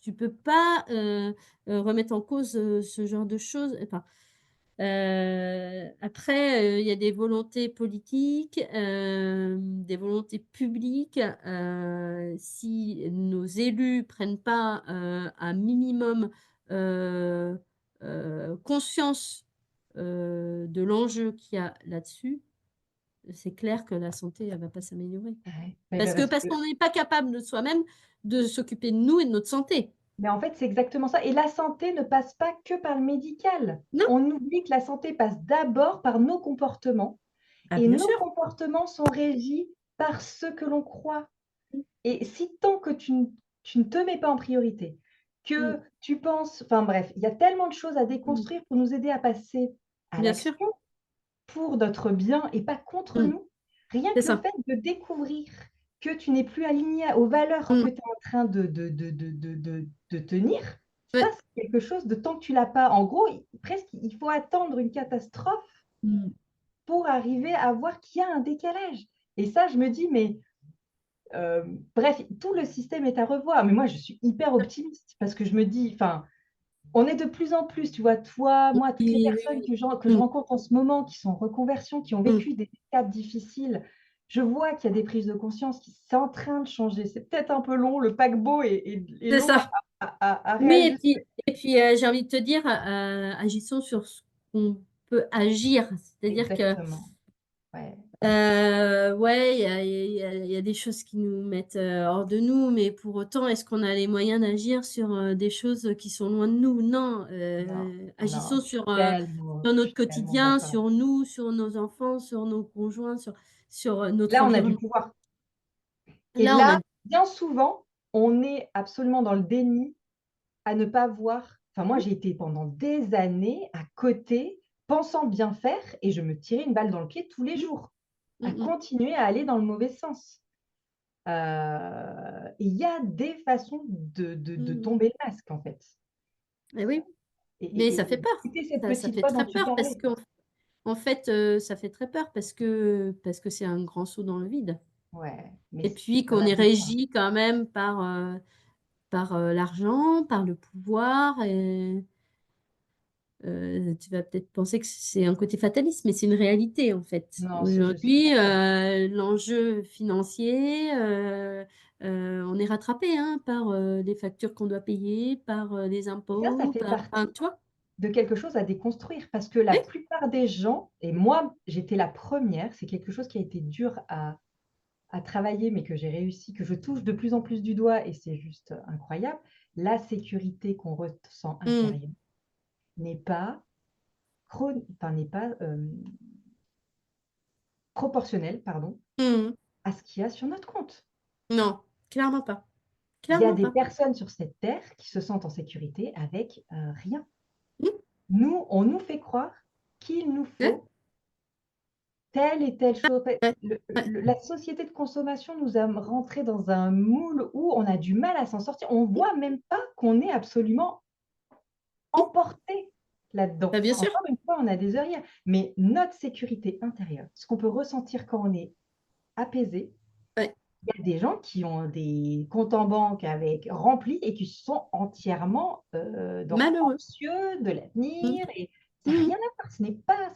tu peux pas remettre en cause ce genre de choses. Enfin, après, il y a des volontés politiques, des volontés publiques. Si nos élus prennent pas un minimum euh, conscience de l'enjeu qu'il y a là-dessus, c'est clair que la santé, elle va pas s'améliorer, quoi. Ouais. Parce qu'on n'est pas capable de soi-même de s'occuper de nous et de notre santé. Mais en fait, c'est exactement ça. Et la santé ne passe pas que par le médical. Non? On oublie que la santé passe d'abord par nos comportements. Ah, Et bien nos sûr. comportements sont régis par ce que l'on croit. Et si tant que tu ne te mets pas en priorité, Mm, que tu penses, enfin bref, il y a tellement de choses à mm. déconstruire pour nous aider à passer à Bien sûr. l'action pour notre bien et pas contre Mm. nous. Rien C'est que le ça. fait de découvrir que tu n'es plus aligné aux valeurs Mm. que tu es en train de tenir, ça, Ouais. c'est quelque chose de tant que tu l'as pas. En gros, presque, il faut attendre une catastrophe Mm. pour arriver à voir qu'il y a un décalage. Et ça, je me dis, mais euh, bref, tout le système est à revoir. Mais moi, je suis hyper optimiste parce que je me dis, enfin, on est de plus en plus, tu vois, toi, moi, toutes les Oui, oui, personnes oui. que je Mm. rencontre en ce moment, qui sont en reconversion, qui ont Mm. vécu des étapes difficiles, je vois qu'il y a des prises de conscience qui sont en train de changer. C'est peut-être un peu long, le paquebot est C'est long ça. à Oui, réajuster. et puis j'ai envie de te dire, agissons sur ce qu'on peut agir. C'est-à-dire que Exactement. Ouais. ouais, il y a des choses qui nous mettent hors de nous, mais pour autant, est-ce qu'on a les moyens d'agir sur des choses qui sont loin de nous? Non. Non, non, Agissons sur je notre suis tellement quotidien, d'accord. sur nous, sur nos enfants, sur nos conjoints, sur notre Là, on a du environnement. pouvoir. Et Là, on a... là, bien souvent, on est absolument dans le déni à ne pas voir. Enfin, moi, j'ai été pendant des années à côté, pensant bien faire, et je me tirais une balle dans le pied tous les Mm, jours, mm, à mm. continuer à aller dans le mauvais sens. Et il y a des façons de Mm. tomber le masque, en fait. Eh oui, mais ça fait Et peur. d'écouter cette Ça petite fait voix très dont tu peur parce parlais. que en fait, ça fait très peur parce que c'est un grand saut dans le vide. Ouais, mais Et puis on qu'on a est besoin. régi quand même par l'argent, par le pouvoir. Et tu vas peut-être penser que c'est un côté fataliste, mais c'est une réalité en fait. Non, je sais Aujourd'hui, pas. l'enjeu financier, on est rattrapé hein, par les factures qu'on doit payer, par les Et ça impôts, fait par, enfin, partie tu vois? de quelque chose à déconstruire parce que la Oui. plupart des gens, et moi, j'étais la première, c'est quelque chose qui a été dur à travailler, mais que j'ai réussi, que je touche de plus en plus du doigt et c'est juste incroyable. La sécurité qu'on ressent Mm, intérieure n'est pas, enfin, n'est pas proportionnelle, pardon, mm. à ce qu'il y a sur notre compte. Non, clairement pas. Il y a Clairement des pas. personnes sur cette terre qui se sentent en sécurité avec rien. Mm, Nous, on nous fait croire qu'il nous ouais, faut telle et telle chose. En fait, ouais, ouais. la société de consommation nous a rentrés dans un moule où on a du mal à s'en sortir. On Mm, voit même pas qu'on est absolument mm. emporté là-dedans. Bah, bien sûr. Encore une fois, on a des œillères, mais notre sécurité intérieure, ce qu'on peut ressentir quand on est apaisé, Ouais. il y a des gens qui ont des comptes en banque avec remplis et qui sont entièrement, donc Malheureux. anxieux de Mm, l'avenir et ça n'a mm, rien à voir, ce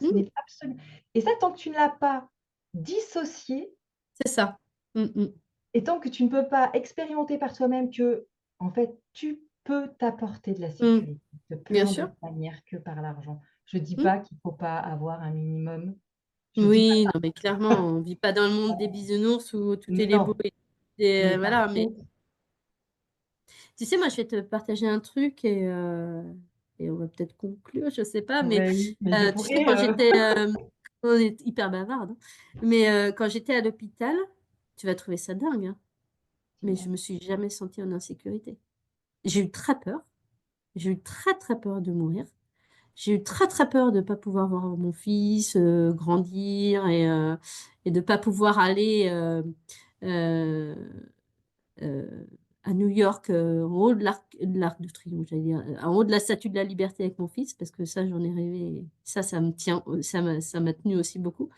mm. n'est absolument et ça, tant que tu ne l'as pas dissocié C'est ça. Mm, mm. et tant que tu ne peux pas expérimenter par toi-même que, en fait, tu peux t'apporter de la Mm. sécurité de Bien plein sûr. d'autres manières que par l'argent. Je dis Mm. pas qu'il faut pas avoir un minimum, je dis pas Oui, non, mais clairement, on vit pas dans le monde des bisounours où tout est les beau non, et mais par voilà. Mais contre tu sais, moi, je vais te partager un truc et on va peut-être conclure, je sais pas. Mais oui, mais je tu sais, pourrais, quand j'étais, on est hyper bavarde, hein. Mais quand j'étais à l'hôpital, tu vas trouver ça dingue, hein, mais je dis-moi? me suis jamais sentie en insécurité. J'ai eu très peur. J'ai eu très très peur de mourir. J'ai eu très très peur de ne pas pouvoir voir mon fils grandir et de ne pas pouvoir aller euh, euh, à New York, en haut de l'Arc de Triomphe, j'allais dire, en haut de la Statue de la Liberté avec mon fils, parce que ça, j'en ai rêvé. Et ça me tient, ça m'a tenu aussi beaucoup.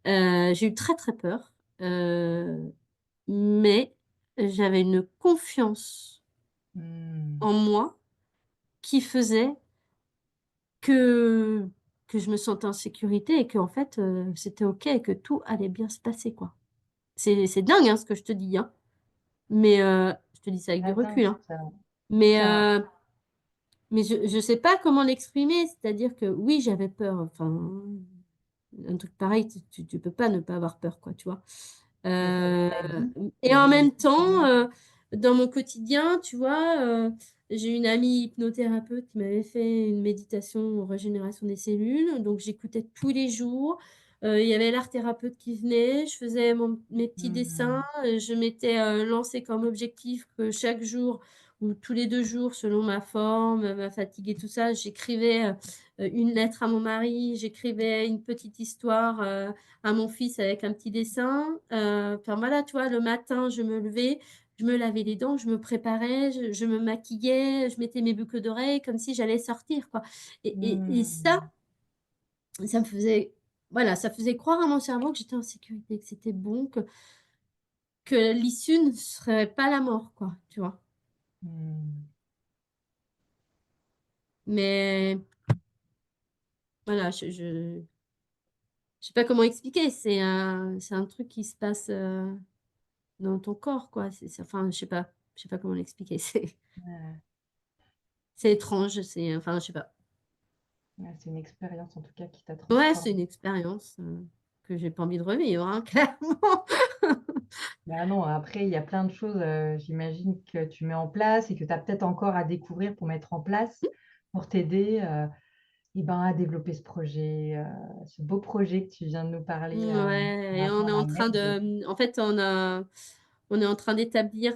J'ai eu très très peur, euh, mais j'avais une confiance Mmh. en moi qui faisait que, que je me sentais en sécurité et que en fait, c'était OK et que tout allait bien se passer, quoi. C'est dingue, hein, ce que je te dis, hein. Mais je te dis ça avec du Ah recul, dingue hein. ça. Mais, Ça je sais pas comment l'exprimer. C'est-à-dire que oui, j'avais peur. Enfin, un truc pareil, tu peux pas ne pas avoir peur, quoi, tu vois. il y a pas Euh, la vie, et la en vie est même vite quand temps, même. dans mon quotidien, tu vois, j'ai une amie hypnothérapeute qui m'avait fait une méditation régénération des cellules. Donc, j'écoutais tous les jours. Il y avait l'art thérapeute qui venait. Je faisais mes petits dessins. Mmh. Je m'étais lancé comme objectif que chaque jour ou tous les 2 jours, selon ma forme, ma fatigue et tout ça, j'écrivais une lettre à mon mari. J'écrivais une petite histoire à mon fils avec un petit dessin. Enfin voilà, tu vois, le matin, je me levais, je me lavais les dents, je me préparais, je me maquillais, je mettais mes boucles d'oreilles comme si j'allais sortir, quoi. Et Mmh. ça me faisait, voilà, ça faisait croire à mon cerveau que j'étais en sécurité, que c'était bon, que l'issue ne serait pas la mort, quoi, tu vois. Mmh. Mais voilà, je sais pas comment expliquer. C'est un truc qui se passe dans ton corps, quoi. Enfin, je sais pas comment l'expliquer. Ouais, C'est étrange, enfin, je sais pas. ouais, c'est une expérience en tout cas qui t'a Ouais, c'est une transformée. expérience que j'ai pas envie de revivre, hein, clairement. Bah non, après il y a plein de choses, j'imagine que tu mets en place et que tu as peut-être encore à découvrir pour mettre en place, pour t'aider, et ben, à développer ce projet, ce beau projet que tu viens de nous parler, Ouais, par et on est rapport en à train l'aide. de, en fait, on est en train d'établir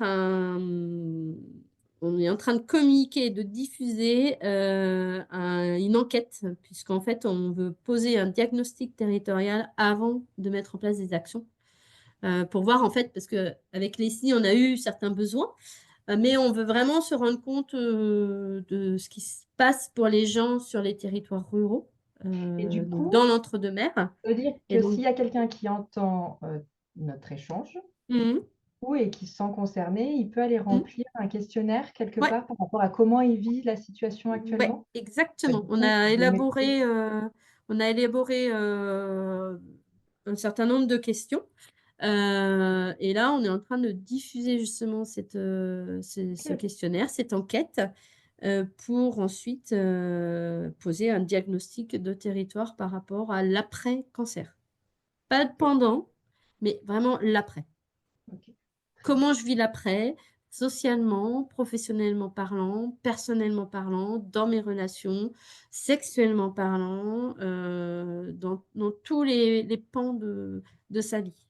on est en train de communiquer et de diffuser une enquête, puisqu'en fait, on veut poser un diagnostic territorial avant de mettre en place des actions. Pour voir en fait, parce qu'avec Leslie, on a eu certains besoins, mais on veut vraiment se rendre compte de ce qui se passe pour les gens sur les territoires ruraux, Et du donc dans coup, l'entre-deux-mer. ça veut dire Et que donc, s'il y a quelqu'un qui entend, notre échange, mhm. coup et qui se sent concerné, il peut aller Mmh. remplir un questionnaire quelque Ouais, part par rapport à comment il vit la situation ouais, actuellement? Bah, exactement. du coup, vous le mettez On a élaboré, un certain nombre de questions, et là, on est en train de diffuser justement ce OK, questionnaire, cette enquête, pour ensuite, poser un diagnostic de territoire par rapport à l'après-cancer. Pas le OK, pendant, mais vraiment l'après. OK. Très bien. Comment je vis l'après, socialement, professionnellement parlant, personnellement parlant, dans mes relations, sexuellement parlant, dans tous les pans de sa vie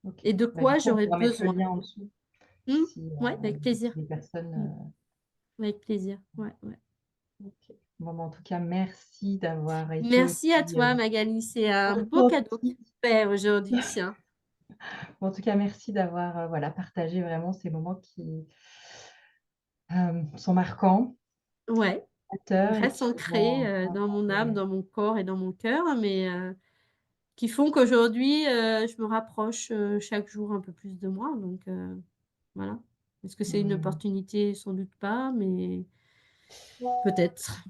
OK. et de Bah, du quoi coup, on j'aurais pourra mettre le besoin. lien en dessous Mmh, si, ouais, avec plaisir. si les personnes, Mmh, avec plaisir. Ouais, ouais. OK. Bon, bah, en tout cas, merci d'avoir été Merci à aussi, toi Magali, c'est un beau cadeau que tu authentique. me fais aujourd'hui. En tout cas, merci d'avoir, voilà, partagé vraiment ces moments qui, sont marquants, Ouais, formateurs et reste qui ancré, vont dans mon âme, et dans mon corps et dans mon cœur, mais qui font qu'aujourd'hui, je me rapproche, chaque jour un peu plus de moi, donc voilà. Est-ce que c'est une mmh, opportunité? Sans doute pas, mais peut-être.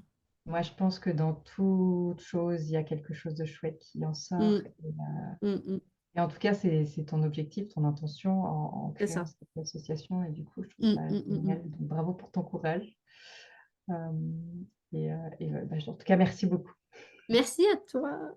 moi, je pense que dans toute chose, il y a quelque chose de chouette qui en sort Mmh. Mmh mh. et en tout cas, c'est ton objectif, ton intention en C'est créant ça. cette association et du coup, je trouve Mmh, ça mmh, mmh mh. génial. Donc bravo pour ton courage, hem et bah, en tout cas, merci beaucoup. Merci à toi.